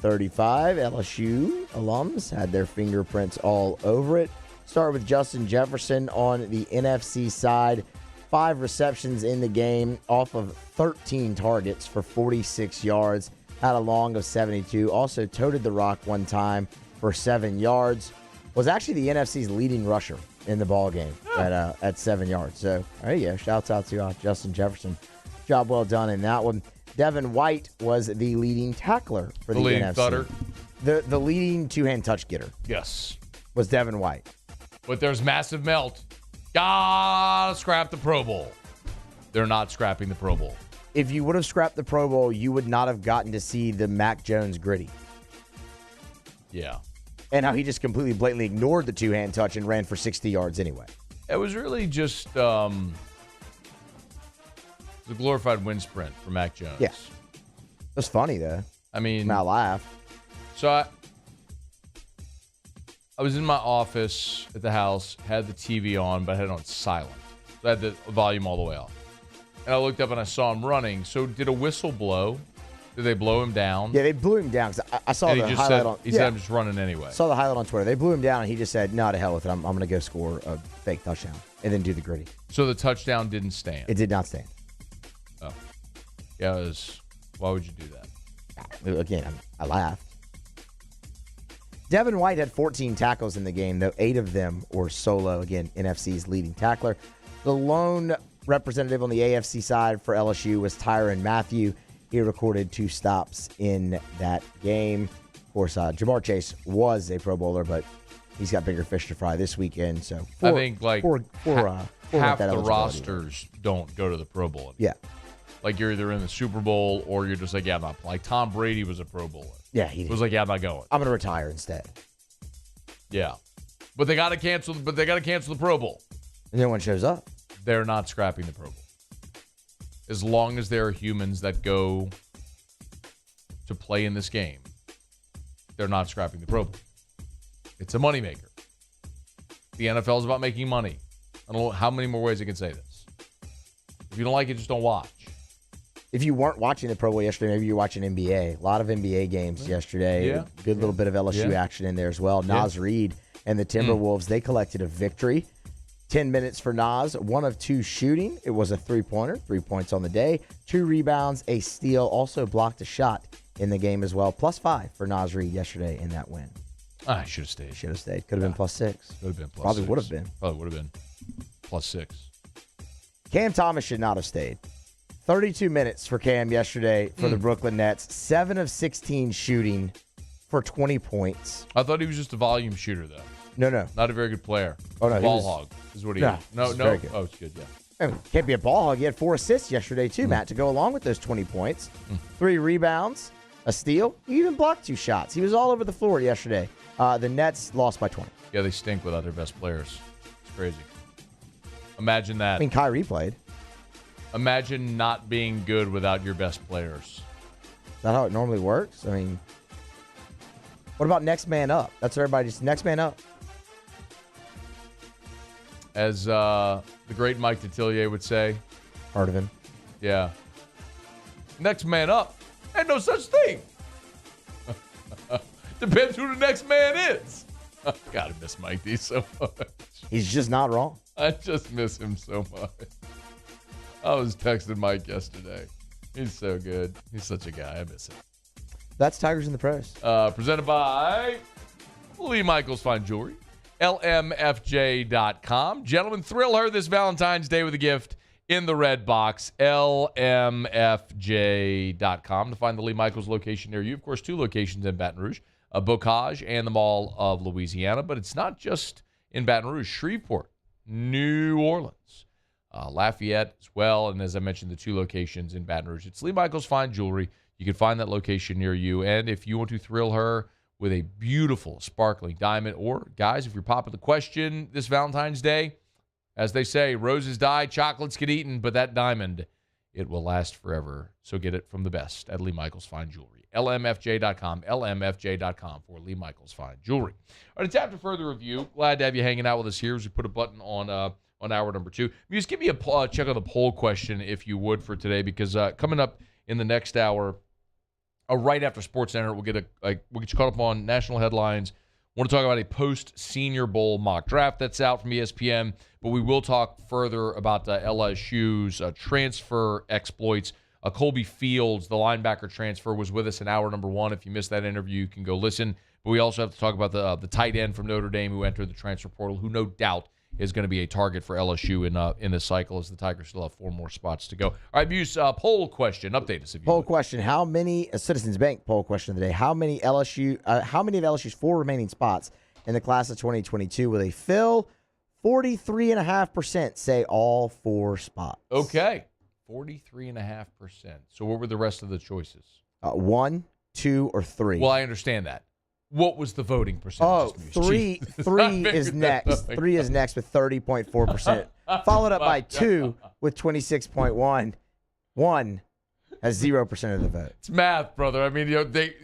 Speaker 20: LSU alums had their fingerprints all over it. Start with Justin Jefferson on the NFC side. 5 receptions in the game off of 13 targets for 46 yards. Had a long of 72. Also toted the rock one time for 7 yards. Was actually the NFC's leading rusher in the ball game at 7 yards. So there you go. Shouts out to Justin Jefferson. Job well done in that one. Devin White was the leading tackler for the
Speaker 7: leading
Speaker 20: NFC.
Speaker 7: thutter.
Speaker 20: The leading two-hand touch getter.
Speaker 7: Yes.
Speaker 20: Was Devin White.
Speaker 7: But there's massive melt. Gotta scrap the Pro Bowl. They're not scrapping the Pro Bowl.
Speaker 20: If you would have scrapped the Pro Bowl, you would not have gotten to see the Mac Jones gritty.
Speaker 7: Yeah.
Speaker 20: And how he just completely blatantly ignored the two-hand touch and ran for 60 yards anyway.
Speaker 7: It was really just the glorified wind sprint for Mac Jones.
Speaker 20: Yeah. It was funny, though.
Speaker 7: I mean,
Speaker 20: I laughed.
Speaker 7: So I was in my office at the house, had the TV on, but I had it on silent. So I had the volume all the way off. And I looked up and I saw him running. So did a whistle blow? Did they blow him down?
Speaker 20: Yeah, they blew him down. Cause I saw the highlight on.
Speaker 7: He said, I'm just running anyway.
Speaker 20: Saw the highlight on Twitter. They blew him down, and he just said, no, to hell with it. I'm going to go score a fake touchdown and then do the gritty.
Speaker 7: So the touchdown didn't stand?
Speaker 20: It did not stand.
Speaker 7: Oh. Yeah, why would you do that?
Speaker 20: Again, I laughed. Devin White had 14 tackles in the game, though 8 of them were solo. Again, NFC's leading tackler. The lone representative on the AFC side for LSU was Tyrann Mathieu. He recorded 2 stops in that game. Of course, Jamar Chase was a Pro Bowler, but he's got bigger fish to fry this weekend. So
Speaker 7: I think like half the
Speaker 20: eligibility.
Speaker 7: rosters don't go to the Pro Bowl.
Speaker 20: Yeah.
Speaker 7: Like you're either in the Super Bowl or you're just like, yeah, I'm not. Like Tom Brady was a Pro Bowler.
Speaker 20: Yeah, he
Speaker 7: was like, yeah, I'm not going.
Speaker 20: I'm going to retire instead.
Speaker 7: Yeah. But they got to cancel the Pro Bowl.
Speaker 20: And no one shows up.
Speaker 7: They're not scrapping the Pro Bowl. As long as there are humans that go to play in this game, they're not scrapping the Pro Bowl. It's a moneymaker. The NFL is about making money. I don't know how many more ways I can say this. If you don't like it, just don't watch.
Speaker 20: If you weren't watching the Pro Bowl yesterday, maybe you're watching NBA. A lot of NBA games yesterday.
Speaker 7: Yeah.
Speaker 20: Good little bit of LSU action in there as well. Nas Reed and the Timberwolves, they collected a victory. 10 minutes for Nas, 1 of 2 shooting. It was a 3-pointer, 3 points on the day, 2 rebounds, a steal, also blocked a shot in the game as well. +5 for Nas Reed yesterday in that win.
Speaker 7: I should have stayed.
Speaker 20: Should have stayed. Could have been +6.
Speaker 7: Could have been +6.
Speaker 20: Probably would have been.
Speaker 7: Probably would have been +6.
Speaker 20: Cam Thomas should not have stayed. 32 minutes for Cam yesterday for the Brooklyn Nets. 7 of 16 shooting for 20 points.
Speaker 7: I thought he was just a volume shooter, though.
Speaker 20: No.
Speaker 7: Not a very good player.
Speaker 20: Oh, no.
Speaker 7: Ball hog is what he is. No.
Speaker 20: Very good.
Speaker 7: Oh, it's good, yeah.
Speaker 20: Can't be a ball hog. He had 4 assists yesterday, too, Matt, to go along with those 20 points. 3 rebounds, a steal. He even blocked 2 shots. He was all over the floor yesterday. The Nets lost by 20.
Speaker 7: Yeah, they stink without their best players. It's crazy. Imagine that.
Speaker 20: I mean, Kyrie played.
Speaker 7: Imagine not being good without your best players.
Speaker 20: Is that how it normally works? I mean, what about next man up? That's what everybody just next man up.
Speaker 7: As the great Mike Detillier would say.
Speaker 20: Heard of him.
Speaker 7: Yeah. Next man up. Ain't no such thing. Depends who the next man is. God, I miss Mike D so much.
Speaker 20: He's just not wrong.
Speaker 7: I just miss him so much. I was texting Mike yesterday. He's so good. He's such a guy. I miss him.
Speaker 20: That's Tigers in the Pros.
Speaker 7: Presented by Lee Michaels Fine Jewelry. LMFJ.com. Gentlemen, thrill her this Valentine's Day with a gift in the red box. LMFJ.com to find the Lee Michaels location near you. Of course, 2 locations in Baton Rouge, Bocage and the Mall of Louisiana. But it's not just in Baton Rouge. Shreveport, New Orleans, Lafayette as well. And as I mentioned, the 2 locations in Baton Rouge. It's Lee Michaels Fine Jewelry. You can find that location near you. And if you want to thrill her with a beautiful sparkling diamond, or guys, if you're popping the question this Valentine's Day, as they say, roses die, chocolates get eaten, but that diamond, it will last forever. So get it from the best at Lee Michaels Fine Jewelry. LMFJ.com, LMFJ.com for Lee Michaels Fine Jewelry. All right, it's after further review. Glad to have you hanging out with us here as we put a button on on hour number 2. Just give me a check on the poll question, if you would, for today, because coming up in the next hour, right after SportsCenter, we'll get you caught up on national headlines. Want to talk about a post-Senior Bowl mock draft that's out from ESPN, but we will talk further about LSU's transfer exploits. Kolbe Fields, the linebacker transfer, was with us in hour number 1. If you missed that interview, you can go listen. But we also have to talk about the tight end from Notre Dame who entered the transfer portal, who no doubt is going to be a target for LSU in this cycle, as the Tigers still have 4 more spots to go. All right, Muse, poll question. Update us if you
Speaker 20: Poll
Speaker 7: would.
Speaker 20: question: how many Citizens Bank poll question of the day? How many of LSU's 4 remaining spots in the class of 2022 will they fill? 43.5% say all 4 spots.
Speaker 7: Okay, 43.5%. So what were the rest of the choices?
Speaker 20: 1, 2, or 3.
Speaker 7: Well, I understand that. What was the voting percentage?
Speaker 20: Oh, 3 is next. 3 is next with 30.4%. Followed up by 2 with 26.1. 1 has 0% of the vote.
Speaker 7: It's math, brother. I mean, the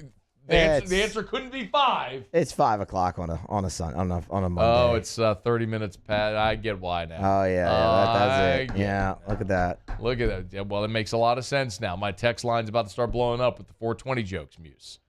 Speaker 7: answer couldn't be 5.
Speaker 20: It's 5 o'clock on a Monday.
Speaker 7: Oh, it's 30 minutes past. I get why now.
Speaker 20: Oh yeah, that's it. Yeah, look at that.
Speaker 7: Look at that. Yeah, well, it makes a lot of sense now. My text line's about to start blowing up with the 420 jokes, Muse.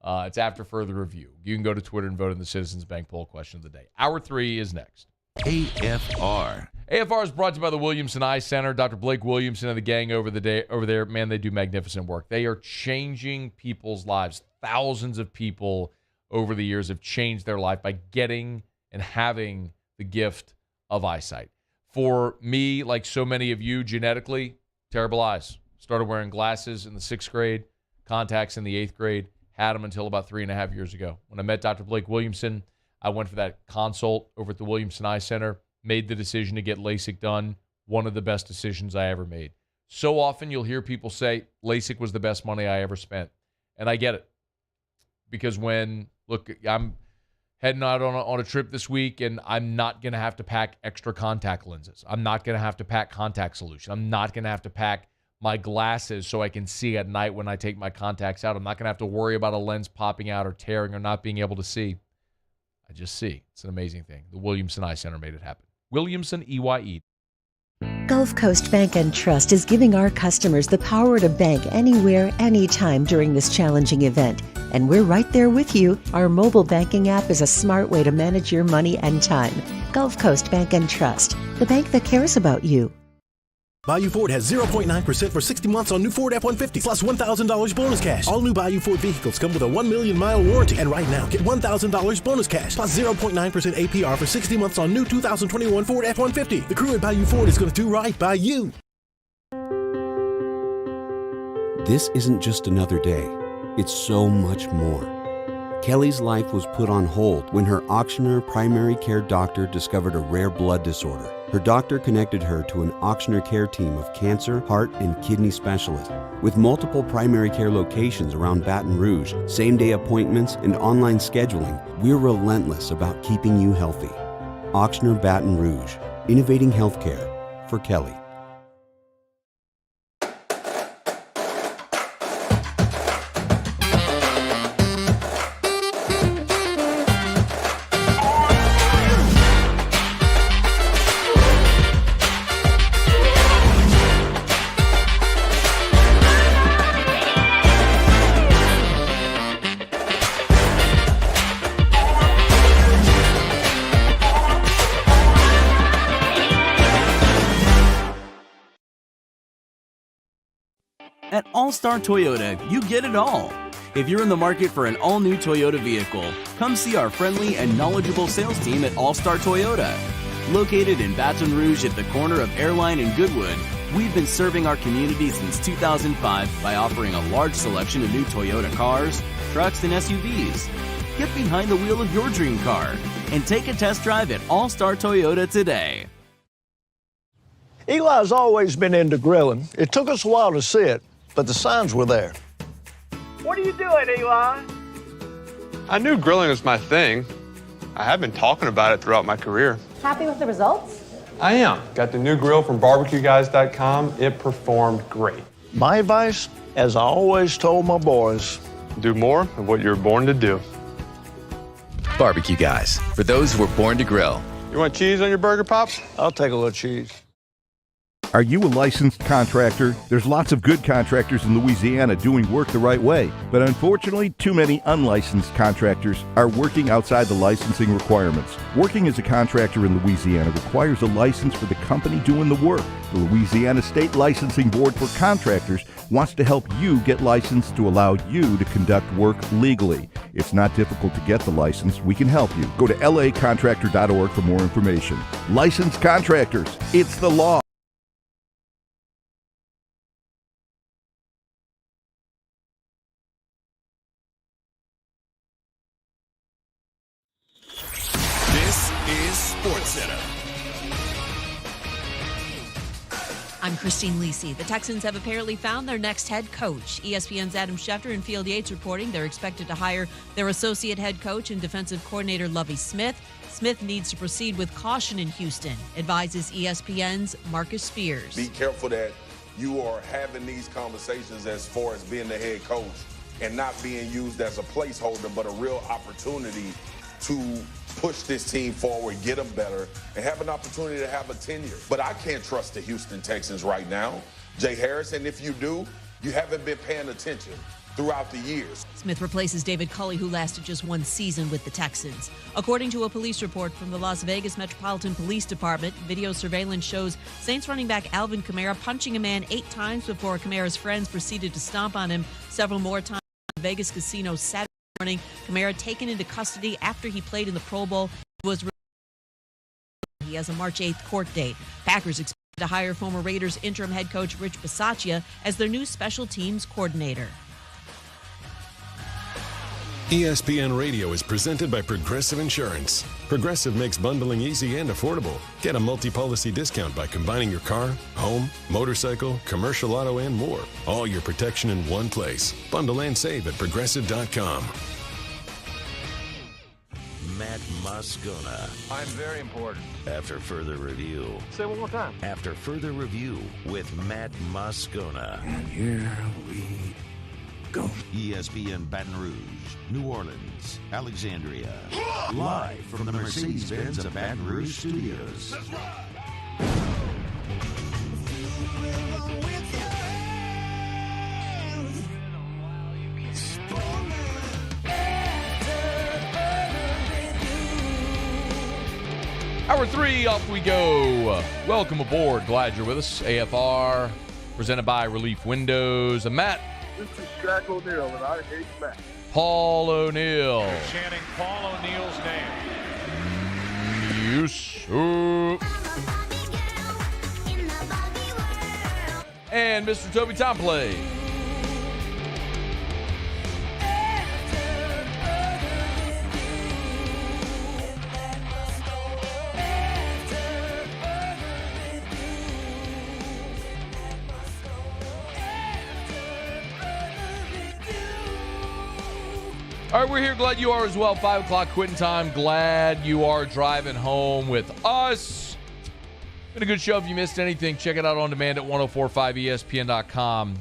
Speaker 7: It's after further review. You can go to Twitter and vote in the Citizens Bank poll question of the day. Hour 3 is next.
Speaker 4: AFR.
Speaker 7: AFR is brought to you by the Williamson Eye Center. Dr. Blake Williamson and the gang over there, man, they do magnificent work. They are changing people's lives. Thousands of people over the years have changed their life by getting and having the gift of eyesight. For me, like so many of you, genetically, terrible eyes. Started wearing glasses in the 6th grade, contacts in the 8th grade. Had them until about 3.5 years ago. When I met Dr. Blake Williamson, I went for that consult over at the Williamson Eye Center, made the decision to get LASIK done. One of the best decisions I ever made. So often you'll hear people say, LASIK was the best money I ever spent. And I get it. Because I'm heading out on a trip this week, and I'm not going to have to pack extra contact lenses. I'm not going to have to pack contact solution. I'm not going to have to pack my glasses so I can see at night when I take my contacts out. I'm not going to have to worry about a lens popping out or tearing or not being able to see. I just see. It's an amazing thing. The Williamson Eye Center made it happen. Williamson, EYE.
Speaker 13: Gulf Coast Bank and Trust is giving our customers the power to bank anywhere, anytime during this challenging event. And we're right there with you. Our mobile banking app is a smart way to manage your money and time. Gulf Coast Bank and Trust, the bank that cares about you.
Speaker 9: Bayou Ford has 0.9% for 60 months on new Ford F-150 plus $1,000 bonus cash. All new Bayou Ford vehicles come with a 1 million mile warranty. And right now, get $1,000 bonus cash plus 0.9% APR for 60 months on new 2021 Ford F-150. The crew at Bayou Ford is going to do right by you.
Speaker 11: This isn't just another day. It's so much more. Kelly's life was put on hold when her auctioneer primary care doctor discovered a rare blood disorder. Her doctor connected her to an auctioneer care team of cancer, heart, and kidney specialists. With multiple primary care locations around Baton Rouge, same-day appointments, and online scheduling, we're relentless about keeping you healthy. Auctioneer Baton Rouge, innovating healthcare for Kelly.
Speaker 10: At All-Star Toyota, you get it all. If you're in the market for an all-new Toyota vehicle, come see our friendly and knowledgeable sales team at All-Star Toyota. Located in Baton Rouge at the corner of Airline and Goodwood, we've been serving our community since 2005 by offering a large selection of new Toyota cars, trucks, and SUVs. Get behind the wheel of your dream car and take a test drive at All-Star Toyota today.
Speaker 22: Eli's always been into grilling. It took us a while to see it, but the signs were there.
Speaker 23: What are you doing, Eli?
Speaker 24: I knew grilling was my thing. I have been talking about it throughout my career.
Speaker 25: Happy with the results?
Speaker 24: I am. Got the new grill from barbecueguys.com. It performed great.
Speaker 22: My advice, as I always told my boys,
Speaker 24: do more of what you're born to do.
Speaker 26: Barbecue Guys, for those who were born to grill.
Speaker 24: You want cheese on your burger, Pops?
Speaker 22: I'll take a little cheese.
Speaker 1: Are you a licensed contractor? There's lots of good contractors in Louisiana doing work the right way, but unfortunately, too many unlicensed contractors are working outside the licensing requirements. Working as a contractor in Louisiana requires a license for the company doing the work. The Louisiana State Licensing Board for Contractors wants to help you get licensed to allow you to conduct work legally. It's not difficult to get the license. We can help you. Go to lacontractor.org for more information. Licensed contractors, it's the law.
Speaker 3: This is SportsCenter.
Speaker 14: I'm Christine Lisi. The Texans have apparently found their next head coach. ESPN's Adam Schefter and Field Yates reporting they're expected to hire their associate head coach and defensive coordinator Lovie Smith. Smith needs to proceed with caution in Houston, advises ESPN's Marcus Spears.
Speaker 15: Be careful that you are having these conversations as far as being the head coach and not being used as a placeholder, but a real opportunity to push this team forward, get them better, and have an opportunity to have a tenure. But I can't trust the Houston Texans right now, Jay Harris, and if you do, you haven't been paying attention throughout the years.
Speaker 14: Smith replaces David Culley, who lasted just one season with the Texans. According to a police report from the Las Vegas Metropolitan Police Department, video surveillance shows Saints running back Alvin Kamara punching a man 8 times before Kamara's friends proceeded to stomp on him several more times at the Vegas casino Saturday morning. Kamara taken into custody after he played in the Pro Bowl. He has a March 8th court date. Packers expect to hire former Raiders interim head coach Rich Bisaccia as their new special teams coordinator.
Speaker 3: ESPN Radio is presented by Progressive Insurance. Progressive makes bundling easy and affordable. Get a multi-policy discount by combining your car, home, motorcycle, commercial auto, and more. All your protection in one place. Bundle and save at Progressive.com.
Speaker 4: Matt Moscona.
Speaker 25: I'm very important.
Speaker 4: After further review.
Speaker 25: Say it one more time.
Speaker 4: After further review with Matt Moscona.
Speaker 25: And here we go.
Speaker 4: ESPN Baton Rouge, New Orleans, Alexandria. Live from the Mercedes-Benz of Baton Rouge studios. That's right.
Speaker 7: Hour 3, off we go. Welcome aboard. Glad you're with us. AFR, presented by Relief Windows. Matt.
Speaker 26: This is Shaq O'Neal, and I hate Matt.
Speaker 7: Paul O'Neal.
Speaker 27: Chanting Paul O'Neal's name.
Speaker 7: Yes. And Mr. Toby Tomplay. All right, we're here. Glad you are as well. 5 o'clock quitting time. Glad you are driving home with us. Been a good show. If you missed anything, check it out on demand at 1045ESPN.com.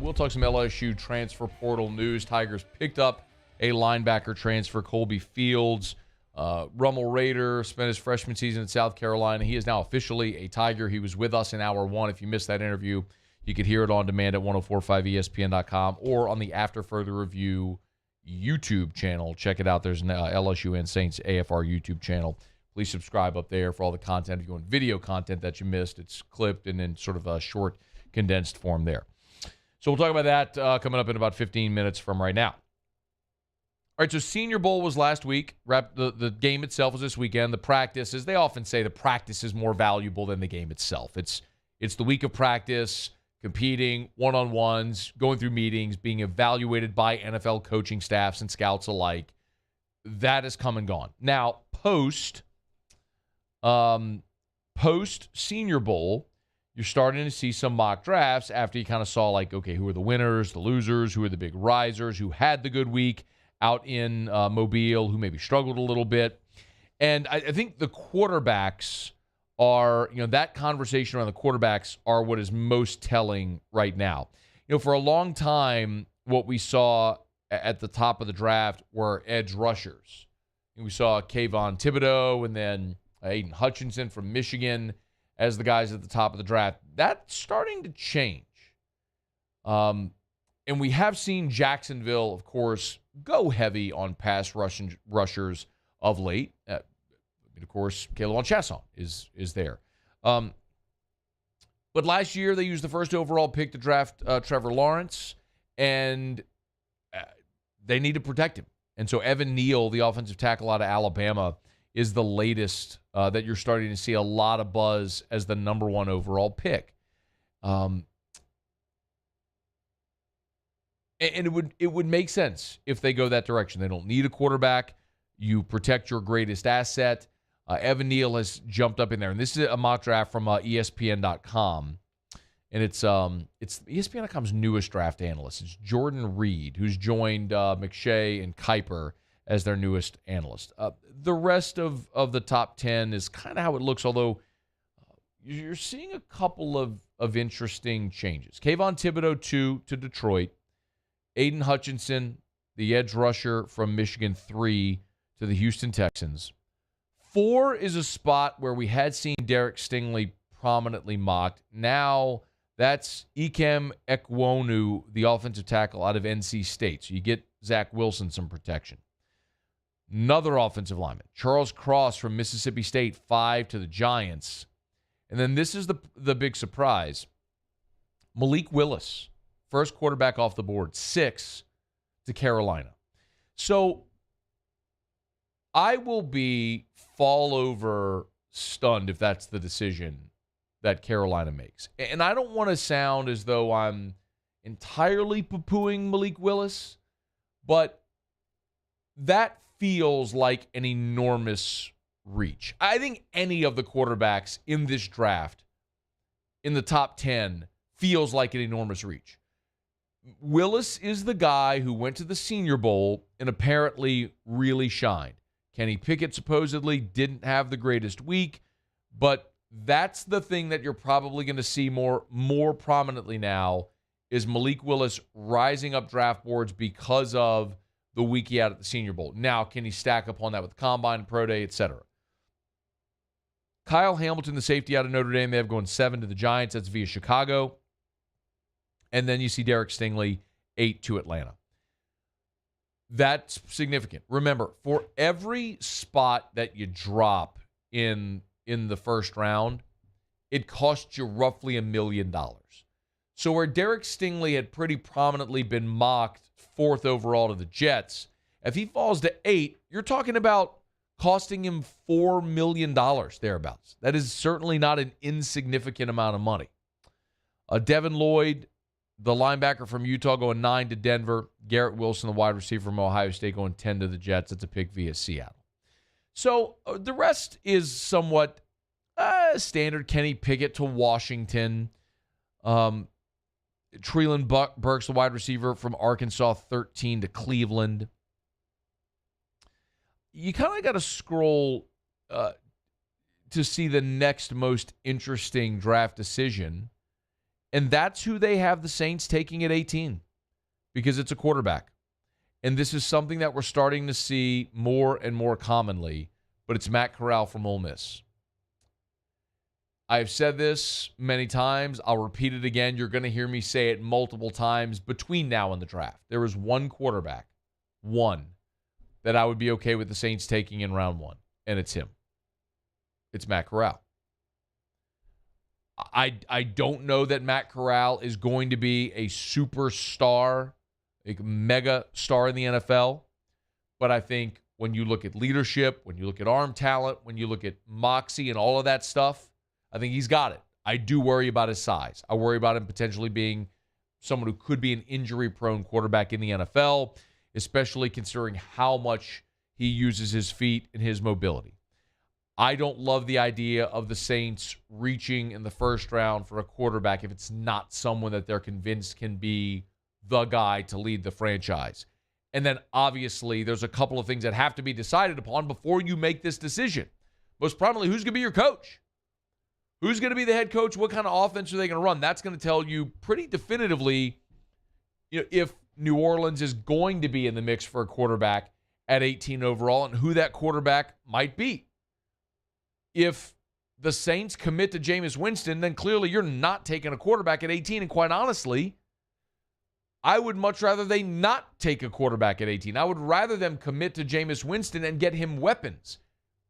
Speaker 7: We'll talk some LSU transfer portal news. Tigers picked up a linebacker transfer, Kolbe Fields. Rummel Raider spent his freshman season in South Carolina. He is now officially a Tiger. He was with us in hour 1. If you missed that interview, you could hear it on demand at 1045ESPN.com or on the After Further Review YouTube channel. Check it out. There's an LSU and Saints AFR YouTube channel. Please subscribe up there for all the content. If you want video content that you missed, it's clipped and in sort of a short, condensed form there. So we'll talk about that coming up in about 15 minutes from right now. All right, so Senior Bowl was last week. The game itself was this weekend. The practice, as they often say, the practice is more valuable than the game itself. It's the week of practice, competing, one-on-ones, going through meetings, being evaluated by NFL coaching staffs and scouts alike. That has come and gone. Now, post Senior Bowl, you're starting to see some mock drafts after you kind of saw, like, okay, who are the winners, the losers, who are the big risers, who had the good week out in Mobile, who maybe struggled a little bit. And I think the quarterbacks are, that conversation around the quarterbacks are what is most telling right now. For a long time, what we saw at the top of the draft were edge rushers. We saw Kayvon Thibodeau and then Aiden Hutchinson from Michigan as the guys at the top of the draft. That's starting to change. And we have seen Jacksonville, of course, go heavy on pass rushers of late. Of course, K'Lavon Chaisson is there. But last year, they used the first overall pick to draft Trevor Lawrence, and they need to protect him. And so Evan Neal, the offensive tackle out of Alabama, is the latest that you're starting to see a lot of buzz as the number one overall pick. And it would make sense if they go that direction. They don't need a quarterback. You protect your greatest asset. Evan Neal has jumped up in there. And this is a mock draft from ESPN.com. And it's ESPN.com's newest draft analyst. It's Jordan Reed, who's joined McShay and Kuiper as their newest analyst. The rest of the top 10 is kind of how it looks, although you're seeing a couple of interesting changes. Kayvon Thibodeau, 2 to Detroit. Aiden Hutchinson, the edge rusher from Michigan, 3 to the Houston Texans. 4 is a spot where we had seen Derek Stingley prominently mocked. Now that's Ikem Ekwonu, the offensive tackle out of NC State. So you get Zach Wilson some protection. Another offensive lineman, Charles Cross from Mississippi State, 5 to the Giants. And then this is the big surprise. Malik Willis, first quarterback off the board, 6 to Carolina. So I will be fall over stunned if that's the decision that Carolina makes. And I don't want to sound as though I'm entirely poo-pooing Malik Willis, but that feels like an enormous reach. I think any of the quarterbacks in this draft in the top 10 feels like an enormous reach. Willis is the guy who went to the Senior Bowl and apparently really shined. Kenny Pickett supposedly didn't have the greatest week, but that's the thing that you're probably going to see more prominently now is Malik Willis rising up draft boards because of the week he had at the Senior Bowl. Now, can he stack upon that with the Combine, Pro Day, etc.? Kyle Hamilton, the safety out of Notre Dame, they have going 7 to the Giants. That's via Chicago. And then you see Derek Stingley, 8 to Atlanta. That's significant. Remember, for every spot that you drop in the first round, it costs you roughly $1 million. So where Derek Stingley had pretty prominently been mocked 4th overall to the Jets, if he falls to 8, you're talking about costing him $4 million thereabouts. That is certainly not an insignificant amount of money. Devin Lloyd, the linebacker from Utah, going 9 to Denver. Garrett Wilson, the wide receiver from Ohio State, going 10 to the Jets. That's a pick via Seattle. So the rest is somewhat standard. Kenny Pickett to Washington. Treylon Burks, the wide receiver from Arkansas, 13 to Cleveland. You kind of got to scroll to see the next most interesting draft decision. And that's who they have the Saints taking at 18 because it's a quarterback. And this is something that we're starting to see more and more commonly, but it's Matt Corral from Ole Miss. I've said this many times. I'll repeat it again. You're going to hear me say it multiple times between now and the draft. There is one quarterback, that I would be okay with the Saints taking in round 1, and it's him. It's Matt Corral. I don't know that Matt Corral is going to be a superstar, a mega star in the NFL, but I think when you look at leadership, when you look at arm talent, when you look at moxie and all of that stuff, I think he's got it. I do worry about his size. I worry about him potentially being someone who could be an injury-prone quarterback in the NFL, especially considering how much he uses his feet and his mobility. I don't love the idea of the Saints reaching in the first round for a quarterback if it's not someone that they're convinced can be the guy to lead the franchise. And then, obviously, there's a couple of things that have to be decided upon before you make this decision. Most prominently, who's going to be your coach? Who's going to be the head coach? What kind of offense are they going to run? That's going to tell you pretty definitively if New Orleans is going to be in the mix for a quarterback at 18 overall and who that quarterback might be. if the Saints commit to Jameis Winston, then clearly you're not taking a quarterback at 18. And quite honestly, I would much rather they not take a quarterback at 18. I would rather them commit to Jameis Winston and get him weapons.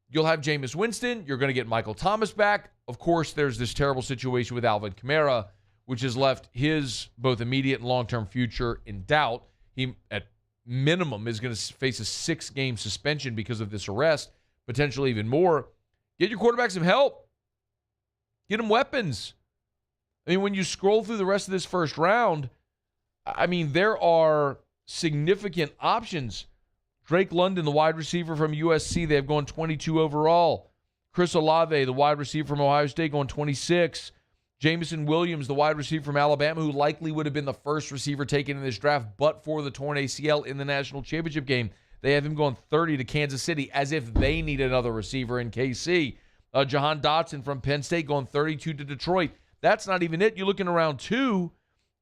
Speaker 7: You'll have Jameis Winston. You're going to get Michael Thomas back. Of course, there's this terrible situation with Alvin Kamara, which has left his both immediate and long-term future in doubt. He, at minimum, is going to face a 6-game suspension because of this arrest, potentially even more. Get your quarterback some help. Get him weapons. I mean, when you scroll through the rest of this first round, I mean, there are significant options. Drake London, the wide receiver from USC, they have gone 22 overall. Chris Olave, the wide receiver from Ohio State, going 26. Jameson Williams, the wide receiver from Alabama, who likely would have been the first receiver taken in this draft, but for the torn ACL in the national championship game. They have him going 30 to Kansas City as if they need another receiver in KC. Jahan Dotson from Penn State going 32 to Detroit. That's not even it. You look in round 2,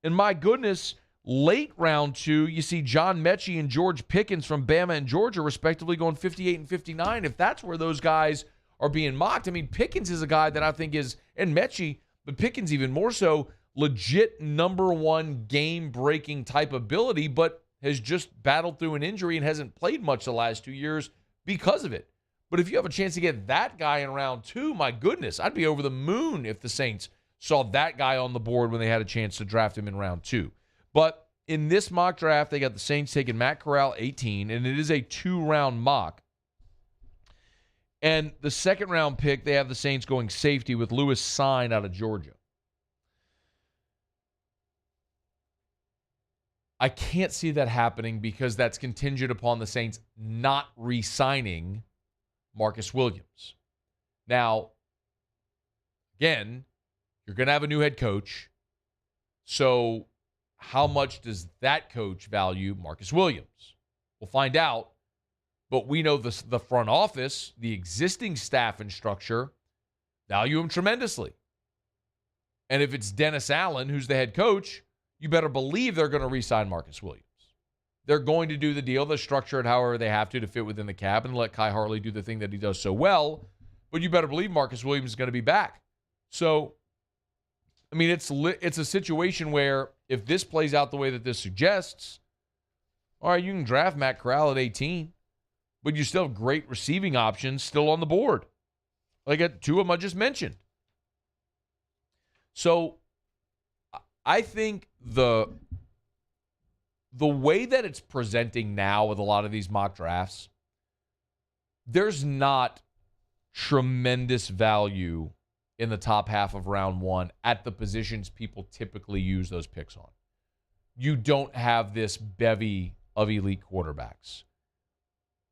Speaker 7: and my goodness, late round 2, you see John Mechie and George Pickens from Bama and Georgia, respectively, going 58 and 59. If that's where those guys are being mocked, I mean, Pickens is a guy that I think is, and Mechie, but Pickens even more so, legit number 1 game-breaking type ability, but has just battled through an injury and hasn't played much the last 2 years because of it. But if you have a chance to get that guy in round 2, my goodness, I'd be over the moon if the Saints saw that guy on the board when they had a chance to draft him in round 2. But in this mock draft, they got the Saints taking Matt Corral 18, and it is a 2-round mock. And the second-round pick, they have the Saints going safety with Lewis Sine out of Georgia. I can't see that happening because that's contingent upon the Saints not re-signing Marcus Williams. Now, again, you're going to have a new head coach. So how much does that coach value Marcus Williams? We'll find out. But we know the front office, the existing staff and structure, value him tremendously. And if it's Dennis Allen, who's the head coach, you better believe they're going to re-sign Marcus Williams. They're going to do the deal. They'll structure it however they have to fit within the cap and let Kai Harley do the thing that he does so well. But you better believe Marcus Williams is going to be back. So, I mean, it's a situation where if this plays out the way that this suggests, all right, you can draft Matt Corral at 18, but you still have great receiving options still on the board. Like 2 of them I just mentioned. So, I think the way that it's presenting now with a lot of these mock drafts, there's not tremendous value in the top half of round 1 at the positions people typically use those picks on. You don't have this bevy of elite quarterbacks.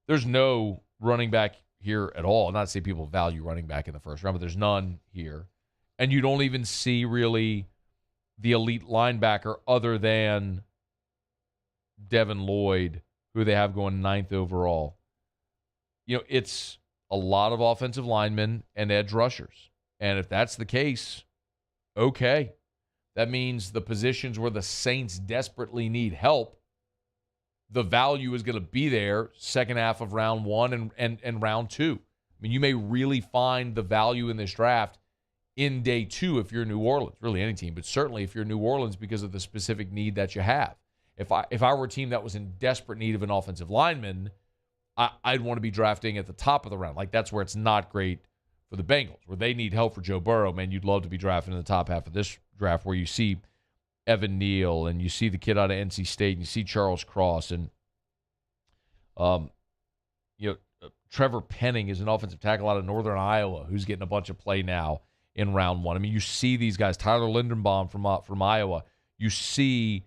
Speaker 7: There's no running back here at all. Not to say people value running back in the first round, but there's none here. And you don't even see really the elite linebacker other than Devin Lloyd, who they have going 9th overall. You know, it's a lot of offensive linemen and edge rushers. And if that's the case, okay. That means the positions where the Saints desperately need help, the value is going to be there second half of round 1 and round 2. I mean, you may really find the value in this draft in day 2 if you're New Orleans, really any team, but certainly if you're New Orleans because of the specific need that you have. If I were a team that was in desperate need of an offensive lineman, I'd want to be drafting at the top of the round. Like that's where it's not great for the Bengals, where they need help for Joe Burrow. Man, you'd love to be drafting in the top half of this draft where you see Evan Neal and you see the kid out of NC State and you see Charles Cross and Trevor Penning is an offensive tackle out of Northern Iowa who's getting a bunch of play now in round 1. I mean, you see these guys, Tyler Linderbaum from Iowa. You see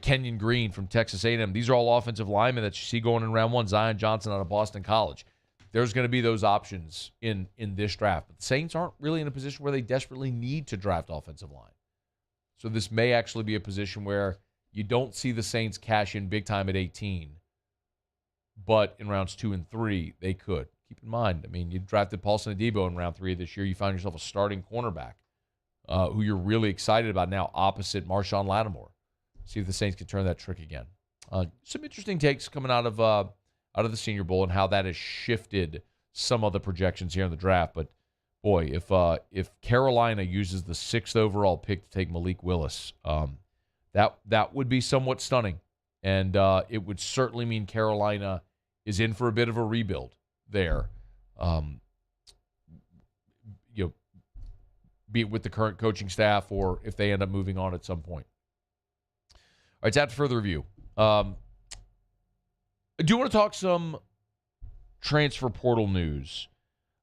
Speaker 7: Kenyon Green from Texas A&M. These are all offensive linemen that you see going in round 1. Zion Johnson out of Boston College. There's going to be those options in this draft. But the Saints aren't really in a position where they desperately need to draft offensive line. So this may actually be a position where you don't see the Saints cash in big time at 18. But in rounds 2 and 3, they could. Keep in mind, I mean, you drafted Paulson Adebo in round 3 of this year. You found yourself a starting cornerback who you're really excited about now opposite Marshawn Lattimore. See if the Saints can turn that trick again. Some interesting takes coming out of the Senior Bowl and how that has shifted some of the projections here in the draft. But boy, if Carolina uses the 6th overall pick to take Malik Willis, that would be somewhat stunning. And it would certainly mean Carolina is in for a bit of a rebuild there. Be it with the current coaching staff or if they end up moving on at some point. All right, it's after further review. I do want to talk some transfer portal news.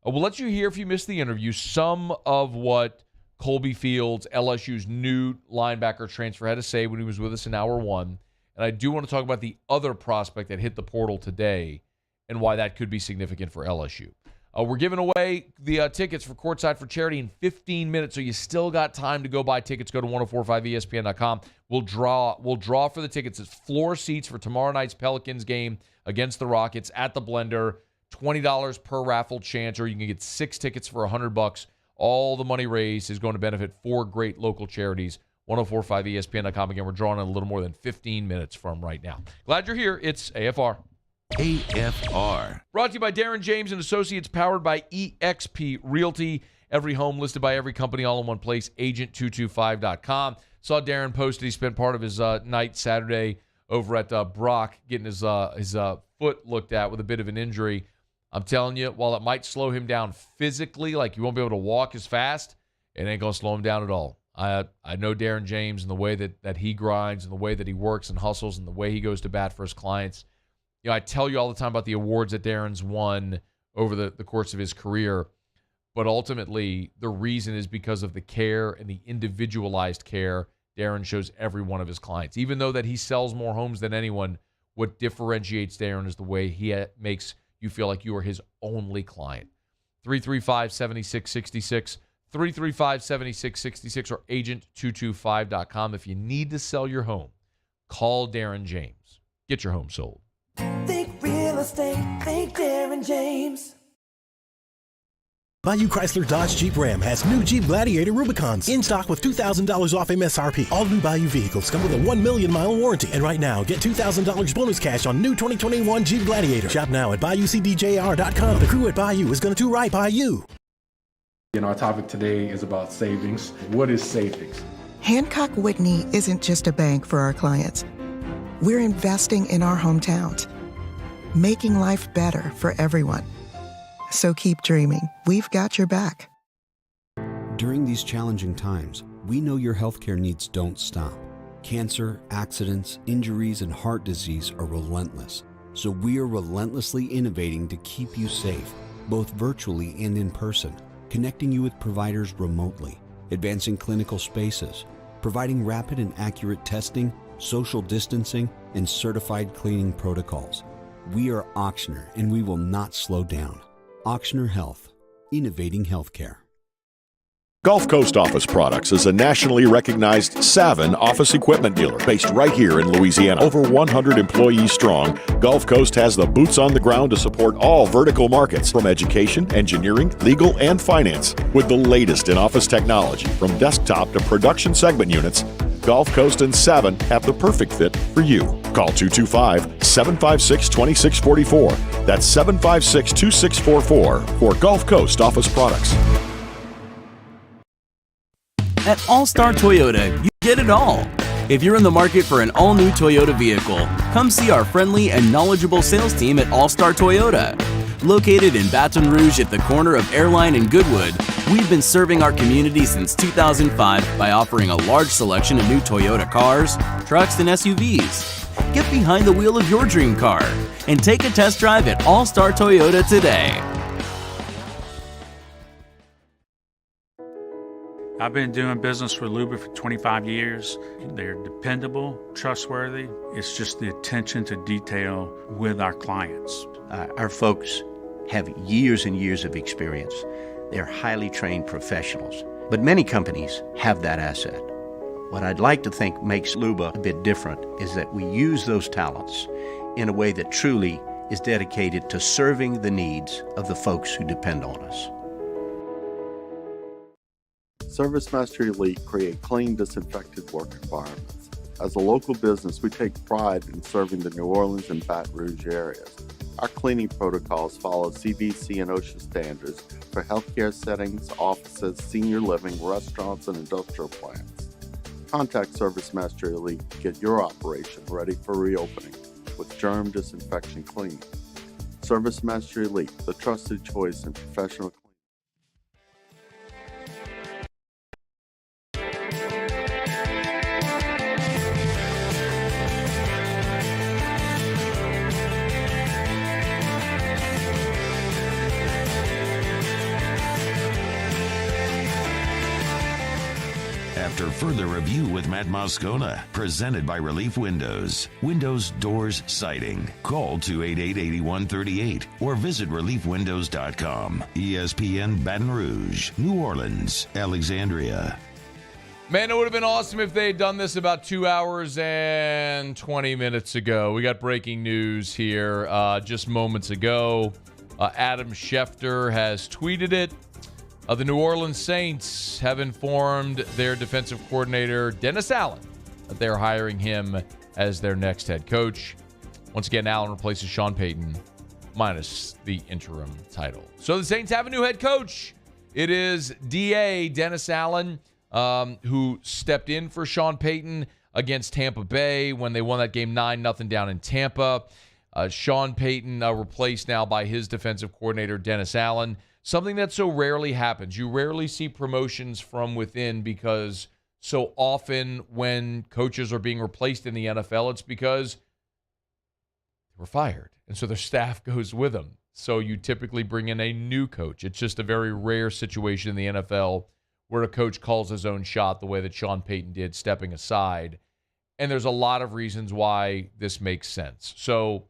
Speaker 7: We'll let you hear, if you missed the interview, some of what Kolbe Fields, LSU's new linebacker transfer, had to say when he was with us in hour one. And I do want to talk about the other prospect that hit the portal today and why that could be significant for LSU. We're giving away the tickets for Courtside for Charity in 15 minutes, so you still got time to go buy tickets. Go to 1045ESPN.com. We'll draw for the tickets. It's floor seats for tomorrow night's Pelicans game against the Rockets at the Blender. $20 per raffle chance, or you can get 6 tickets for $100. All the money raised is going to benefit 4 great local charities. 1045ESPN.com. Again, we're drawing in a little more than 15 minutes from right now. Glad you're here. It's AFR.
Speaker 4: AFR.
Speaker 7: Brought to you by Darren James and Associates, powered by eXp Realty. Every home listed by every company, all in one place. Agent225.com. Saw Darren posted he spent part of his night Saturday over at Brock getting his foot looked at with a bit of an injury. I'm telling you, while it might slow him down physically, like you won't be able to walk as fast, it ain't going to slow him down at all. I know Darren James and the way that he grinds and the way that he works and hustles and the way he goes to bat for his clients. You know, I tell you all the time about the awards that Darren's won over the course of his career, but ultimately the reason is because of the care and the individualized care Darren shows every one of his clients. Even though that he sells more homes than anyone, what differentiates Darren is the way he makes you feel like you are his only client. 335-7666, 335-7666, or agent225.com. If you need to sell your home, call Darren James. Get your home sold.
Speaker 2: Think real estate, think Darren James.
Speaker 9: Bayou Chrysler Dodge Jeep Ram has new Jeep Gladiator Rubicons in stock with $2,000 off MSRP. All new Bayou vehicles come with a 1 million mile warranty. And right now, get $2,000 bonus cash on new 2021 Jeep Gladiator. Shop now at BayouCDJR.com. The crew at Bayou is going to do right by you.
Speaker 5: Our topic today is about savings. What is savings?
Speaker 6: Hancock Whitney isn't just a bank for our clients. We're investing in our hometowns, making life better for everyone. So keep dreaming. We've got your back.
Speaker 11: During these challenging times, we know your healthcare needs don't stop. Cancer, accidents, injuries, and heart disease are relentless. So we are relentlessly innovating to keep you safe, both virtually and in person, connecting you with providers remotely, advancing clinical spaces, providing rapid and accurate testing, social distancing, and certified cleaning protocols. We are Auctioner, and we will not slow down. Auctioner Health, innovating healthcare.
Speaker 8: Gulf Coast Office Products is a nationally recognized Savin office equipment dealer based right here in Louisiana. Over 100 employees strong, Gulf Coast has the boots on the ground to support all vertical markets, from education, engineering, legal, and finance. With the latest in office technology, from desktop to production segment units, Gulf Coast and Savin have the perfect fit for you. Call 225-756-2644. That's 756-2644 for Gulf Coast Office Products.
Speaker 10: At All-Star Toyota, you get it all. If you're in the market for an all-new Toyota vehicle, come see our friendly and knowledgeable sales team at All-Star Toyota. Located in Baton Rouge at the corner of Airline and Goodwood, we've been serving our community since 2005 by offering a large selection of new Toyota cars, trucks, and SUVs. Get behind the wheel of your dream car and take a test drive at All-Star Toyota today.
Speaker 27: I've been doing business with Luba for 25 years. They're dependable, trustworthy. It's just the attention to detail with our clients.
Speaker 16: Our folks have years and years of experience. They're highly trained professionals. But many companies have that asset. What I'd like to think makes Luba a bit different is that we use those talents in a way that truly is dedicated to serving the needs of the folks who depend on us.
Speaker 19: ServiceMaster Elite create clean, disinfected work environments. As a local business, we take pride in serving the New Orleans and Baton Rouge areas. Our cleaning protocols follow CDC and OSHA standards for healthcare settings, offices, senior living, restaurants, and industrial plants. Contact Service Master Elite to get your operation ready for reopening with germ disinfection cleaning. Service Master Elite, the trusted choice in professional cleaning.
Speaker 4: After further review with Matt Moscona, presented by Relief Windows. Windows, doors, siding. Call 288-8138 or visit reliefwindows.com. ESPN Baton Rouge, New Orleans, Alexandria.
Speaker 7: Man, it would have been awesome if they had done this about 2 hours and 20 minutes ago. We got breaking news here just moments ago. Adam Schefter has tweeted it. The New Orleans Saints have informed their defensive coordinator, Dennis Allen, that they're hiring him as their next head coach. Once again, Allen replaces Sean Payton, minus the interim title. So the Saints have a new head coach. It is DA Dennis Allen, who stepped in for Sean Payton against Tampa Bay when they won that game 9-0 down in Tampa. Sean Payton replaced now by his defensive coordinator, Dennis Allen. Something that so rarely happens. You rarely see promotions from within because so often when coaches are being replaced in the NFL, it's because they were fired. And so their staff goes with them. So you typically bring in a new coach. It's just a very rare situation in the NFL where a coach calls his own shot the way that Sean Payton did, stepping aside. And there's a lot of reasons why this makes sense. So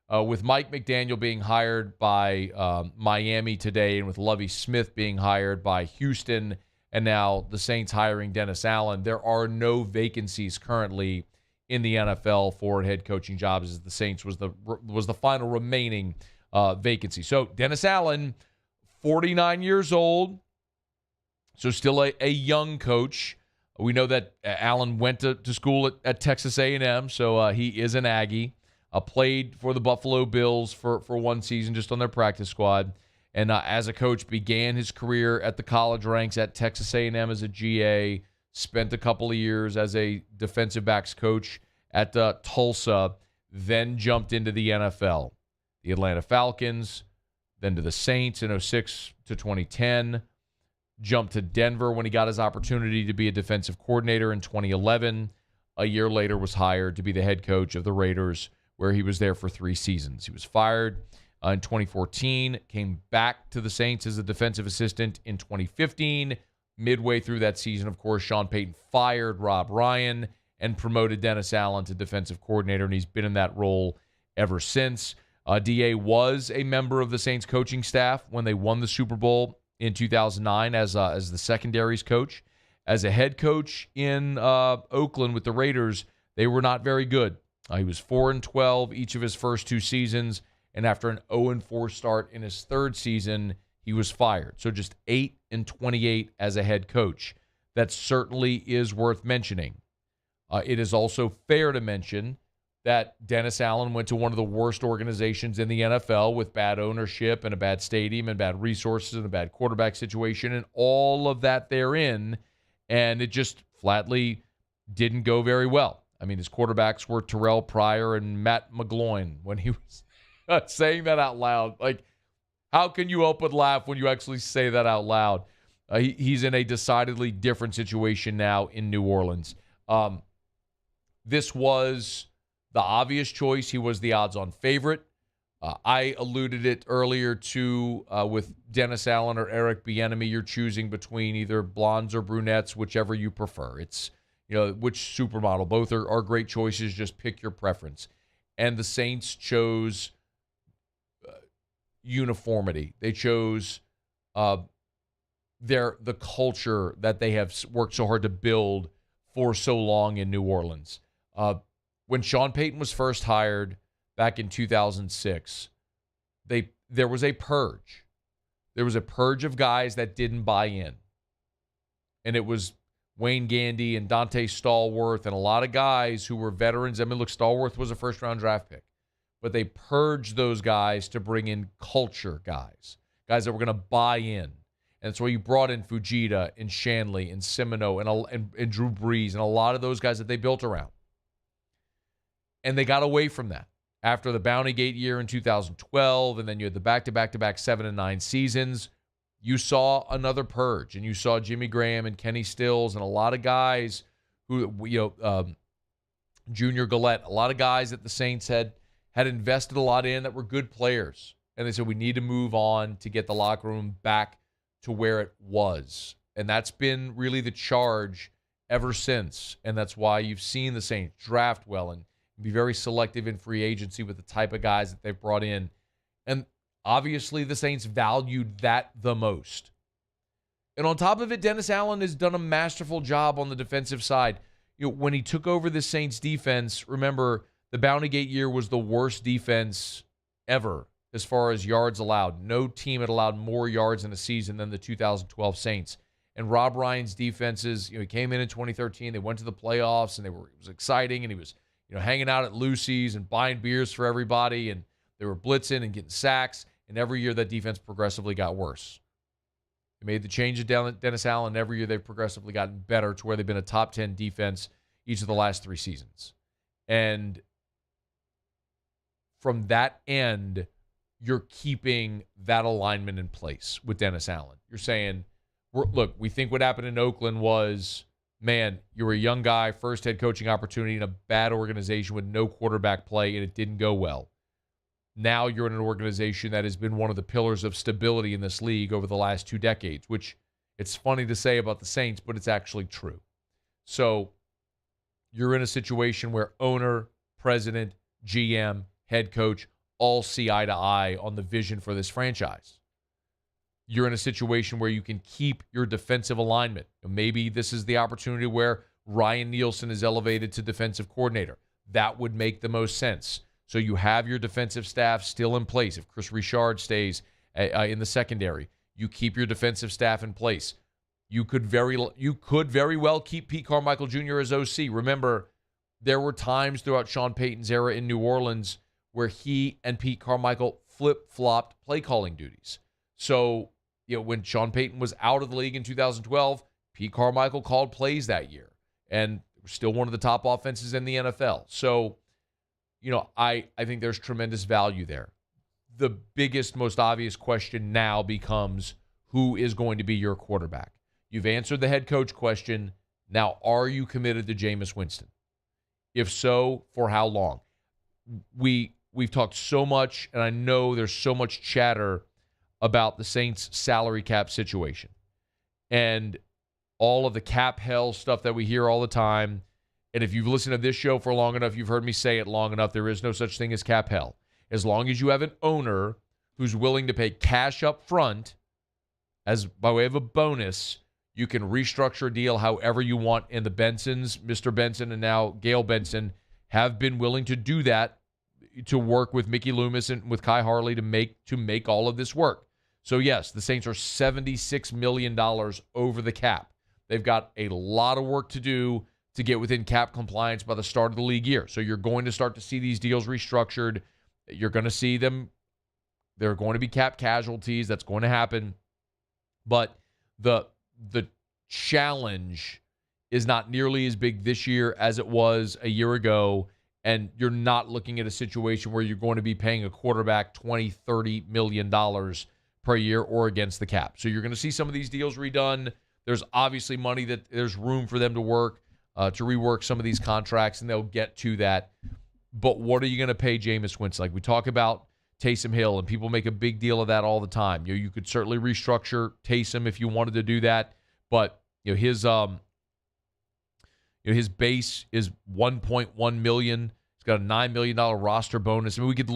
Speaker 7: with Mike McDaniel being hired by Miami today, and with Lovie Smith being hired by Houston, and now the Saints hiring Dennis Allen, there are no vacancies currently in the NFL for head coaching jobs, as the Saints was the final remaining vacancy. So Dennis Allen, 49 years old, so still a young coach. We know that Allen went to school at Texas A&M, so he is an Aggie. Played for the Buffalo Bills for one season just on their practice squad. And as a coach, began his career at the college ranks at Texas A&M as a GA, spent a couple of years as a defensive backs coach at Tulsa, then jumped into the NFL. The Atlanta Falcons, then to the Saints in 2006 to 2010, jumped to Denver when he got his opportunity to be a defensive coordinator in 2011. A year later was hired to be the head coach of the Raiders, where he was there for 3 seasons. He was fired in 2014, came back to the Saints as a defensive assistant in 2015. Midway through that season, of course, Sean Payton fired Rob Ryan and promoted Dennis Allen to defensive coordinator, and he's been in that role ever since. DA was a member of the Saints coaching staff when they won the Super Bowl in 2009 as the secondaries coach. As a head coach in Oakland with the Raiders, they were not very good. He was 4-12 each of his first 2 seasons, and after an 0-4 start in his 3rd season, he was fired. So just 8-28 as a head coach. That certainly is worth mentioning. It is also fair to mention that Dennis Allen went to one of the worst organizations in the NFL with bad ownership and a bad stadium and bad resources and a bad quarterback situation and all of that therein, and it just flatly didn't go very well. I mean, his quarterbacks were Terrell Pryor and Matt McGloin when he was saying that out loud. Like, how can you help but laugh when you actually say that out loud? He's in a decidedly different situation now in New Orleans. This was the obvious choice. He was the odds-on favorite. I alluded it earlier to with Dennis Allen or Eric Bieniemy. You're choosing between either blondes or brunettes, whichever you prefer. It's which supermodel. Both are great choices. Just pick your preference. And the Saints chose uniformity. They chose the culture that they have worked so hard to build for so long in New Orleans. When Sean Payton was first hired back in 2006, there was a purge. There was a purge of guys that didn't buy in. And it was Wayne Gandy and Dante Stallworth and a lot of guys who were veterans. I mean, look, Stallworth was a first-round draft pick. but they purged those guys to bring in culture guys that were going to buy in. And so you brought in Fujita and Shanley and Semino and Drew Brees and a lot of those guys that they built around. And they got away from that after the Bounty Gate year in 2012, and then you had the back-to-back-to-back 7 and 9 seasons. You saw another purge, and you saw Jimmy Graham and Kenny Stills and a lot of guys who, Junior Gillette, a lot of guys that the Saints had invested a lot in that were good players. And they said, we need to move on to get the locker room back to where it was. And that's been really the charge ever since. And that's why you've seen the Saints draft well and be very selective in free agency with the type of guys that they've brought in. And obviously the Saints valued that the most. And on top of it, Dennis Allen has done a masterful job on the defensive side. When he took over the Saints defense, remember, the Bounty Gate year was the worst defense ever as far as yards allowed. No team had allowed more yards in a season than the 2012 Saints. And Rob Ryan's defenses, he came in 2013. They went to the playoffs, and it was exciting, and he was hanging out at Lucy's and buying beers for everybody, and they were blitzing and getting sacks, and every year that defense progressively got worse. They made the change of Dennis Allen, and every year they've progressively gotten better to where they've been a top 10 defense each of the last 3 seasons. And from that end, you're keeping that alignment in place with Dennis Allen. You're saying, look, we think what happened in Oakland was, man, you were a young guy, first head coaching opportunity in a bad organization with no quarterback play, and it didn't go well. Now you're in an organization that has been one of the pillars of stability in this league over the last 2 decades, which it's funny to say about the Saints, but it's actually true. So you're in a situation where owner, president, GM, head coach all see eye to eye on the vision for this franchise. You're in a situation where you can keep your defensive alignment. Maybe this is the opportunity where Ryan Nielsen is elevated to defensive coordinator. That would make the most sense. So you have your defensive staff still in place. If Chris Richard stays in the secondary, you keep your defensive staff in place. You could very well keep Pete Carmichael Jr. as OC. Remember, there were times throughout Sean Payton's era in New Orleans where he and Pete Carmichael flip-flopped play calling duties. So, when Sean Payton was out of the league in 2012, Pete Carmichael called plays that year, and still one of the top offenses in the NFL. So, I think there's tremendous value there. The biggest, most obvious question now becomes, who is going to be your quarterback? You've answered the head coach question. Now, are you committed to Jameis Winston? If so, for how long? We've talked so much, and I know there's so much chatter about the Saints' salary cap situation and all of the cap hell stuff that we hear all the time. And if you've listened to this show for long enough, you've heard me say it long enough, there is no such thing as cap hell. As long as you have an owner who's willing to pay cash up front as by way of a bonus, you can restructure a deal however you want. And the Bensons, Mr. Benson and now Gail Benson, have been willing to do that, to work with Mickey Loomis and with Kai Harley to make all of this work. So yes, the Saints are $76 million over the cap. They've got a lot of work to do to get within cap compliance by the start of the league year. So you're going to start to see these deals restructured. You're going to see them. There are going to be cap casualties. That's going to happen. But the challenge is not nearly as big this year as it was a year ago. And you're not looking at a situation where you're going to be paying a quarterback $20, $30 million per year or against the cap. So you're going to see some of these deals redone. There's obviously money that there's room for them to work, to rework some of these contracts, and they'll get to that. But what are you going to pay Jameis Winston? Like we talk about Taysom Hill, and people make a big deal of that all the time. You could certainly restructure Taysom if you wanted to do that, but his base is $1.1 million. He's got a $9 million roster bonus. I mean, we could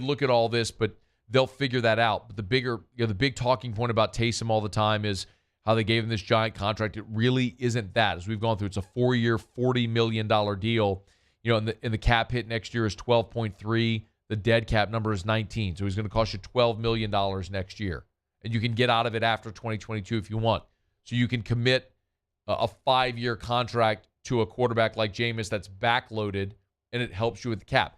Speaker 7: look at all this, but they'll figure that out. But the big talking point about Taysom all the time is how they gave him this giant contract. It really isn't that. As we've gone through, it's a 4-year, $40 million deal. And the cap hit next year is 12.3. The dead cap number is 19. So he's going to cost you $12 million next year. And you can get out of it after 2022 if you want. So you can commit a 5-year contract to a quarterback like Jameis that's backloaded, and it helps you with the cap.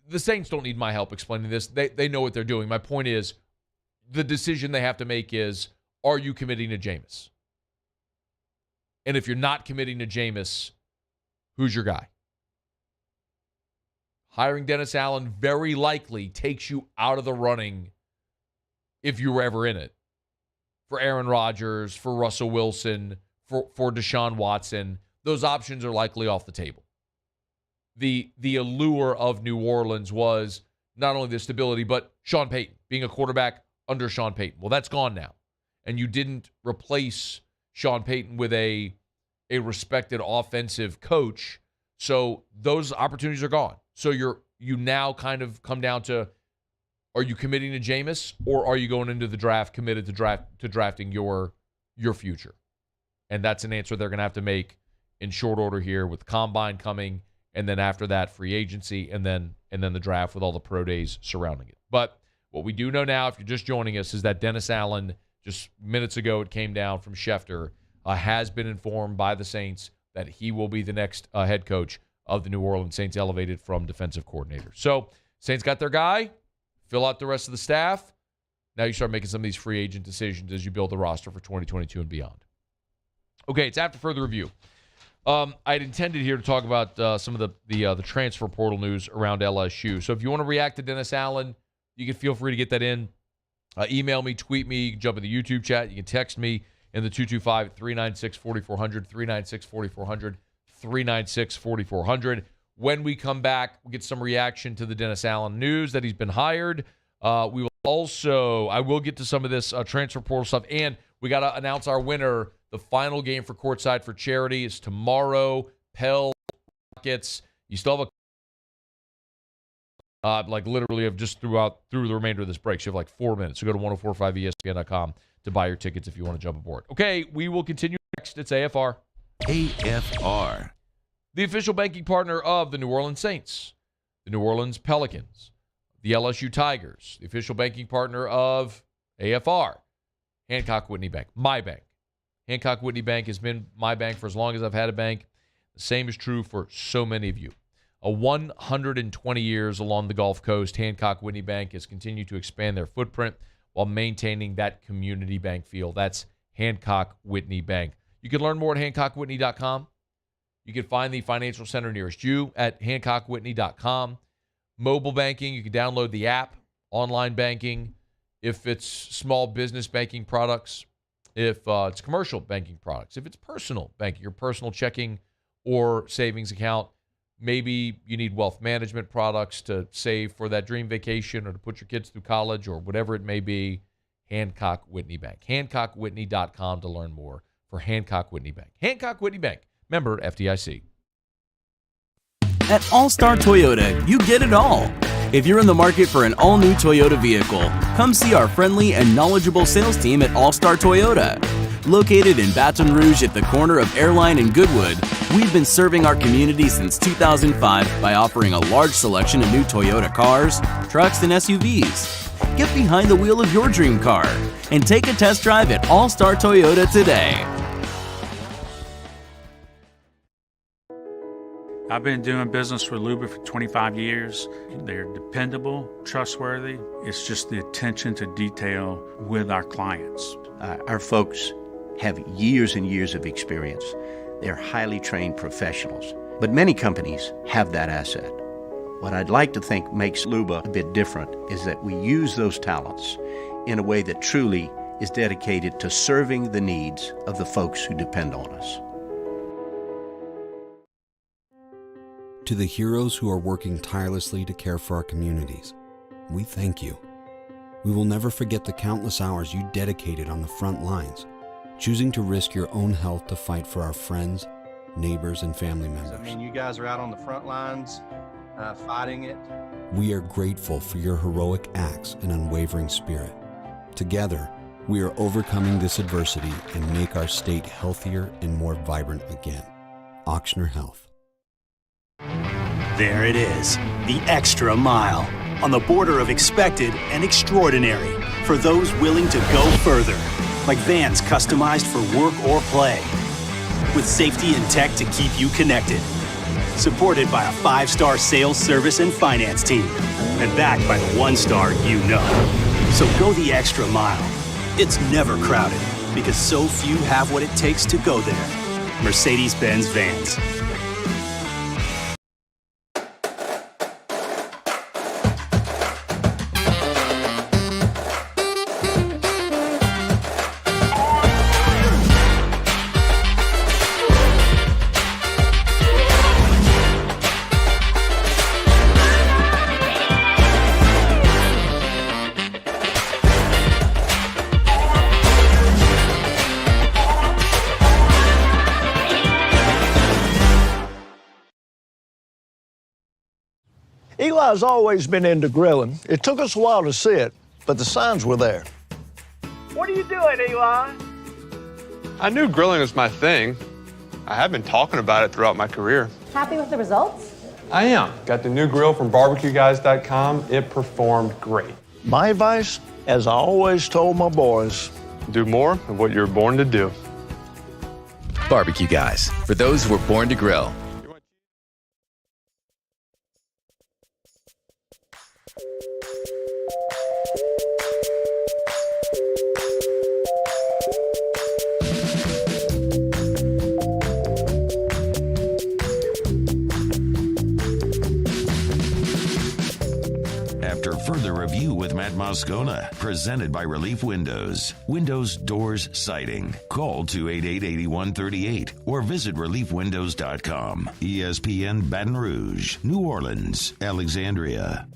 Speaker 7: the Saints don't need my help explaining this. They know what they're doing. My point is, the decision they have to make is, are you committing to Jameis? And if you're not committing to Jameis, who's your guy? Hiring Dennis Allen very likely takes you out of the running, if you were ever in it, for Aaron Rodgers, for Russell Wilson, for Deshaun Watson. Those options are likely off the table. The allure of New Orleans was not only the stability, but Sean Payton, being a quarterback under Sean Payton. Well, that's gone now. And you didn't replace Sean Payton with a respected offensive coach. So those opportunities are gone. So you now kind of come down to, are you committing to Jameis, or are you going into the draft committed to drafting your future? And that's an answer they're going to have to make in short order here, with Combine coming, and then after that, free agency, and then the draft with all the pro days surrounding it. But what we do know now, if you're just joining us, is that Dennis Allen, just minutes ago it came down from Schefter, has been informed by the Saints that he will be the next head coach of the New Orleans Saints, elevated from defensive coordinator. So Saints got their guy, fill out the rest of the staff. Now you start making some of these free agent decisions as you build the roster for 2022 and beyond. Okay, it's after further review. I had intended here to talk about some of the transfer portal news around LSU. So if you want to react to Dennis Allen, you can feel free to get that in. Email me, tweet me, you can jump in the YouTube chat. You can text me in the 225-396-4400, 396-4400, 396-4400. When we come back, we'll get some reaction to the Dennis Allen news that he's been hired. We will also, I will get to some of this transfer portal stuff, and we got to announce our winner. The final game for Courtside for Charity is tomorrow. Pell Rockets. You still have literally have just through the remainder of this break. So you have like 4 minutes. So go to 1045ESPN.com to buy your tickets if you want to jump aboard. Okay, we will continue next. It's AFR.
Speaker 4: AFR.
Speaker 7: The official banking partner of the New Orleans Saints, the New Orleans Pelicans, the LSU Tigers, the official banking partner of AFR, Hancock Whitney Bank, my bank. Hancock Whitney Bank has been my bank for as long as I've had a bank. The same is true for so many of you. 120 years along the Gulf Coast, Hancock Whitney Bank has continued to expand their footprint while maintaining that community bank feel. That's Hancock Whitney Bank. You can learn more at HancockWhitney.com. You can find the financial center nearest you at HancockWhitney.com. Mobile banking, you can download the app. Online banking, if it's small business banking products, if it's commercial banking products, if it's personal banking, your personal checking or savings account. Maybe you need wealth management products to save for that dream vacation or to put your kids through college or whatever it may be. Hancock Whitney Bank. HancockWhitney.com to learn more for Hancock Whitney Bank. Hancock Whitney Bank. Member FDIC.
Speaker 10: At All-Star Toyota, you get it all. If you're in the market for an all-new Toyota vehicle, come see our friendly and knowledgeable sales team at All-Star Toyota. Located in Baton Rouge at the corner of Airline and Goodwood, we've been serving our community since 2005 by offering a large selection of new Toyota cars, trucks, and SUVs. Get behind the wheel of your dream car and take a test drive at All-Star Toyota today.
Speaker 27: I've been doing business with Luba for 25 years. They're dependable, trustworthy. It's just the attention to detail with our clients.
Speaker 16: Our folks have years and years of experience. They're highly trained professionals. But many companies have that asset. What I'd like to think makes Luba a bit different is that we use those talents in a way that truly is dedicated to serving the needs of the folks who depend on us.
Speaker 11: To the heroes who are working tirelessly to care for our communities, we thank you. We will never forget the countless hours you dedicated on the front lines, choosing to risk your own health to fight for our friends, neighbors, and family members.
Speaker 12: I mean, you guys are out on the front lines, fighting it.
Speaker 11: We are grateful for your heroic acts and unwavering spirit. Together, we are overcoming this adversity and make our state healthier and more vibrant again. Ochsner Health.
Speaker 13: There it is, the extra mile, on the border of expected and extraordinary for those willing to go further, like vans customized for work or play, with safety and tech to keep you connected. Supported by a 5-star sales, service, and finance team. And backed by the 1-star you know. So go the extra mile. It's never crowded because so few have what it takes to go there. Mercedes-Benz Vans.
Speaker 17: Eli's always been into grilling. It took us a while to see it, but the signs were there.
Speaker 18: What are you doing, Eli?
Speaker 20: I knew grilling was my thing. I have been talking about it throughout my career.
Speaker 21: Happy with the results?
Speaker 20: I am. Got the new grill from barbecueguys.com. It performed great.
Speaker 17: My advice, as I always told my boys,
Speaker 20: do more of what you're born to do.
Speaker 22: Barbecue Guys, for those who were born to grill.
Speaker 4: After further review with Matt Moscona, presented by Relief Windows. Windows, doors, siding. Call 288-8138 or visit reliefwindows.com. ESPN Baton Rouge, New Orleans, Alexandria.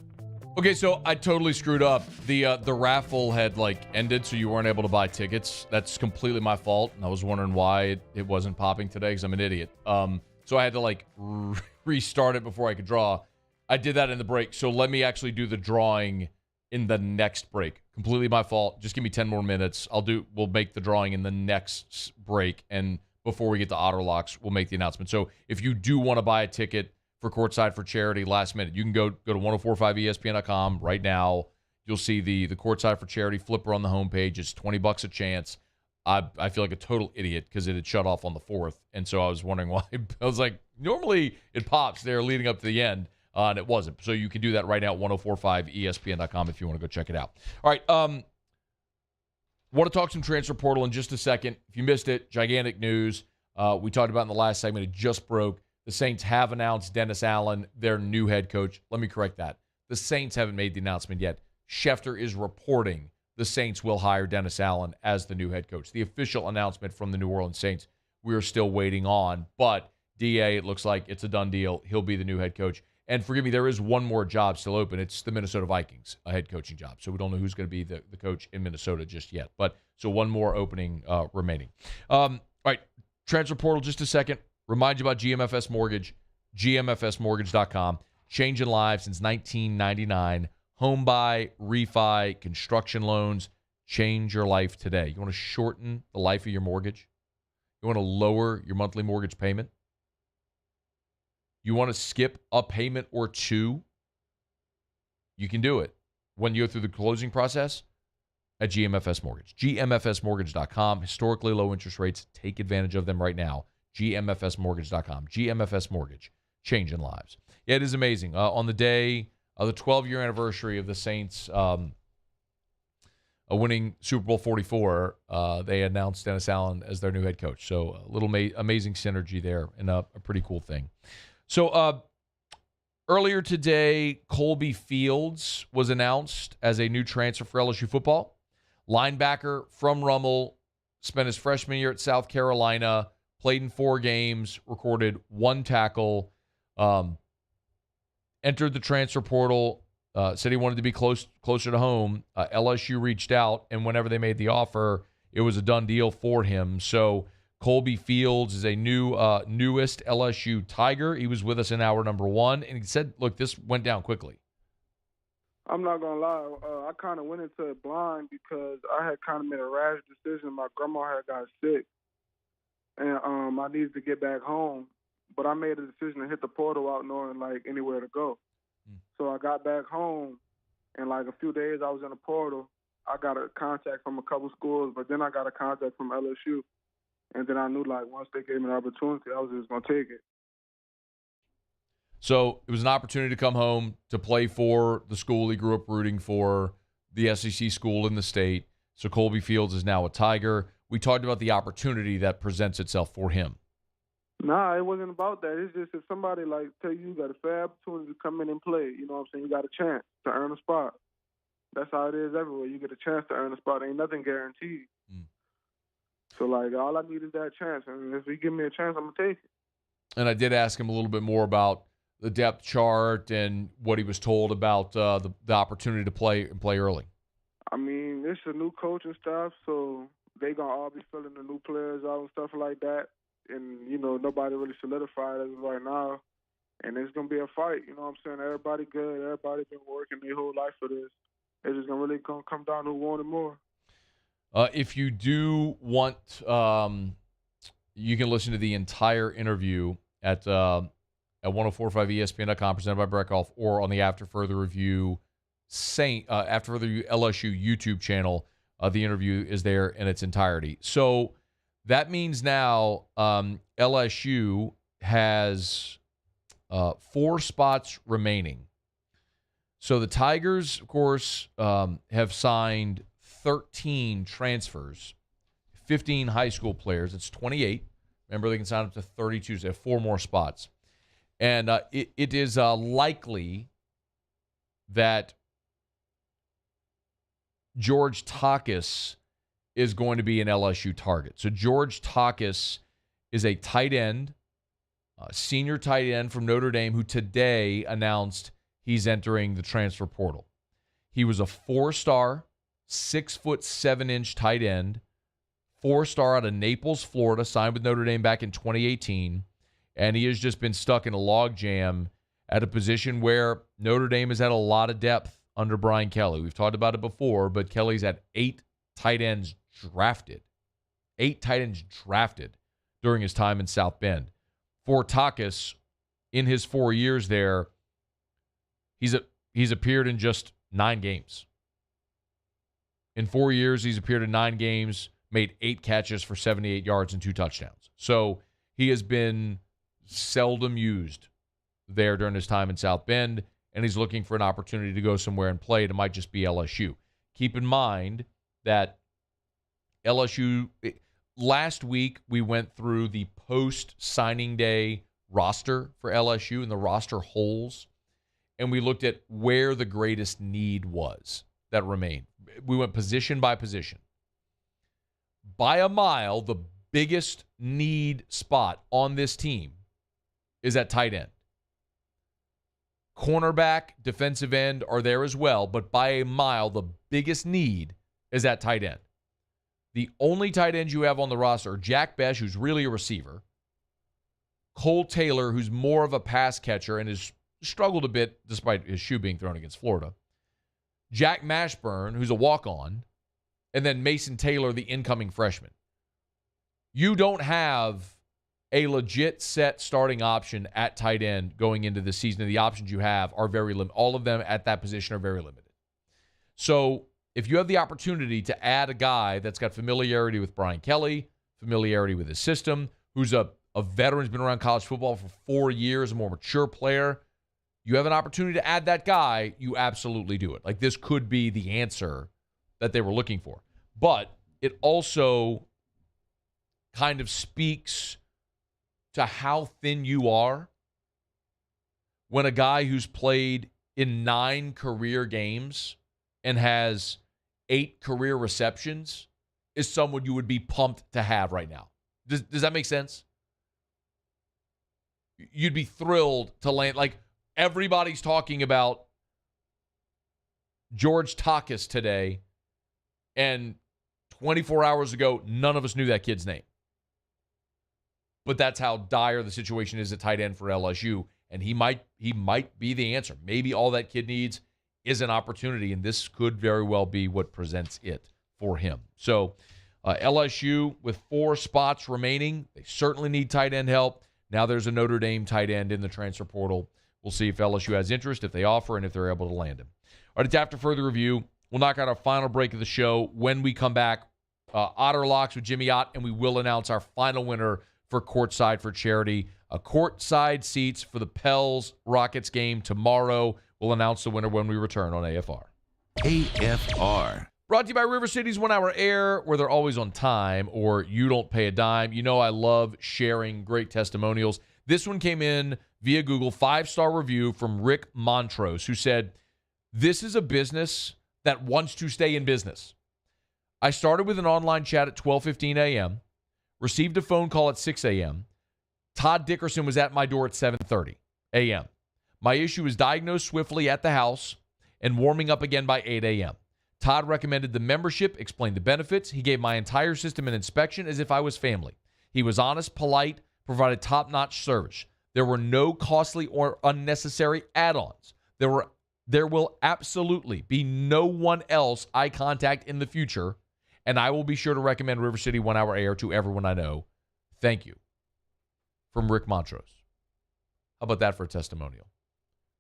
Speaker 7: Okay, so I totally screwed up. The raffle had ended, so you weren't able to buy tickets. That's completely my fault. And I was wondering why it wasn't popping today because I'm an idiot. So I had to restart it before I could draw. I did that in the break, so let me actually do the drawing in the next break. Completely my fault. Just give me 10 more minutes. We'll make the drawing in the next break, and before we get to Otter Locks, we'll make the announcement. So if you do want to buy a ticket for Courtside for Charity last minute, you can go to 1045ESPN.com right now. You'll see the Courtside for Charity flipper on the homepage. It's $20 a chance. I feel like a total idiot because it had shut off on the 4th, and so I was wondering why. I was like, normally it pops there leading up to the end. And it wasn't. So you can do that right now at 1045ESPN.com if you want to go check it out. All right. Want to talk some transfer portal in just a second. If you missed it, gigantic news. We talked about in the last segment. It just broke. The Saints have announced Dennis Allen, their new head coach. Let me correct that. The Saints haven't made the announcement yet. Schefter is reporting the Saints will hire Dennis Allen as the new head coach. The official announcement from the New Orleans Saints, we are still waiting on. But DA, it looks like it's a done deal. He'll be the new head coach. And forgive me, there is one more job still open. It's the Minnesota Vikings, a head coaching job. So we don't know who's going to be the coach in Minnesota just yet. But so one more opening remaining. All right, transfer portal, just a second. Remind you about GMFS Mortgage, gmfsmortgage.com. Changing lives since 1999. Home buy, refi, construction loans. Change your life today. You want to shorten the life of your mortgage? You want to lower your monthly mortgage payment? You want to skip a payment or two? You can do it when you go through the closing process at GMFS Mortgage. GMFSmortgage.com. Historically low interest rates. Take advantage of them right now. GMFSmortgage.com. GMFS Mortgage. Changing lives. Yeah, it is amazing. On the day of the 12-year anniversary of the Saints winning Super Bowl 44, they announced Dennis Allen as their new head coach. So a little amazing synergy there and a pretty cool thing. So earlier today, Kolbe Fields was announced as a new transfer for LSU football. Linebacker from Rummel, spent his freshman year at South Carolina, played in 4 games, recorded 1 tackle, entered the transfer portal, said he wanted to be closer to home. LSU reached out, and whenever they made the offer, it was a done deal for him. So Kolbe Fields is a newest LSU Tiger. He was with us in hour number 1, and he said, look, this went down quickly.
Speaker 23: I'm not going to lie. I kind of went into it blind because I had kind of made a rash decision. My grandma had got sick, and I needed to get back home. But I made a decision to hit the portal out knowing, anywhere to go. So I got back home, and, a few days I was in the portal. I got a contact from a couple schools, but then I got a contact from LSU. And then I knew, once they gave me the opportunity, I was just going to take it.
Speaker 7: So it was an opportunity to come home to play for the school he grew up rooting for, the SEC school in the state. So Kolbe Fields is now a Tiger. We talked about the opportunity that presents itself for him.
Speaker 23: Nah, it wasn't about that. It's just if somebody like tell you got a fair opportunity to come in and play, you know what I'm saying? You got a chance to earn a spot. That's how it is everywhere. You get a chance to earn a spot. Ain't nothing guaranteed. So, like, all I need is that chance. And if he give me a chance, I'm going to take it.
Speaker 7: And I did ask him a little bit more about the depth chart and what he was told about the opportunity to play early.
Speaker 23: I mean, it's a new coaching staff, so they going to all be filling the new players out and stuff like that. And, you know, nobody really solidified as of right now. And it's going to be a fight, you know what I'm saying? Everybody good. Everybody been working their whole life for this. It's just going to really come down to who wanted more.
Speaker 7: If you do want, you can listen to the entire interview at 1045ESPN.com, presented by Brett Golf, or on the After Further Review LSU YouTube channel. The interview is there in its entirety. So that means now LSU has 4 spots remaining. So the Tigers, of course, have signed 13 transfers, 15 high school players. It's 28. Remember, they can sign up to 32. So they have 4 more spots. And it is likely that George Takis is going to be an LSU target. So George Takis is a tight end, senior tight end from Notre Dame, who today announced he's entering the transfer portal. He was a 4-star, 6'7" tight end, 4-star out of Naples, Florida, signed with Notre Dame back in 2018, and he has just been stuck in a logjam at a position where Notre Dame has had a lot of depth under Brian Kelly. We've talked about it before, but Kelly's had 8 tight ends drafted. 8 tight ends drafted during his time in South Bend. For Takis, in his 4 years there, he's appeared in just 9 games. In 4 years, he's appeared in 9 games, made 8 catches for 78 yards and 2 touchdowns. So he has been seldom used there during his time in South Bend, and he's looking for an opportunity to go somewhere and play. It might just be LSU. Keep in mind that LSU, last week we went through the post-signing day roster for LSU and the roster holes, and we looked at where the greatest need was that remained. We went position by position. By a mile, the biggest need spot on this team is at tight end. Cornerback, defensive end are there as well, but by a mile, the biggest need is at tight end. The only tight ends you have on the roster are Jack Besh, who's really a receiver, Cole Taylor, who's more of a pass catcher and has struggled a bit despite his shoe being thrown against Florida, Jack Mashburn, who's a walk-on, and then Mason Taylor, the incoming freshman. You don't have a legit set starting option at tight end going into the season. And the options you have are very limited. All of them at that position are very limited. So if you have the opportunity to add a guy that's got familiarity with Brian Kelly, familiarity with his system, who's a veteran, who's been around college football for 4 years, a more mature player, you have an opportunity to add that guy, you absolutely do it. Like, this could be the answer that they were looking for. But it also kind of speaks to how thin you are when a guy who's played in 9 career games and has 8 career receptions is someone you would be pumped to have right now. Does that make sense? You'd be thrilled to land. Like, everybody's talking about George Takis today, and 24 hours ago, none of us knew that kid's name. But that's how dire the situation is at tight end for LSU, and he might be the answer. Maybe all that kid needs is an opportunity, and this could very well be what presents it for him. So LSU with 4 spots remaining, they certainly need tight end help. Now there's a Notre Dame tight end in the transfer portal. We'll see if LSU has interest, if they offer, and if they're able to land him. All right, it's After Further Review. We'll knock out our final break of the show. When we come back, Otter Locks with Jimmy Ott, and we will announce our final winner for Courtside for Charity. Courtside seats for the Pels-Rockets game tomorrow. We'll announce the winner when we return on AFR.
Speaker 4: AFR.
Speaker 7: Brought to you by River City's 1 Hour Air, where they're always on time, or you don't pay a dime. You know I love sharing great testimonials. This one came in via Google, 5-star review from Rick Montrose, who said, "This is a business that wants to stay in business. I started with an online chat at 12:15 a.m., received a phone call at 6 a.m. Todd Dickerson was at my door at 7:30 a.m. My issue was diagnosed swiftly at the house and warming up again by 8 a.m. Todd recommended the membership, explained the benefits. He gave my entire system an inspection as if I was family. He was honest, polite, provided top-notch service. There were no costly or unnecessary add-ons. There will absolutely be no one else I contact in the future, and I will be sure to recommend River City 1 Hour Air to everyone I know. Thank you." From Rick Montrose. How about that for a testimonial?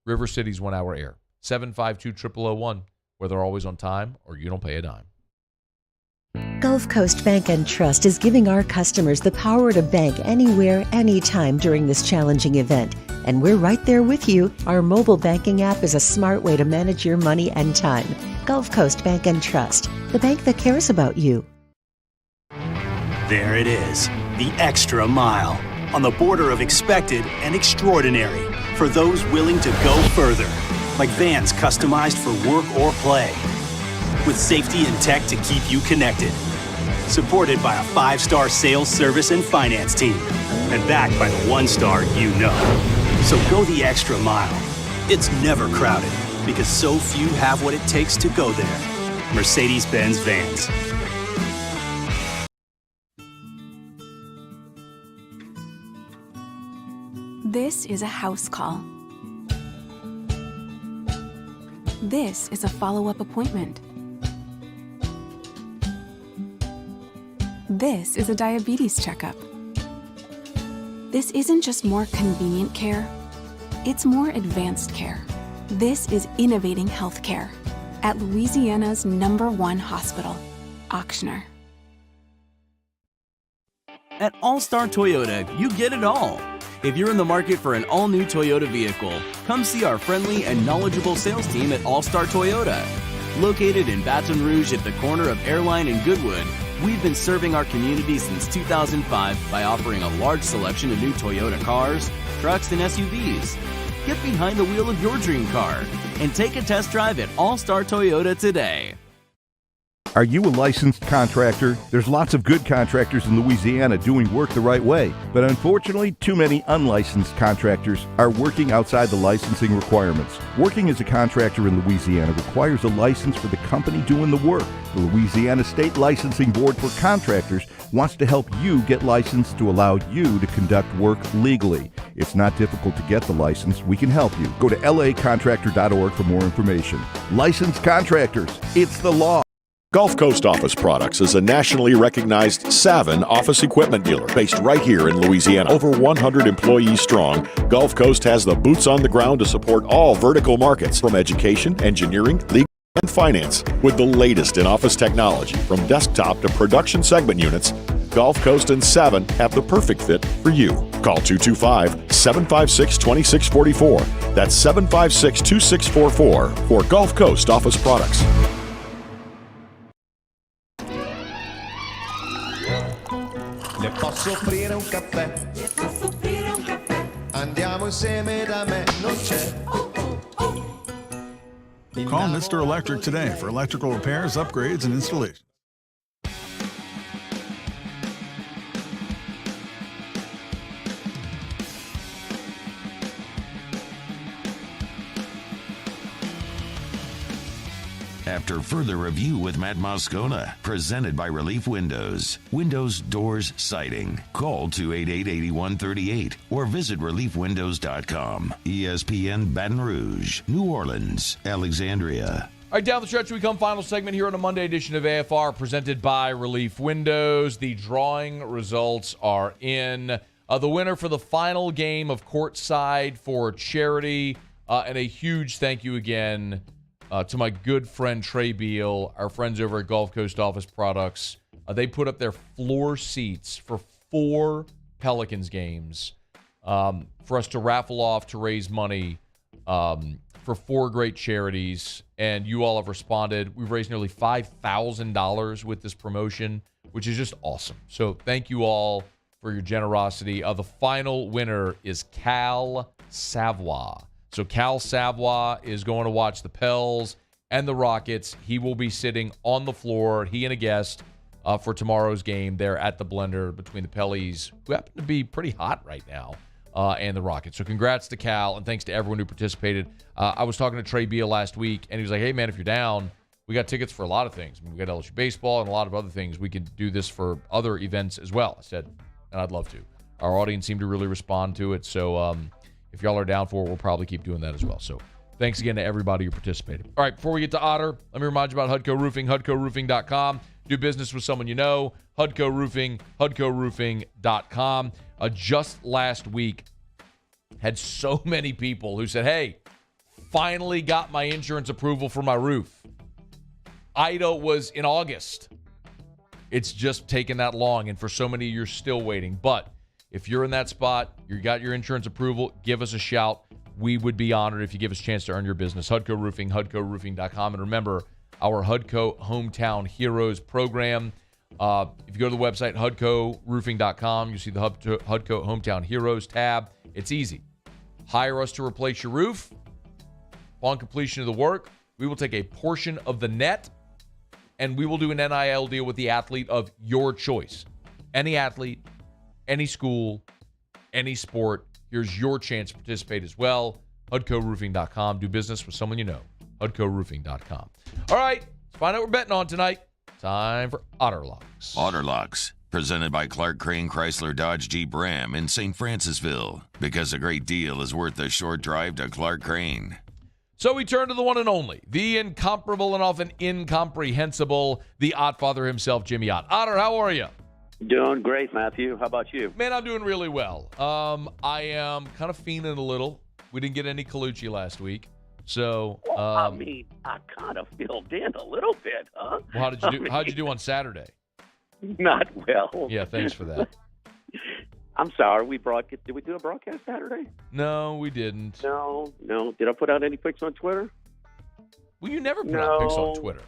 Speaker 7: River City's 1 Hour Air. 752-0001, where they're always on time or you don't pay a dime.
Speaker 1: Gulf Coast Bank and Trust is giving our customers the power to bank anywhere, anytime during this challenging event. And we're right there with you. Our mobile banking app is a smart way to manage your money and time. Gulf Coast Bank and Trust, the bank that cares about you.
Speaker 13: There it is, the extra mile, on the border of expected and extraordinary, for those willing to go further, like vans customized for work or play, with safety and tech to keep you connected, supported by a 5-star sales, service, and finance team, and backed by the 1-star you know. So go the extra mile. It's never crowded, because so few have what it takes to go there. Mercedes-Benz Vans.
Speaker 3: This is a house call. This is a follow-up appointment. This is a diabetes checkup. This isn't just more convenient care, it's more advanced care. This is innovating healthcare at Louisiana's #1 hospital, Ochsner.
Speaker 10: At All-Star Toyota, you get it all. If you're in the market for an all-new Toyota vehicle, come see our friendly and knowledgeable sales team at All-Star Toyota. Located in Baton Rouge at the corner of Airline and Goodwood, we've been serving our community since 2005 by offering a large selection of new Toyota cars, trucks, and SUVs. Get behind the wheel of your dream car and take a test drive at All-Star Toyota today.
Speaker 14: Are you a licensed contractor? There's lots of good contractors in Louisiana doing work the right way, but unfortunately, too many unlicensed contractors are working outside the licensing requirements. Working as a contractor in Louisiana requires a license for the company doing the work. The Louisiana State Licensing Board for Contractors wants to help you get licensed to allow you to conduct work legally. It's not difficult to get the license. We can help you. Go to lacontractor.org for more information. Licensed contractors, it's the law.
Speaker 8: Gulf Coast Office Products is a nationally recognized Savin office equipment dealer based right here in Louisiana. Over 100 employees strong, Gulf Coast has the boots on the ground to support all vertical markets from education, engineering, legal, and finance. With the latest in office technology from desktop to production segment units, Gulf Coast and Savin have the perfect fit for you. Call 225-756-2644. That's 756-2644 for Gulf Coast Office Products.
Speaker 2: Le posso offrire un caffè? Le posso offrire un caffè? Andiamo insieme da me, non c'è.
Speaker 15: Call Mr. Electric today for electrical repairs, upgrades, and installation.
Speaker 4: After further review with Matt Moscona, presented by Relief Windows. Windows, doors, siding. Call 288-8138 or visit reliefwindows.com. ESPN Baton Rouge, New Orleans, Alexandria.
Speaker 7: All right, down the stretch we come. Final segment here on a Monday edition of AFR, presented by Relief Windows. The drawing results are in. The winner for the final game of Courtside for Charity. And a huge thank you again to my good friend Trey Beal, our friends over at Gulf Coast Office Products. They put up their floor seats for 4 Pelicans games for us to raffle off to raise money for 4 great charities, and you all have responded. We've raised nearly $5,000 with this promotion, which is just awesome. So thank you all for your generosity. The final winner is Cal Savoy. So Cal Savoy is going to watch the Pels and the Rockets. He will be sitting on the floor, he and a guest, for tomorrow's game there at the Blender between the Pellies, who happen to be pretty hot right now, and the Rockets. So congrats to Cal, and thanks to everyone who participated. I was talking to Trey Beal last week, and he was like, hey, man, if you're down, we got tickets for a lot of things. I mean, we got LSU baseball and a lot of other things. We could do this for other events as well. I said, and I'd love to. Our audience seemed to really respond to it. So if y'all are down for it, we'll probably keep doing that as well. So thanks again to everybody who participated. All right, before we get to Otter, let me remind you about Hudco Roofing, HudcoRoofing.com. Do business with someone you know. Hudco Roofing, HudcoRoofing.com. Just last week, had so many people who said, hey, finally got my insurance approval for my roof. Ida was in August. It's just taken that long, and for so many, you're still waiting. But if you're in that spot, you got your insurance approval, give us a shout. We would be honored if you give us a chance to earn your business. Hudco Roofing, HudcoRoofing.com. And remember, our Hudco Hometown Heroes program. If you go to the website, HudcoRoofing.com, you see the Hudco Hometown Heroes tab. It's easy. Hire us to replace your roof. Upon completion of the work, we will take a portion of the net, and we will do an NIL deal with the athlete of your choice. Any athlete, any school, any sport. Here's your chance to participate as well. HudcoRoofing.com. Do business with someone you know. HudcoRoofing.com. All right, let's find out what we're betting on tonight. Time for Otterlocks.
Speaker 4: Otterlocks, presented by Clark Crane Chrysler Dodge Jeep Ram in St. Francisville. Because a great deal is worth the short drive to Clark Crane.
Speaker 7: So we turn to the one and only, the incomparable and often incomprehensible, the Ottfather himself, Jimmy Ott. Otter, how are you?
Speaker 5: Doing great, Matthew. How about you?
Speaker 7: Man, I'm doing really well. I am kind of fiending a little. We didn't get any Colucci last week. So,
Speaker 5: I kind of filled in a little bit, huh?
Speaker 7: Well, how did you do? How'd you do on Saturday?
Speaker 5: Not well.
Speaker 7: Yeah, thanks for that.
Speaker 5: I'm sorry. Did we do a broadcast Saturday?
Speaker 7: No, we didn't.
Speaker 5: No. Did I put out any pics on Twitter?
Speaker 7: Well, you never put out pics on Twitter.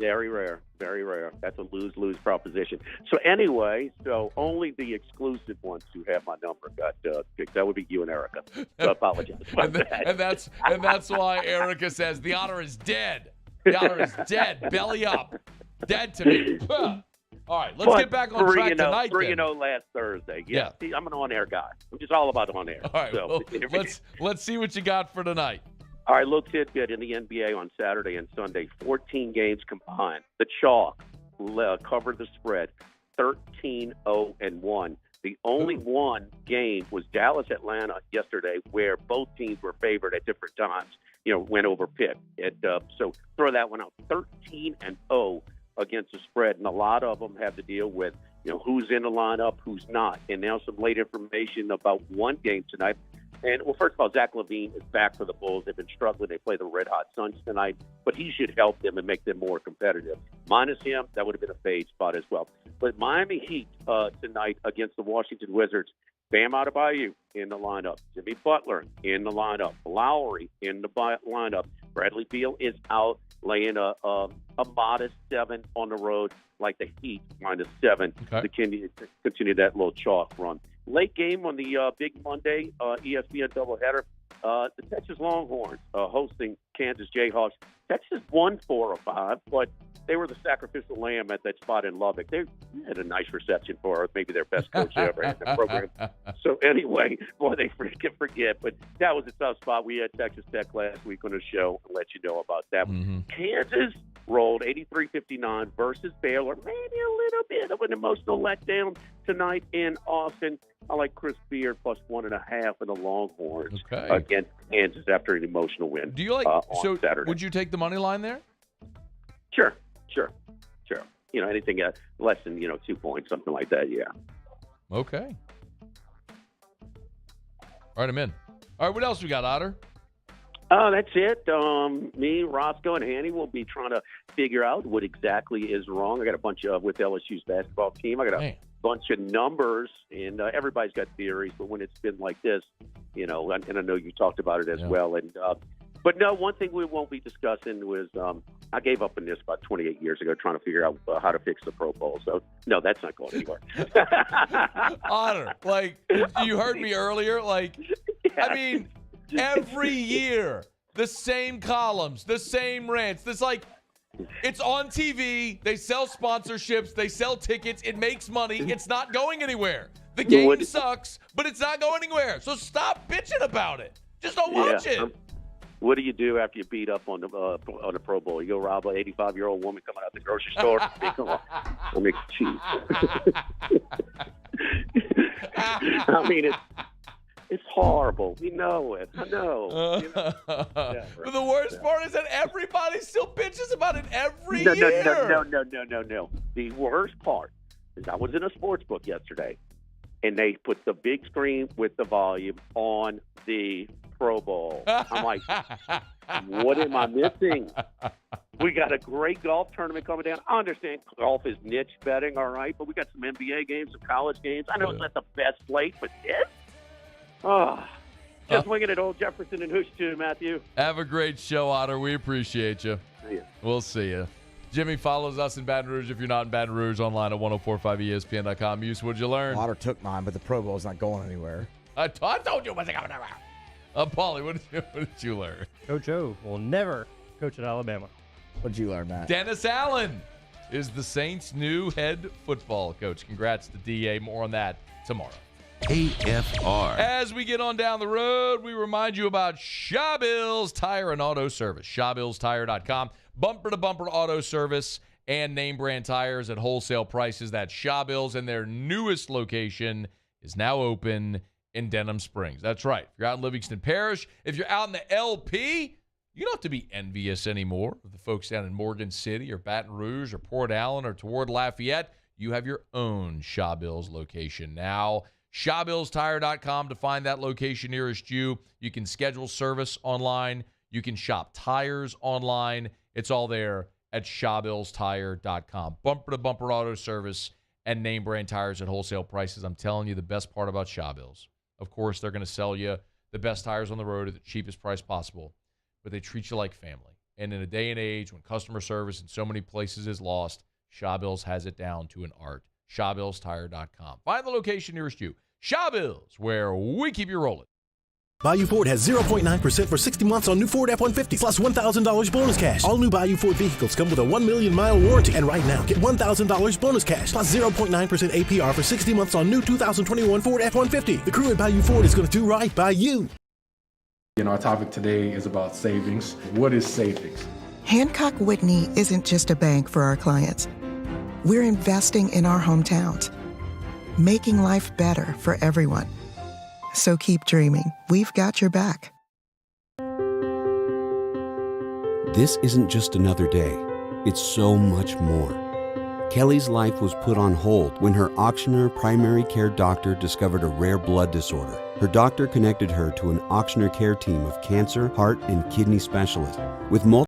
Speaker 5: Very rare. Very rare. That's a lose-lose proposition. So anyway, only the exclusive ones who have my number got picked. That would be you and Erica. So I apologize about that.
Speaker 7: And that's why Erica says the Otter is dead. The Otter is dead. Belly up. Dead to me. All right, let's get back on track tonight.
Speaker 5: 3-0 last Thursday. Yeah. See, I'm an on-air guy. I'm just all about on-air.
Speaker 7: All right, well, let's see what you got for tonight.
Speaker 5: All right, little tidbit in the NBA on Saturday and Sunday. 14 games combined. The Chalk covered the spread, 13-0-1. The only one game was Dallas-Atlanta yesterday, where both teams were favored at different times. Went over Pitt. So throw that one out. 13-0 against the spread, and a lot of them have to deal with who's in the lineup, who's not. And now some late information about one game tonight. And, well, first of all, Zach LaVine is back for the Bulls. They've been struggling. They play the Red Hot Suns tonight, but he should help them and make them more competitive. Minus him, that would have been a fade spot as well. But Miami Heat tonight against the Washington Wizards. Bam Adebayo in the lineup. Jimmy Butler in the lineup. Lowry in the lineup. Bradley Beal is out, laying a modest 7 on the road, like the Heat, -7 to continue that little chalk run. Late game on the big Monday ESPN doubleheader. The Texas Longhorns hosting Kansas Jayhawks. Texas won 4 of 5, but they were the sacrificial lamb at that spot in Lubbock. They had a nice reception for maybe their best coach ever in the program. So anyway, boy, they forget. But that was a tough spot. We had Texas Tech last week on the show. I'll let you know about that. Mm-hmm. Kansas rolled 83-59 versus Baylor. Maybe a little bit of an emotional letdown tonight in Austin. I like Chris Beard plus 1.5 in the Longhorns against Kansas after an emotional win.
Speaker 7: Do you like
Speaker 5: on Saturday.
Speaker 7: Would you take the money line there?
Speaker 5: Sure. Anything less than 2 points, something like that. Yeah.
Speaker 7: Okay. All right, I'm in. All right, what else we got, Otter?
Speaker 5: That's it. Me, Roscoe, and Hanny will be trying to figure out what exactly is wrong. I got a bunch with LSU's basketball team. I got a bunch of numbers, and everybody's got theories. But when it's been like this, and I know you talked about it as well. And but no, one thing we won't be discussing was I gave up on this about 28 years ago, trying to figure out how to fix the Pro Bowl. So no, that's not going anywhere.
Speaker 7: Honor, you heard me earlier. I mean, every year the same columns, the same rants. It's on TV. They sell sponsorships. They sell tickets. It makes money. It's not going anywhere. The game sucks, but it's not going anywhere. So stop bitching about it. Just don't watch it.
Speaker 5: What do you do after you beat up on the Pro Bowl? You go rob an 85-year-old woman coming out the grocery store? Come on. I mean, jeez. I mean, it's horrible. We know it. I know.
Speaker 7: But the worst part is that everybody still bitches about it every year.
Speaker 5: No. The worst part is I was in a sports book yesterday, and they put the big screen with the volume on the Pro Bowl. I'm like, what am I missing? We got a great golf tournament coming down. I understand golf is niche betting, all right, but we got some NBA games, some college games. I know it's not the best slate, but this? Just winging it, Old Jefferson and Hoosh too, Matthew.
Speaker 7: Have a great show, Otter. We appreciate you.
Speaker 5: See ya.
Speaker 7: We'll see you. Jimmy follows us in Baton Rouge. If you're not in Baton Rouge, online at 1045ESPN.com. Muse, what'd you learn?
Speaker 6: Otter took mine, but the Pro Bowl's not going anywhere.
Speaker 7: I told you it wasn't going anywhere. Paulie, what did you learn?
Speaker 9: Coach O will never coach at Alabama.
Speaker 6: What'd you learn, Matt?
Speaker 7: Dennis Allen is the Saints' new head football coach. Congrats to DA. More on that tomorrow.
Speaker 4: AFR.
Speaker 7: As we get on down the road, we remind you about Shawbills Tire and Auto Service. ShawbillsTire.com. Bumper-to-bumper auto service and name brand tires at wholesale prices. That's Shawbills, and their newest location is now open in Denham Springs. That's right. If you're out in Livingston Parish, if you're out in the LP, you don't have to be envious anymore of the folks down in Morgan City or Baton Rouge or Port Allen or toward Lafayette. You have your own Shawbills location now. ShawbillsTire.com to find that location nearest you. You can schedule service online. You can shop tires online. It's all there at ShawbillsTire.com. Bumper-to-bumper auto service and name brand tires at wholesale prices. I'm telling you, the best part about Shawbills, of course, they're going to sell you the best tires on the road at the cheapest price possible, but they treat you like family. And in a day and age when customer service in so many places is lost, Shawbills has it down to an art. ShawbillsTire.com. Find the location nearest you. Shawbills, where we keep you rolling.
Speaker 19: Bayou Ford has 0.9% for 60 months on new Ford F-150 plus $1,000 bonus cash. All new Bayou Ford vehicles come with a 1 million mile warranty. And right now, get $1,000 bonus cash plus 0.9% APR for 60 months on new 2021 Ford F-150. The crew at Bayou Ford is going to do right by you.
Speaker 21: Our topic today is about savings. What is savings?
Speaker 24: Hancock Whitney isn't just a bank for our clients. We're investing in our hometowns, making life better for everyone. So keep dreaming. We've got your back.
Speaker 11: This isn't just another day. It's so much more. Kelly's life was put on hold when her auctioneer primary care doctor discovered a rare blood disorder. Her doctor connected her to an auctioneer care team of cancer, heart, and kidney specialists with multiple